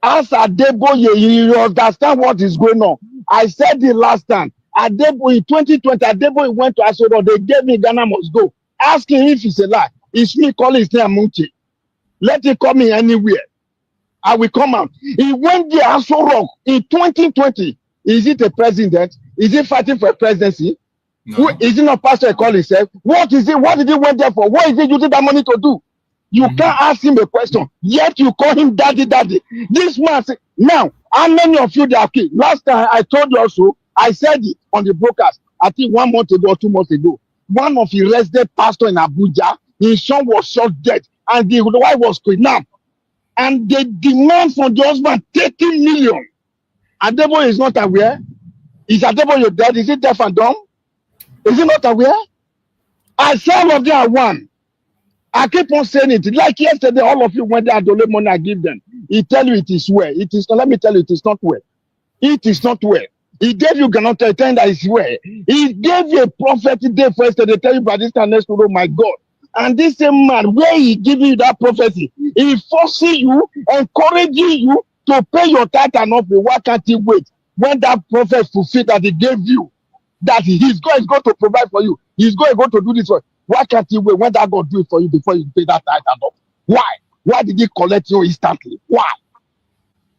M: As Adeboye, you understand what is going on. I said it last time. Adeboye, in 2020, Adeboye went to Asoro. They gave me Ghana must go. Ask him if it's a lie. It's me calling his name Munchi. Let it come in anywhere. I will come out. He went there Asoro in 2020. Is it a president? Is he fighting for a presidency? No. Is he not pastor call himself? What is it? What did he went there for? What is he using that money to do? You can't ask him a question, yet you call him daddy, daddy. This man, now, how many of you that are killed? Last time I told you also, I said it on the broadcast, I think 1 month ago or 2 months ago. One of the resident pastor in Abuja, his son was shot dead, and the wife was kidnapped. And they demand from the husband 30 million. Adeboye is not aware. Is Adeboye dead? Is he deaf and dumb? Is he not aware? I say all of them are one. I keep on saying it. Like yesterday, all of you went there, donate money, I give them. He tell you it is well. It is not, let me tell you, it is not well. It is not well. He gave you cannot tell that it's well. He gave you a prophetic day first, they tell you by this time next to oh my God. And this same man, where he give you that prophecy, he forcing you, encouraging you to pay your tithe and offering. Why can't he wait? When that prophet fulfill that he gave you, that he's going to provide for you. He's going to do this for you. Why can't you wait when that God do it for you before you pay that tithe and offering? Why? Why did he collect you instantly? Why?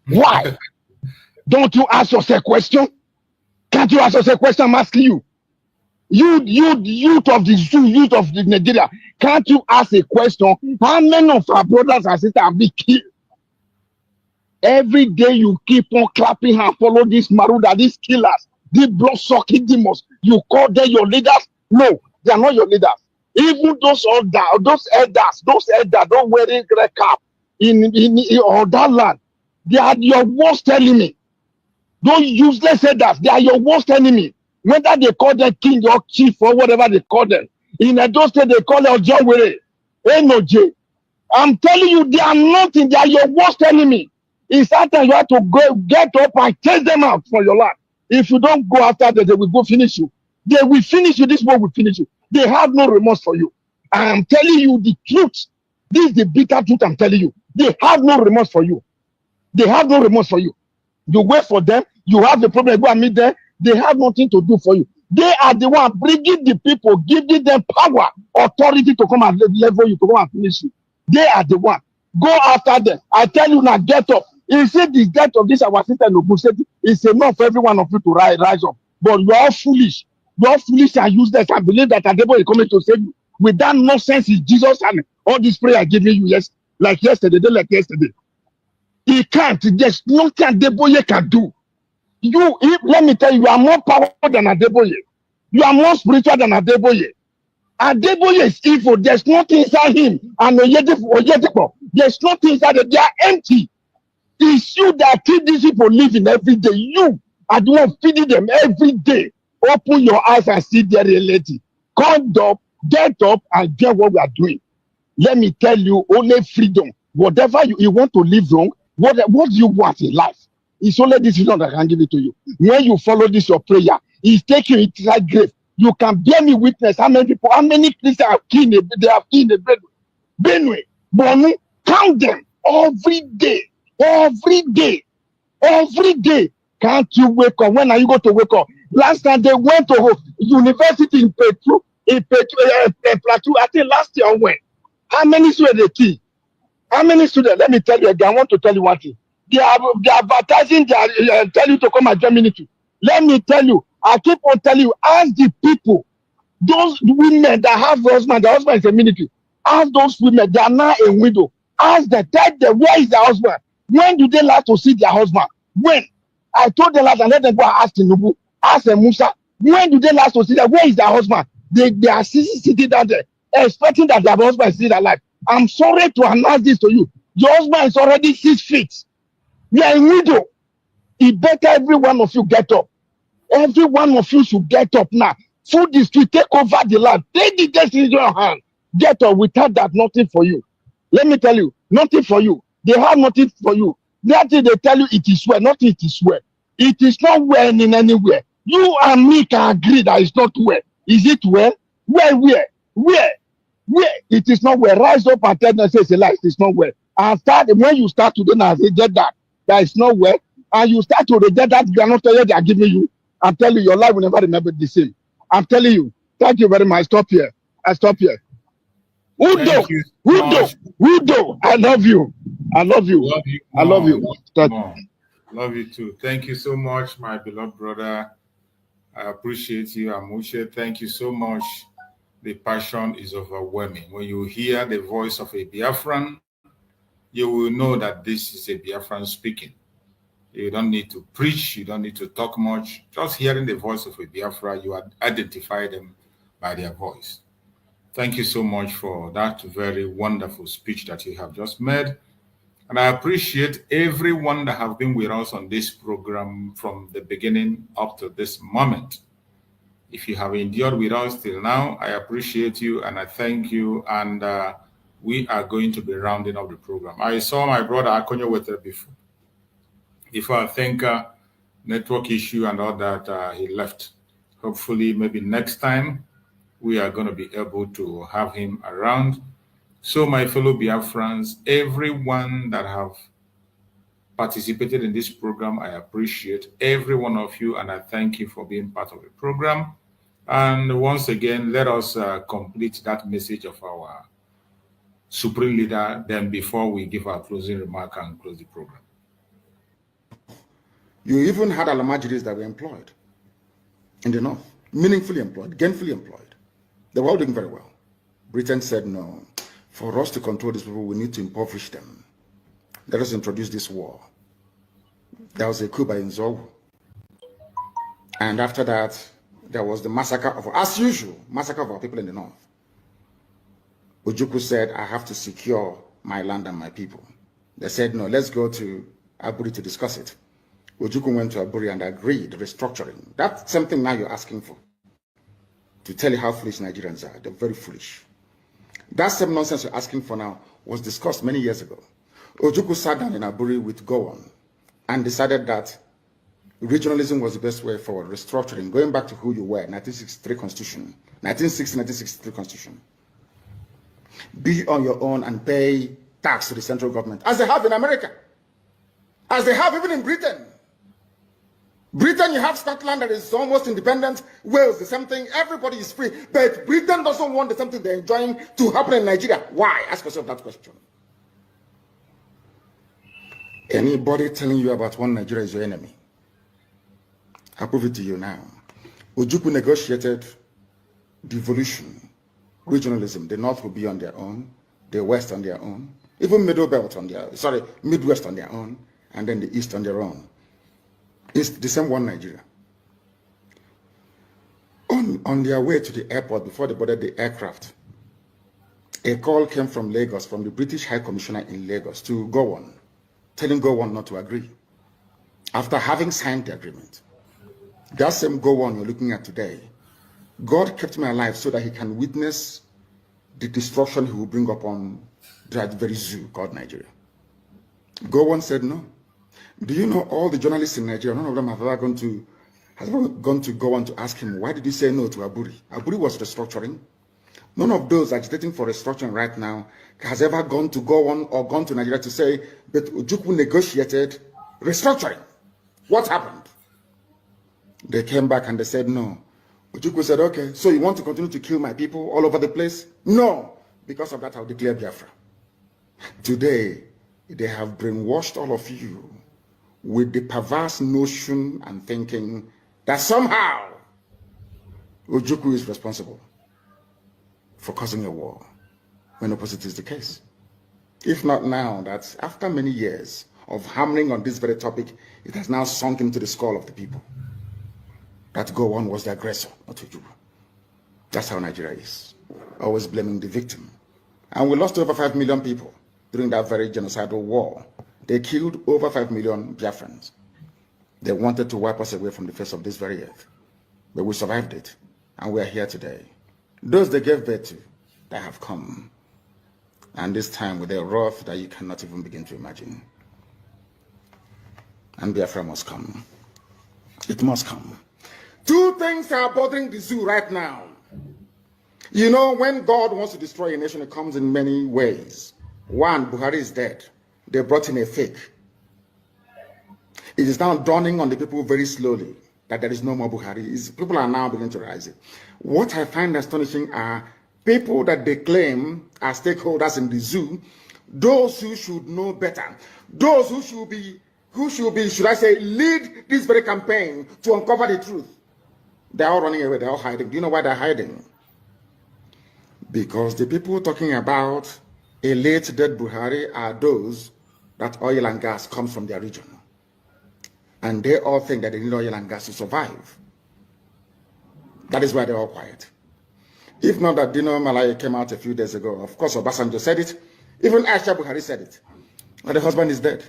M: Why? Don't you ask yourself a question? Can't you ask yourself a question? I'm asking you. Youth of the Nigeria, can't you ask a question? How many of our brothers and sisters have been killed? Every day you keep on clapping and follow these Maruda, these killers, these blood-sucking demons. You call them your leaders? No, they are not your leaders. Even those elders don't wearing red cap in that land, they are your worst enemy. Those useless elders, they are your worst enemy. Whether they call them king or chief or whatever they call them. In Edo State, they call them Ojawere, Enoje. I'm telling you, they are nothing. They are your worst enemy. It's that time you have to go get up and chase them out from your land. If you don't go after them, they will go finish you. They will finish you. This one will finish you. They have no remorse for you. I am telling you the truth. This is the bitter truth I'm telling you. They have no remorse for you. They have no remorse for you. You wait for them. You have the problem. Go and meet them. They have nothing to do for you. They are the one bringing the people, giving them power, authority to come and level you, to come and finish you. They are the one. Go after them. I tell you now, get up. You see the death of this our sister in Ogun State, it's enough for every one of you to rise up. But you are all foolish. You are foolish and useless and believe that Adebo is coming to save you. With that nonsense is Jesus and all this prayer giving you, yes, like yesterday, like yesterday. He can't. There's nothing Adeboye can do. Let me tell you, you are more powerful than Adeboye. You are more spiritual than Adeboye. Adeboye is evil. There's nothing inside him. And Oyedepo, there's nothing inside them. They are empty. It's you that keep these people living every day. You are the one feeding them every day. Open your eyes and see their reality. Come up, get up, and get what we are doing. Let me tell you, only freedom. Whatever you want to live wrong, what do you want in life? It's only this freedom that can give it to you. When you follow this, your prayer, it's taking you inside grave. You can bear me witness how many people, how many Christians have killed the Benue, Bonu, count them every day. Every day. Every day. Can't you wake up? When are you going to wake up? Last time they went to university in Plateau, I think last year when? How many students they kill? How many students? Let me tell you again. I want to tell you one thing. They are advertising, they tell you to come and join military. Let me tell you, I keep on telling you, ask the people, those women that have husband, the husband is a military. Ask those women, they are now a widow. Ask them, tell them, where is the husband? When do they like to see their husband? When? I told them last and let them go and ask Tinubu, ask Musa. When do they like to see that? Where is their husband? They are sitting down there, expecting that their husband is still alive. I'm sorry to announce this to you. Your husband is already 6 feet. You are a widow. It better every one of you get up. Every one of you should get up now. Food is to take over the land. Take the destiny in your hand. Get up. Without that, nothing for you. Let me tell you, nothing for you. They have nothing for you. Nothing they tell you it is well. Nothing it is well. It is not well in anywhere. You and me can agree that it's not well. Is it well? Where? It is not well. Rise up and tell them, say it's a lie. It is not well. And when you start to do now, reject that is not well. And you start to reject that granite they are giving you. I'm telling you, your life will never remember the same. I'm telling you. Thank you very much. I stop here. Udo, I love you. I love you. I love you.
A: Love you too. Thank you so much, my beloved brother. I appreciate you, Amushe. Thank you so much. The passion is overwhelming. When you hear the voice of a Biafran, you will know that this is a Biafran speaking. You don't need to preach. You don't need to talk much. Just hearing the voice of a Biafra, you identify them by their voice. Thank you so much for that very wonderful speech that you have just made. And I appreciate everyone that have been with us on this program from the beginning up to this moment. If you have endured with us till now, I appreciate you and I thank you. And we are going to be rounding up the program. I saw my brother Akonyo with it before I think network issue and all that, he left. Hopefully, maybe next time, we are going to be able to have him around. So my fellow Biafrans, everyone that have participated in this program, I appreciate every one of you, and I thank you for being part of the program. And once again, let us complete that message of our Supreme Leader, then before we give our closing remark and close the program.
K: You even had Alamajiris that were employed in the north, meaningfully employed, gainfully employed. They were all doing very well. Britain said, no, for us to control these people, we need to impoverish them. Let us introduce this war. There was a coup by Nzogu. And after that, there was the massacre of, as usual, massacre of our people in the north. Ojukwu said, I have to secure my land and my people. They said, no, let's go to Aburi to discuss it. Ojukwu went to Aburi and agreed restructuring. That's something now you're asking for. To tell you how foolish Nigerians are. They're very foolish. That same nonsense you're asking for now was discussed many years ago. Ojukwu sat down in Aburi with Gowon and decided that regionalism was the best way forward, restructuring, going back to who you were, 1963 Constitution, 1963 Constitution. Be on your own and pay tax to the central government, as they have in America, as they have even in Britain. Britain, you have Scotland that is almost independent, Wales, the same thing, everybody is free, but Britain doesn't want the same thing they're enjoying to happen in Nigeria. Why? Ask yourself that question. Anybody telling you about one Nigeria is your enemy? I'll prove it to you now. Ojukwu negotiated devolution, regionalism. The North will be on their own, the West on their own, even Midwest on their own, and then the East on their own. It's the same one Nigeria. On their way to the airport, before they boarded the aircraft, a call came from Lagos, from the British High Commissioner in Lagos to Gowon, telling Gowon not to agree, after having signed the agreement. That same Gowon you're looking at today, God kept me alive so that he can witness the destruction he will bring upon that very zoo called Nigeria. Gowon said no. Do you know all the journalists in Nigeria, none of them have ever gone to Gowon to ask him, why did he say no to Aburi? Aburi was restructuring. None of those agitating for restructuring right now has ever gone to Gowon or gone to Nigeria to say, but Ojukwu negotiated restructuring. What happened? They came back and they said no. Ojukwu said, okay, so you want to continue to kill my people all over the place? No. Because of that, I'll declare Biafra. Today, they have brainwashed all of you with the perverse notion and thinking that somehow Ojukwu is responsible for causing a war, when opposite is the case. If not now, that after many years of hammering on this very topic, it has now sunk into the skull of the people that Gowon was the aggressor, not Ojukwu. That's how Nigeria is, always blaming the victim. And we lost over 5 million people during that very genocidal war. They killed over 5 million Biafrans. They wanted to wipe us away from the face of this very earth. But we survived it, and we are here today. Those they gave birth to, they have come. And this time with a wrath that you cannot even begin to imagine. And Biafra must come. It must come. Two things are bothering the zoo right now. You know, when God wants to destroy a nation, it comes in many ways. One, Buhari is dead. They brought in a fake. It is now dawning on the people very slowly that there is no more Buhari. People are now beginning to realize it. What I find astonishing are people that they claim are stakeholders in the zoo, those who should know better, those who should be, should I say, lead this very campaign to uncover the truth. They're all running away, they're all hiding. Do you know why they're hiding? Because the people talking about a late dead Buhari are those that oil and gas comes from their region. And they all think that they need oil and gas to survive. That is why they're all quiet. If not that Dino Malaya came out a few days ago, of course Obasanjo said it, even Aisha Buhari said it, but the husband is dead.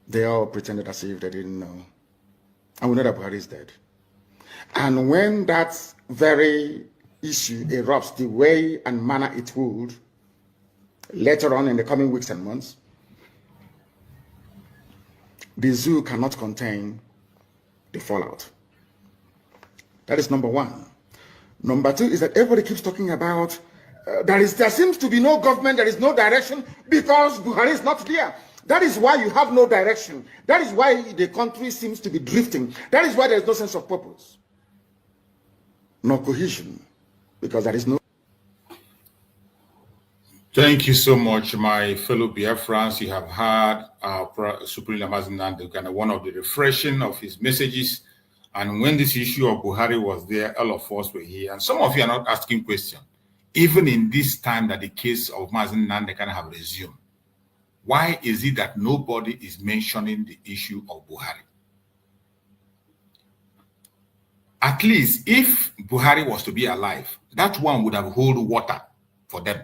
K: They all pretended as if they didn't know. And we know that Buhari is dead. And when that very issue erupts the way and manner it would, later on in the coming weeks and months, the zoo cannot contain the fallout. That is number one. Number two is that everybody keeps talking about there seems to be no government, there is no direction because Buhari is not there. That is why you have no direction. That is why the country seems to be drifting. That is why there is no sense of purpose, no cohesion, because there is no.
A: Thank you so much, my fellow Biafrans. You have heard our Supreme Lamazin kind of one of the refreshing of his messages. And when this issue of Buhari was there, all of us were here. And some of you are not asking questions. Even in this time that the case of Mazin Nande can have resumed, why is it that nobody is mentioning the issue of Buhari? At least if Buhari was to be alive, that one would have held water for them.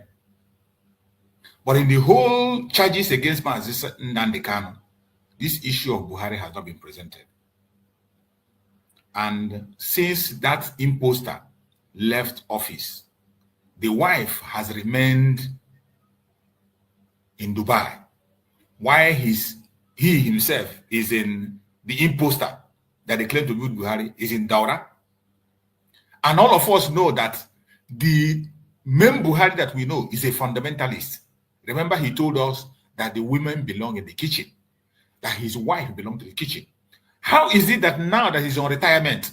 A: But in the whole charges against Mazin Nande Kanu, this issue of Buhari has not been presented. And since that imposter left office, the wife has remained in Dubai, while he himself is in the imposter that they claim to be Buhari is in Daura. And all of us know that the main Buhari that we know is a fundamentalist. Remember, he told us that the women belong in the kitchen, that his wife belonged to the kitchen. How is it that now that he's on retirement,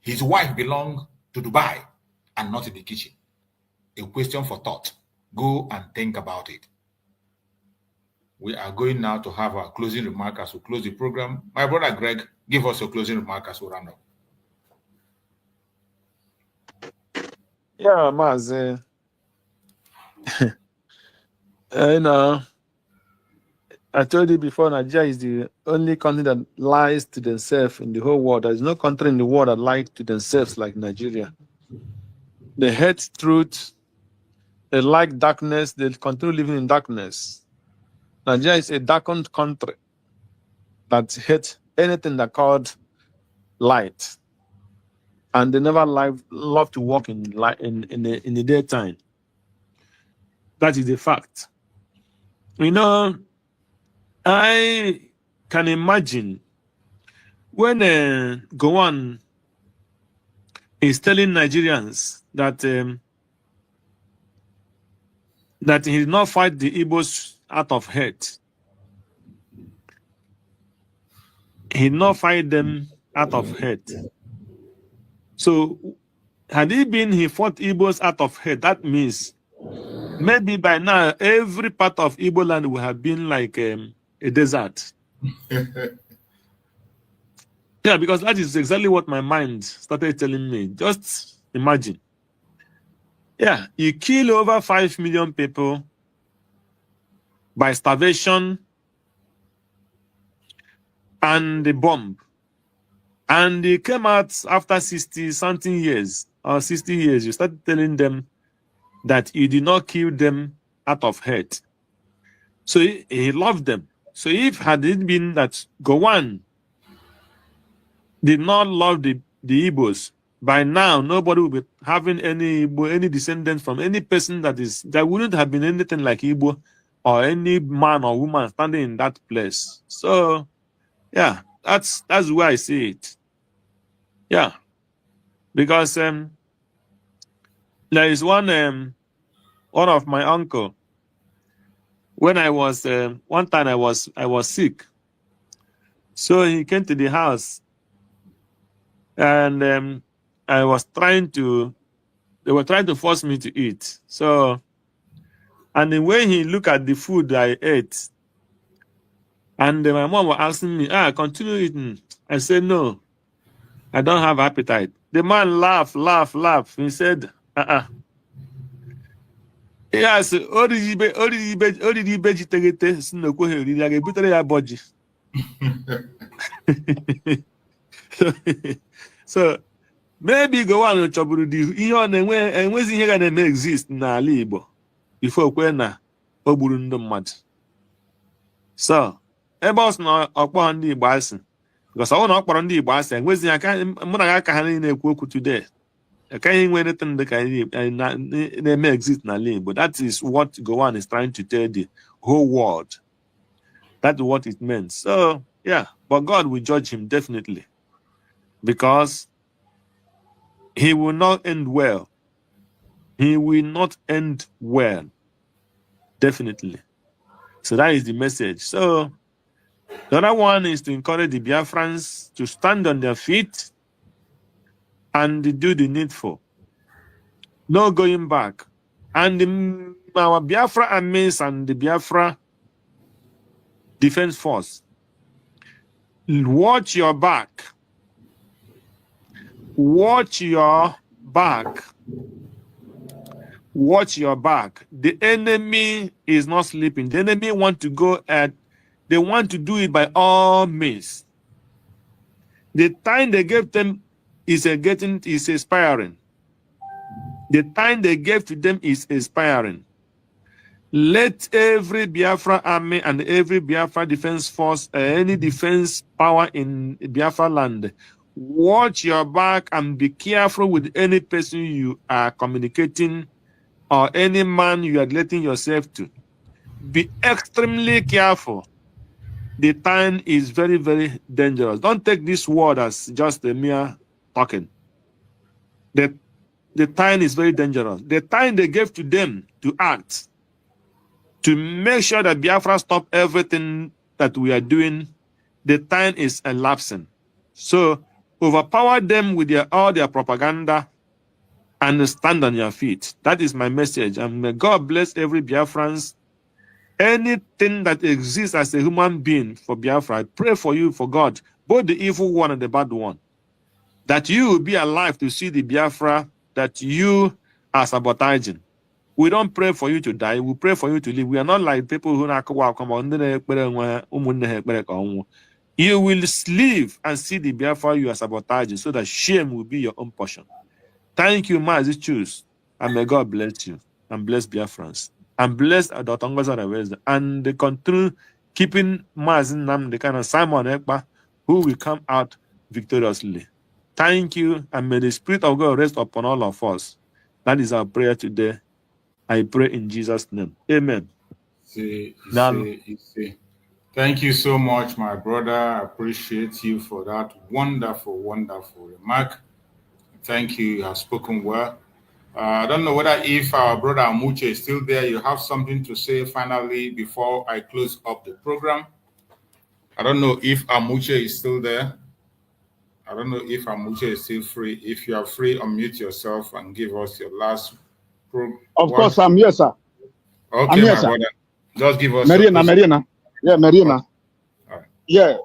A: his wife belongs to Dubai and not in the kitchen? A question for thought. Go and think about it. We are going now to have our closing remark as we close the program. My brother Greg, give us a closing remark as we round up.
E: Yeah, Maz. You know, I told you before, Nigeria is the only country that lies to themselves in the whole world. There is no country in the world that lies to themselves like Nigeria. They hate truth. They like darkness. They continue living in darkness. Nigeria is a darkened country that hates anything that called light, and they never love to walk in light in the daytime. That is a fact. You know, I can imagine when Gowon is telling Nigerians that that he did not fight the Igbos out of hate. He did not fight them out of hate. So, had he fought Igbos out of hate, that means maybe by now every part of Igbo land would have been like a desert. Yeah, because that is exactly what my mind started telling me. Just imagine. Yeah, you kill over 5 million people by starvation and the bomb. And they came out after 60-something years or 60 years. You started telling them that you did not kill them out of hate. So he loved them. So if had it been that Gowon did not love the Igbos, by now nobody would be having any descendants from any person that wouldn't have been anything like Igbo or any man or woman standing in that place. So yeah, that's where I see it. Yeah, because there is one of my uncle. When I was one time I was sick, so he came to the house, and they were trying to force me to eat. So, and when he looked at the food I ate, and my mom was asking me, continue eating. I said, no, I don't have appetite. The man laughed. He said, Yes, so maybe Gowon chọburu ihe ọ enwezi ihe ga na-eme exist n'ala Igbo before kwe na o gburu ndị mmadụ. So ebe ọ sị na ọkpọ ndị Igbo asị, because ọ na ọ kpọrọ ndị Igbo asị, enwezi aka mụ na aka ha niile ekwu okwu today. Can't even anything that they may exist in Ali, but that is what Gowon is trying to tell the whole world. That's what it meant. So yeah, but God will judge him definitely, because he will not end well. He will not end well, definitely. So that is the message. So the other one is to encourage the Biafrans to stand on their feet and do the needful. No going back. And our Biafra armies and the Biafra Defense Force, watch your back. Watch your back. Watch your back. The enemy is not sleeping. The enemy want to they want to do it by all means. The time they gave them is expiring. The time they gave to them is expiring. Let every Biafra army and every Biafra defense force, any defense power in Biafra land, watch your back and be careful with any person you are communicating or any man you are letting yourself to. be extremely careful. The time is very, very dangerous. Don't take this word as just a mere talking. The time is very dangerous. The time they gave to them to act, to make sure that Biafra stop everything that we are doing, the time is elapsing. So overpower them with all their propaganda and stand on your feet. That is my message. And may God bless every Biafran. Anything that exists as a human being for Biafra, I pray for you, for God, both the evil one and the bad one, that you will be alive to see the Biafra that you are sabotaging. We don't pray for you to die. We pray for you to live. We are not like people who you will live and see the Biafra you are sabotaging, so that shame will be your own portion. Thank you, Mazi Choose, and may God bless you and bless Biafrans and bless Dr. Ngozi, and they continue keeping Mazi Nam, the kind of Simon Ekpa, who will come out victoriously. Thank you, and may the Spirit of God rest upon all of us. That is our prayer today. I pray in Jesus' name. Amen.
A: Thank you so much, my brother. I appreciate you for that wonderful, wonderful remark. Thank you. You have spoken well. I don't know whether if our brother Amuche is still there, you have something to say finally before I close up the program. I don't know if Amuche is still there. I don't know if Amuche is still free. If you are free, unmute yourself and give us your last program.
M: Of course, I'm here, sir.
A: Okay,
M: I'm here,
A: my
M: sir.
A: brother. Just give us
M: Marina. Yeah, Marina.
A: All right.
M: Yeah.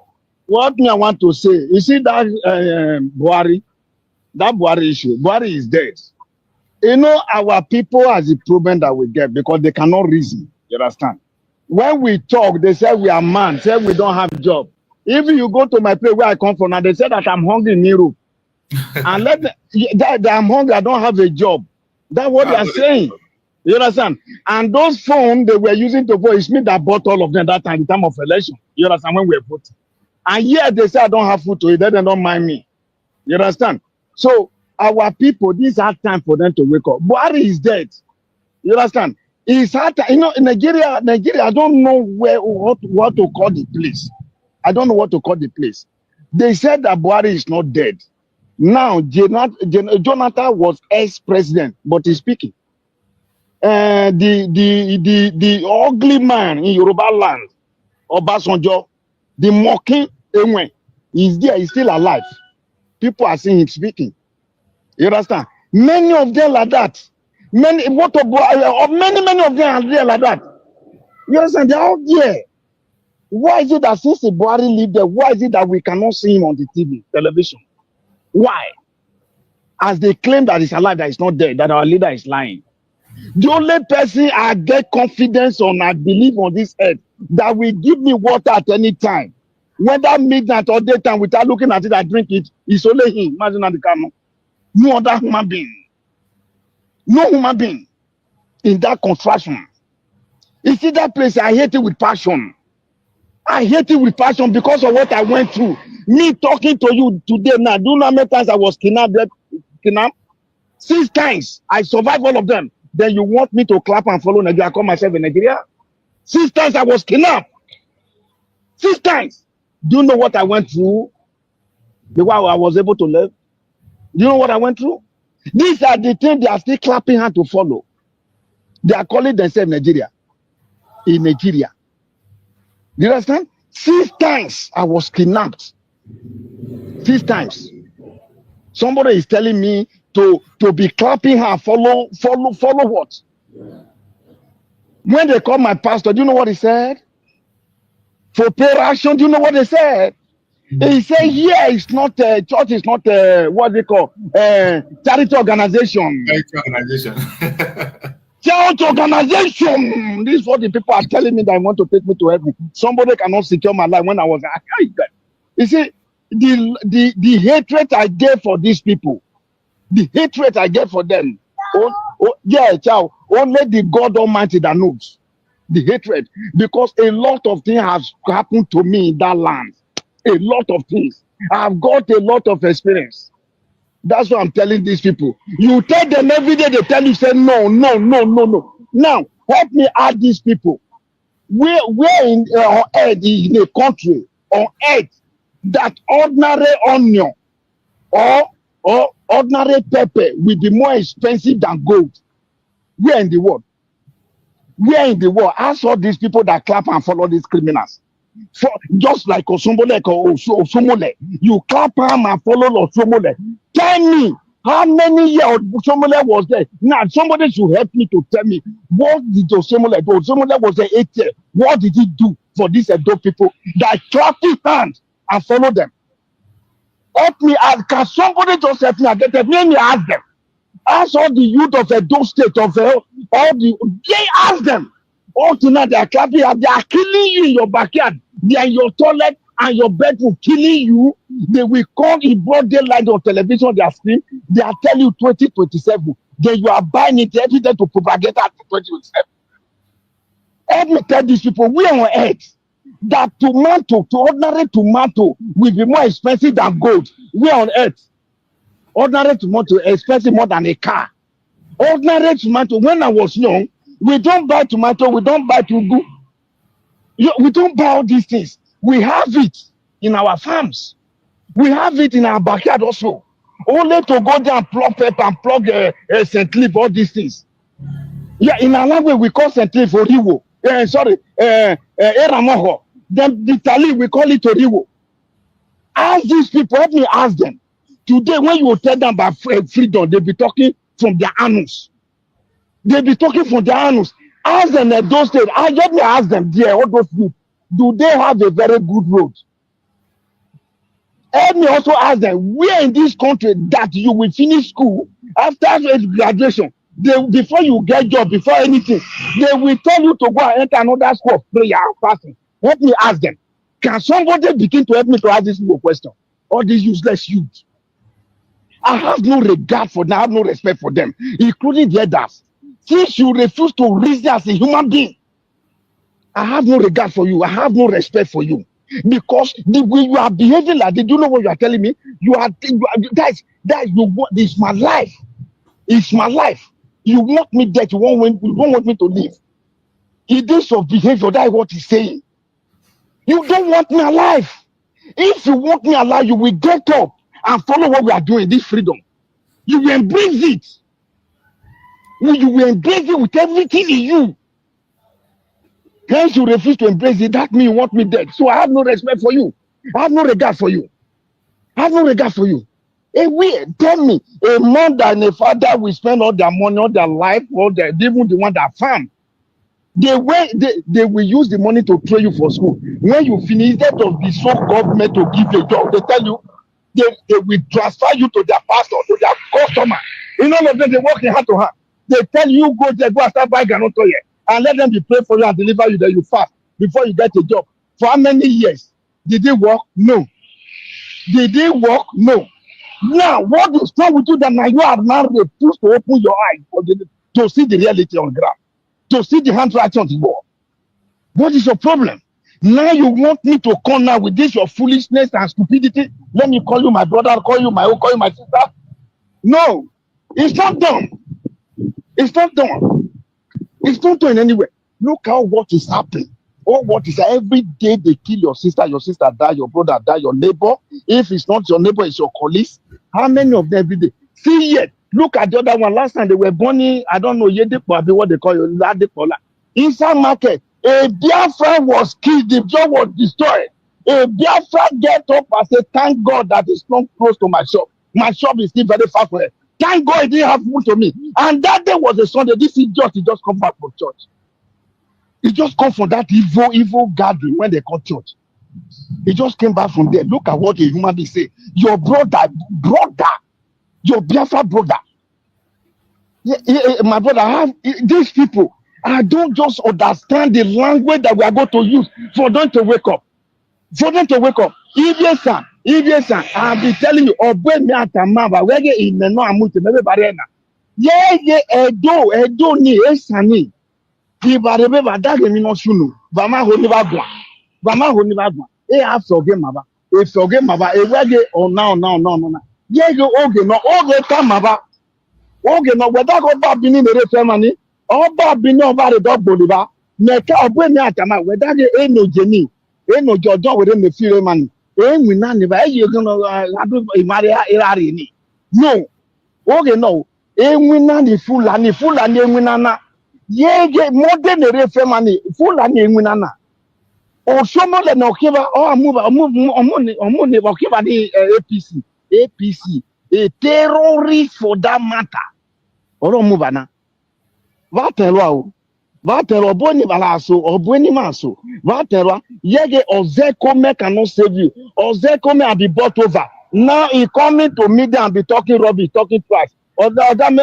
M: What me I want to say, you see that Buhari issue, Buhari is dead. You know, our people has a problem that we get because they cannot reason. You understand? When we talk, they say we are man, say we don't have job. If you go to my place where I come from, and they say that I'm hungry in Europe, and that I'm hungry, I don't have a job. That's what they are saying. You understand? And those phones they were using to vote, it's me that bought all of them that time, the time of election. You understand? When we were voting. And yet they say I don't have food to eat, they don't mind me. You understand? So our people, this is hard time for them to wake up. Buhari is dead. You understand? It's hard time. You know, in Nigeria, I don't know what to call the place. I don't know what to call the place. They said that Buhari is not dead. Now, Jonathan was ex-president, but he's speaking. The ugly man in Yoruba land, Obasanjo, the mocking Enwe, he's there, he's still alive. People are seeing him speaking. You understand? Many of them like that. Many of them are there like that. You understand? They're out there. Why is it that since the Buhari lived there, why is it that we cannot see him on the television? Why? As they claim that he's alive, that he's not dead, that our leader is lying. The only person I get confidence on, I believe on this earth, that will give me water at any time, whether midnight or daytime, without looking at it, I drink it, is only him. Imagine the camera. No other human being. No human being in that construction. You see that place, I hate it with passion. I hate it with passion because of what I went through. Me talking to you today now, do you know how many times I was kidnapped? 6 times. I survived all of them. Then you want me to clap and follow Nigeria? I call myself in Nigeria. 6 times I was kidnapped. 6 times. Do you know what I went through? The way I was able to live? Do you know what I went through? These are the things they are still clapping hand to follow. They are calling themselves Nigeria. In Nigeria. Do you understand? 6 times I was kidnapped. 6 times. Somebody is telling me to be clapping her, follow what? When they called my pastor, do you know what he said? For pay ration, do you know what they said? He said, yeah, it's not church, is not what they call charity organization.
A: Charity organization.
M: Church organization. This is what the people are telling me that they want to take me to heaven. Somebody cannot secure my life when I was. You see, the hatred I gave for these people, the hatred I get for them. Only the God Almighty that knows the hatred, because a lot of things have happened to me in that land. A lot of things. I've got a lot of experience. That's what I'm telling these people. You tell them every day, they tell you, say no. Now, help me add these people. Where in on earth in a country on earth that ordinary onion or ordinary pepper will be more expensive than gold? Where in the world? Where in the world? Ask all these people that clap and follow these criminals. For just like Osomole or Osomole, you clap him and follow Osomole. Tell me how many years Osomole was there? Now somebody should help me to tell me what did Osomole do? Osomole was there 8 years. What did he do for these adult people that clap his hands and follow them? Help me ask. Can somebody just help me? Let me ask them. Ask all the youth of Edo State they ask them. All tonight they are clapping and they are killing you in your backyard. They are in your toilet and your bedroom killing you. They will come in broad daylight on television on their screen. They are telling you 2027. Then you are buying it every day to propagate at 2027. Let me tell these people, we are on earth. That ordinary tomato will be more expensive than gold. We are on earth. Ordinary tomato expensive more than a car. Ordinary tomato, when I was young, we don't buy tomato, we don't buy tugu. We don't buy all these things. We have it in our farms. We have it in our backyard also. Only to go there and plug pepper and plug St. Leaf, all these things. Yeah, in our language, we call St. Leaf Oriwo. Eramoho. Then the Tali, we call it Oriwo. Ask these people, help me ask them. Today, when you tell them about freedom, they'll be talking from their annals. They'll be talking from their annals. Ask them at those states. Let me ask them there, all those people, do they have a very good road? Let me also ask them, where in this country that you will finish school after graduation, before you get job, before anything, they will tell you to go and enter another school of prayer and fasting. Let me ask them. Can somebody begin to help me to ask this question? All these useless youth. I have no regard for them. I have no respect for them, including the others. Since you refuse to reason as a human being, I have no regard for you. I have no respect for you. Because the way you are behaving like this, do you know what you are telling me? It's my life. It's my life. You want me dead. You don't want me to live. It is your behavior. That is what he's saying. You don't want me alive. If you want me alive, you will get up and follow what we are doing, this freedom. You will embrace it. You will embrace it with everything in you. Hence, you refuse to embrace it. That means you want me dead. So I have no respect for you. I have no regard for you. I have no regard for you. Tell me, a mother and a father will spend all their money, all their life, even the one that farm. They will use the money to train you for school. When you finish, instead of the sole government to give you a job, they tell you they will transfer you to their pastor, to their customer. In all of them, they work hand to hand. They tell you go there, go and start buying ganotoye, and let them be praying for you and deliver you. Then you fast before you get a job. For how many years? Did they work? No. Did they work? No. Now, what is wrong with you that now you are now refused to open your eyes to see the reality on ground, to see the handwriting on the wall? What is your problem? Now you want me to come now with this your foolishness and stupidity? Let me call you my brother, call you my sister. No, it's not done. It's not done. It's not done anyway. Look how what is happening. Or what is every day they kill your sister die, your brother die, your neighbor. If it's not your neighbor, it's your colleagues. How many of them every day? See yet. Look at the other one. Last time they were burning, I don't know, what they call it, inside market. A Biafra was killed, the job was destroyed. A Biafra get up and say, thank God that it's not close to my shop. My shop is still very far from it. Thank God it didn't happen to me. And that day was a Sunday. This idiot, he just come back from church. He just come from that evil gathering when they call church. He just came back from there. Look at what a human being say. Your brother, your Biafra brother. My brother, I have these people. I don't just understand the language that we are going to use for them to wake up. For them to wake up. If yes, sir, I'll be telling you, obey me at a mamba, where you in the no amount of everybody. Edo ni esani. Ibarebe badage mi no sunu. Vama honi bagwa. E have forget maba. E forget maba. E wege no. Yege oge no oge ka maba. Oge no weda go ba bini mere famani. Oba bini oba re dog boliba. Meka obwe me atama we that no Jenny, no Jojo within the few man. We none by you gonna Maria Irari. No, okay, no. We none the full and winana. Ye modern refemani, full and winana. Or someone that no kiva or move money or kiva the APC, a terrorist for that matter. Or move Vatero, Vatero Boni Balaso or Boni Maso, Vatero, Yege or Zekome cannot save you, or Zekome will be bought over. Now he coming to media and be talking rubbish, talking twice. Or Zekome,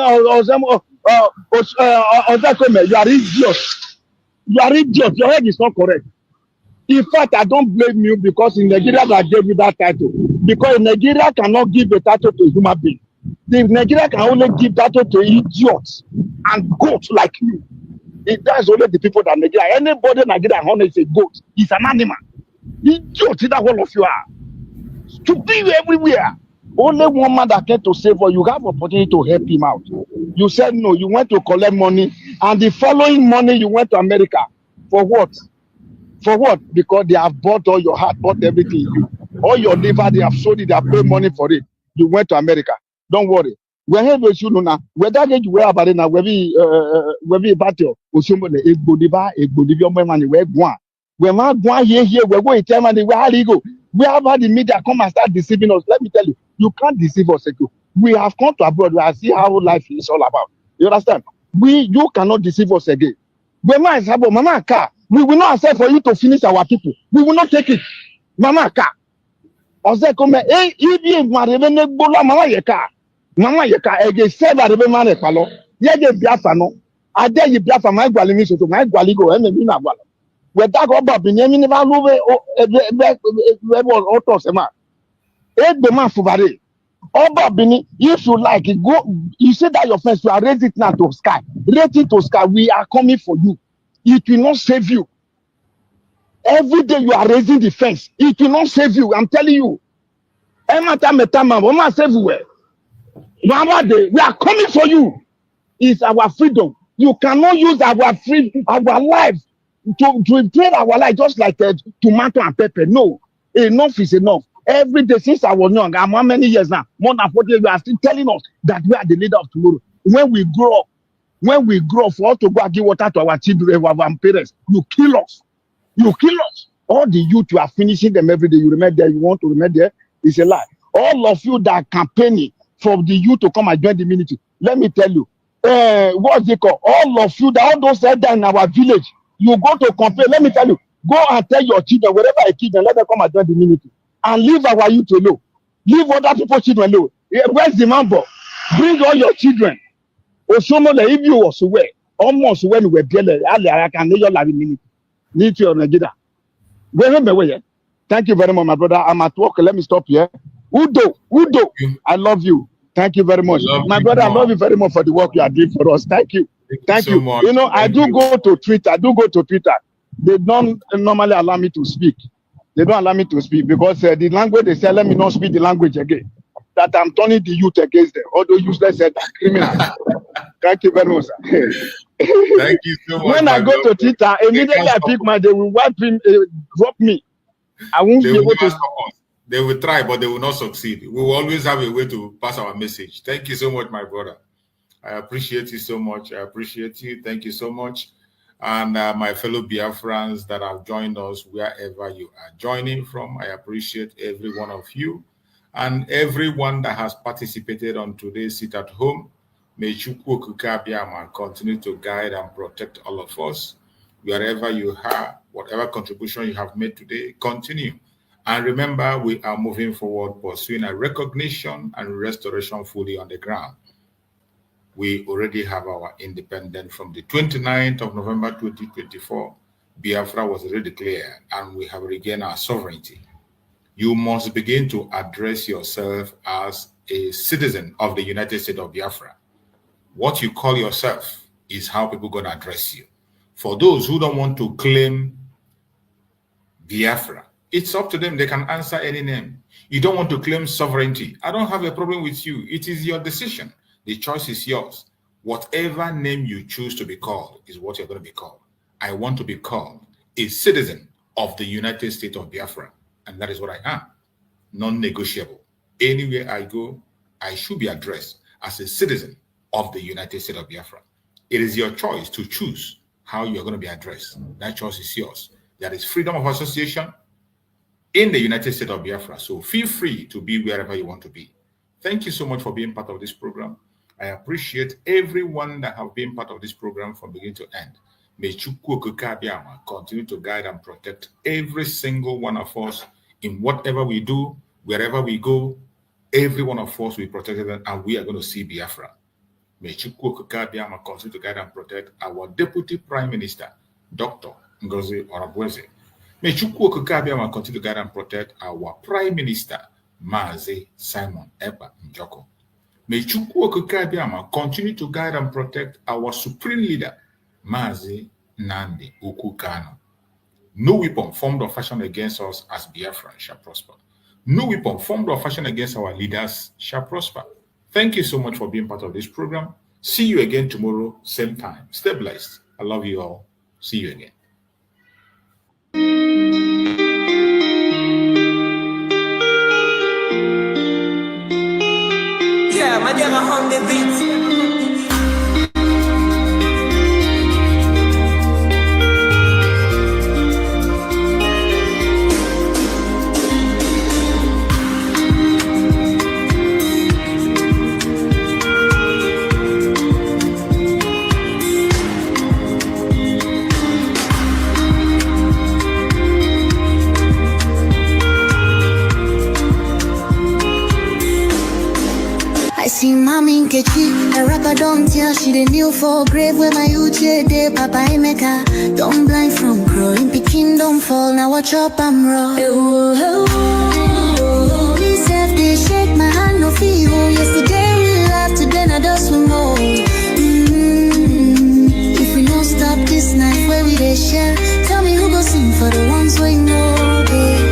M: you are idiot. You are idiot. Your head is not correct. In fact, I don't blame you because in Nigeria I gave you that title. Because Nigeria cannot give a title to a human being. The Nigeria can only give title to idiots and goats like you. That's only the people that Nigeria. Anybody in Nigeria is a goat. It's an animal. Idiot, that all of you are. Stupid everywhere. Only one man that came to save you. You have opportunity to help him out. You said no. You went to collect money, and the following money you went to America. For what? For what? Because they have bought all your heart, bought everything you. All your liver, they have sold it, they have paid money for it. You went to America. Don't worry. We have you know now. Whether you wear about it now, whether battle or somebody a good money, we're going. We're not going here, we're going to tell money where you go. We have had the media come and start deceiving us. Let me tell you, you can't deceive us. We have come to abroad. We have seen how life is all about. You understand? You cannot deceive us again. Mama car. We will not accept for you to finish our people. We will not take it. Mama car. Ose come ibi marebe bola mama yeka. Mama yeka ege seba rebe mane palo. Yege Biafra no. Ade yi Biafra my gwali mi so to my gwali go eme mi na gwala. We da go ba binyemi ni ba love ebe auto sema. Egbe man fubare. Oba bini, if you like it, go. You say that your friends, you are raise it now to sky. Raise it to sky. We are coming for you. It will not save you. Every day you are raising the fence. It will not save you. I'm telling you. We are coming for you. It's our freedom. You cannot use our life to trade our life just like tomato and pepper. No, enough is enough. Every day since I was young, I'm how many years now? More than 40 years, you are still telling us that we are the leader of tomorrow. When we grow up, for us to go and give water to our children, our parents, you kill us. You kill us. All the youth, you are finishing them every day. You remain there, you want to remain there. It's a lie. All of you that are campaigning for the youth to come and join the military, let me tell you, what's it called? All of you, all those that are in our village, you go to campaign. Let me tell you, go and tell your children, wherever a kid, let them come and join the military. And leave our youth alone. Leave other people's children alone. Where's the member? Bring all your children. Osomole, if you was aware, almost when we were there, I can never have a minute. Need you on Nigeria. Thank you very much, my brother. I'm at work. Let me stop here. Udo, I love you. Thank you very much. My brother, I love you very much for the work you are doing for us. Thank you. Thank you. You know, I do go to Twitter. They don't normally allow me to speak. They don't allow me to speak because the language they say, let me not speak the language again. That I'm turning the youth against them. Although useless said that criminals. Thank you very much.
A: Thank you so much.
M: When I go to Twitter, immediately I pick they will wipe him, drop me. I won't be able to.
A: They will try, but they will not succeed. We will always have a way to pass our message. Thank you so much, my brother. I appreciate you so much. I appreciate you. Thank you so much. And my fellow Biafrans that have joined us wherever you are joining from, I appreciate every one of you and everyone that has participated on today's Sit at Home. May Chukwu Okike continue to guide and protect all of us. Wherever you are, whatever contribution you have made today, continue. And remember, we are moving forward, pursuing a recognition and restoration fully on the ground. We already have our independence from the 29th of November 2024. Biafra was already declared, and we have regained our sovereignty. You must begin to address yourself as a citizen of the United States of Biafra. What you call yourself is how people are going to address you. For those who don't want to claim Biafra, it's up to them. They can answer any name. You don't want to claim sovereignty. I don't have a problem with you. It is your decision. The choice is yours. Whatever name you choose to be called is what you're going to be called. I want to be called a citizen of the United States of Biafra. And that is what I am. Non-negotiable. Anywhere I go, I should be addressed as a citizen of the United States of Biafra. It is your choice to choose how you're going to be addressed. That choice is yours. There is freedom of association in the United States of Biafra. So feel free to be wherever you want to be. Thank you so much for being part of this program. I appreciate everyone that have been part of this program from beginning to end. May Chukwu Okike Abiama continue to guide and protect every single one of us in whatever we do, wherever we go. Every one of us will be protected, and we are going to see Biafra. May Chukwu Okike Abiama continue to guide and protect our Deputy Prime Minister, Dr. Ngozi Oronkweze. May Chukwu Okike Abiama continue to guide and protect our Prime Minister, Mazi Simon Ekpa Njoko. May Chukwu Okike Abiama continue to guide and protect our Supreme Leader, Mazi Nnamdi Kanu. No weapon formed or fashioned against us as Biafra shall prosper. No weapon formed or fashioned against our leaders shall prosper. Thank you so much for being part of this program. See you again tomorrow, same time. Stay blessed. I love you all. See you again.
N: Yeah, my dear, on the beat.
O: See mommy Nkechi, a rapper don't tell she the new for grave where my uche de Papa Emeka. Don't blind from growing, Peking don't fall, now watch up I'm raw. He said they shake my hand no feel. Yesterday we laughed, today I just we more. If we don't stop this night where we they share, tell me who go sing for the ones we know, babe.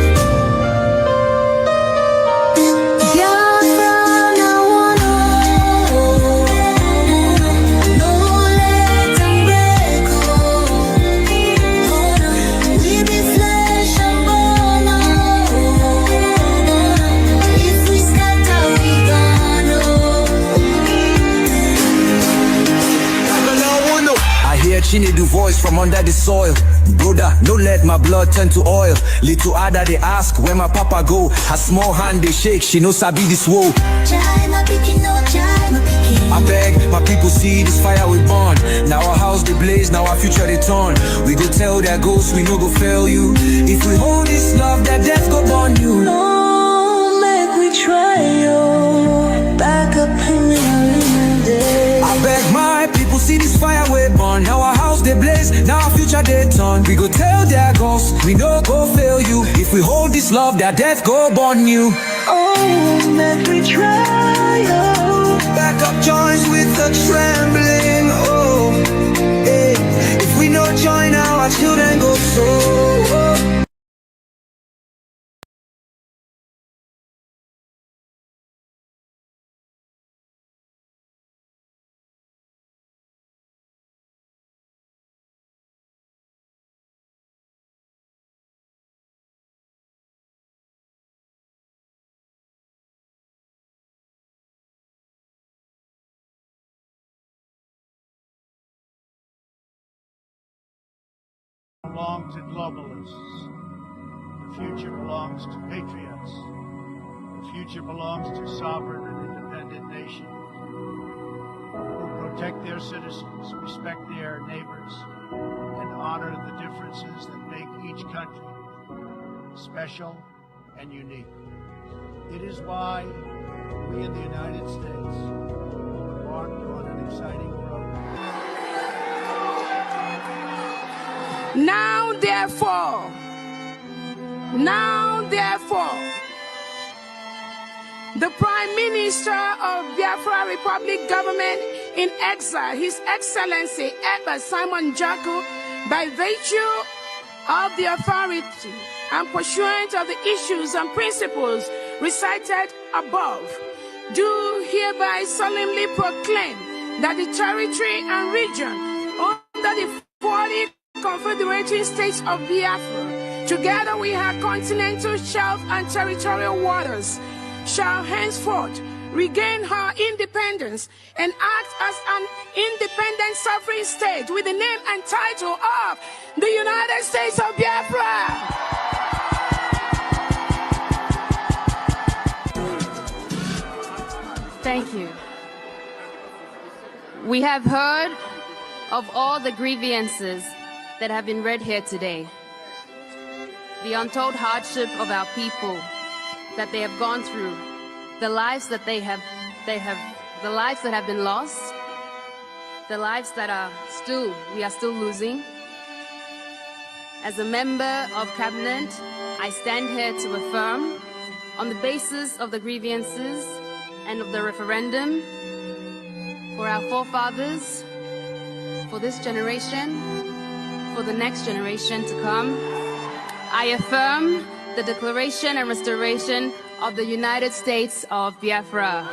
N: She need the voice from under the soil. Brother, don't let my blood turn to oil. Little Ada they ask where my papa go. Her small hand they shake, she knows I be this woe. I beg my people see this fire we burn. Now our house they blaze, now our future they turn. We go tell their ghosts we no go fail you. If we hold this love, that death go burn you.
O: No, make we try yo. Back up in the day.
N: I beg my people see this fire we burn. Now our house they blaze, now our future they turn. We go tell their ghosts we no go fail you. If we hold this love, that death go burn you.
O: Oh, make we try yo.
N: Back up joins with the trembling. Oh, hey. If we no join now, our children go so.
B: Belong to globalists. The future belongs to patriots. The future belongs to sovereign and independent nations who protect their citizens, respect their neighbors, and honor the differences that make each country special and unique. It is why we in the United States embarked on an exciting road.
C: Now therefore, the Prime Minister of Biafra Republic Government in exile, His Excellency Ekpa Simon Njoko, by virtue of the authority and pursuant of the issues and principles recited above, do hereby solemnly proclaim that the territory and region under the 40 confederating states of Biafra, together with her continental shelf and territorial waters, shall henceforth regain her independence and act as an independent sovereign state with the name and title of the United States of Biafra.
D: Thank you. We have heard of all the grievances that have been read here today. The untold hardship of our people that they have gone through, the lives that the lives that have been lost, the lives that we are still losing. As a member of cabinet, I stand here to affirm, on the basis of the grievances and of the referendum, for our forefathers, for this generation, for the next generation to come, I affirm the declaration and restoration of the United States of Biafra.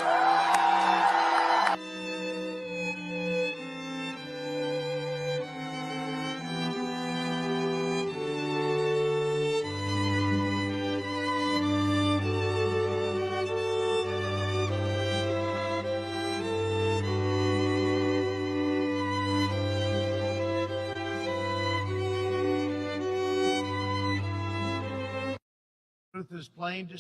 B: Truth is plain to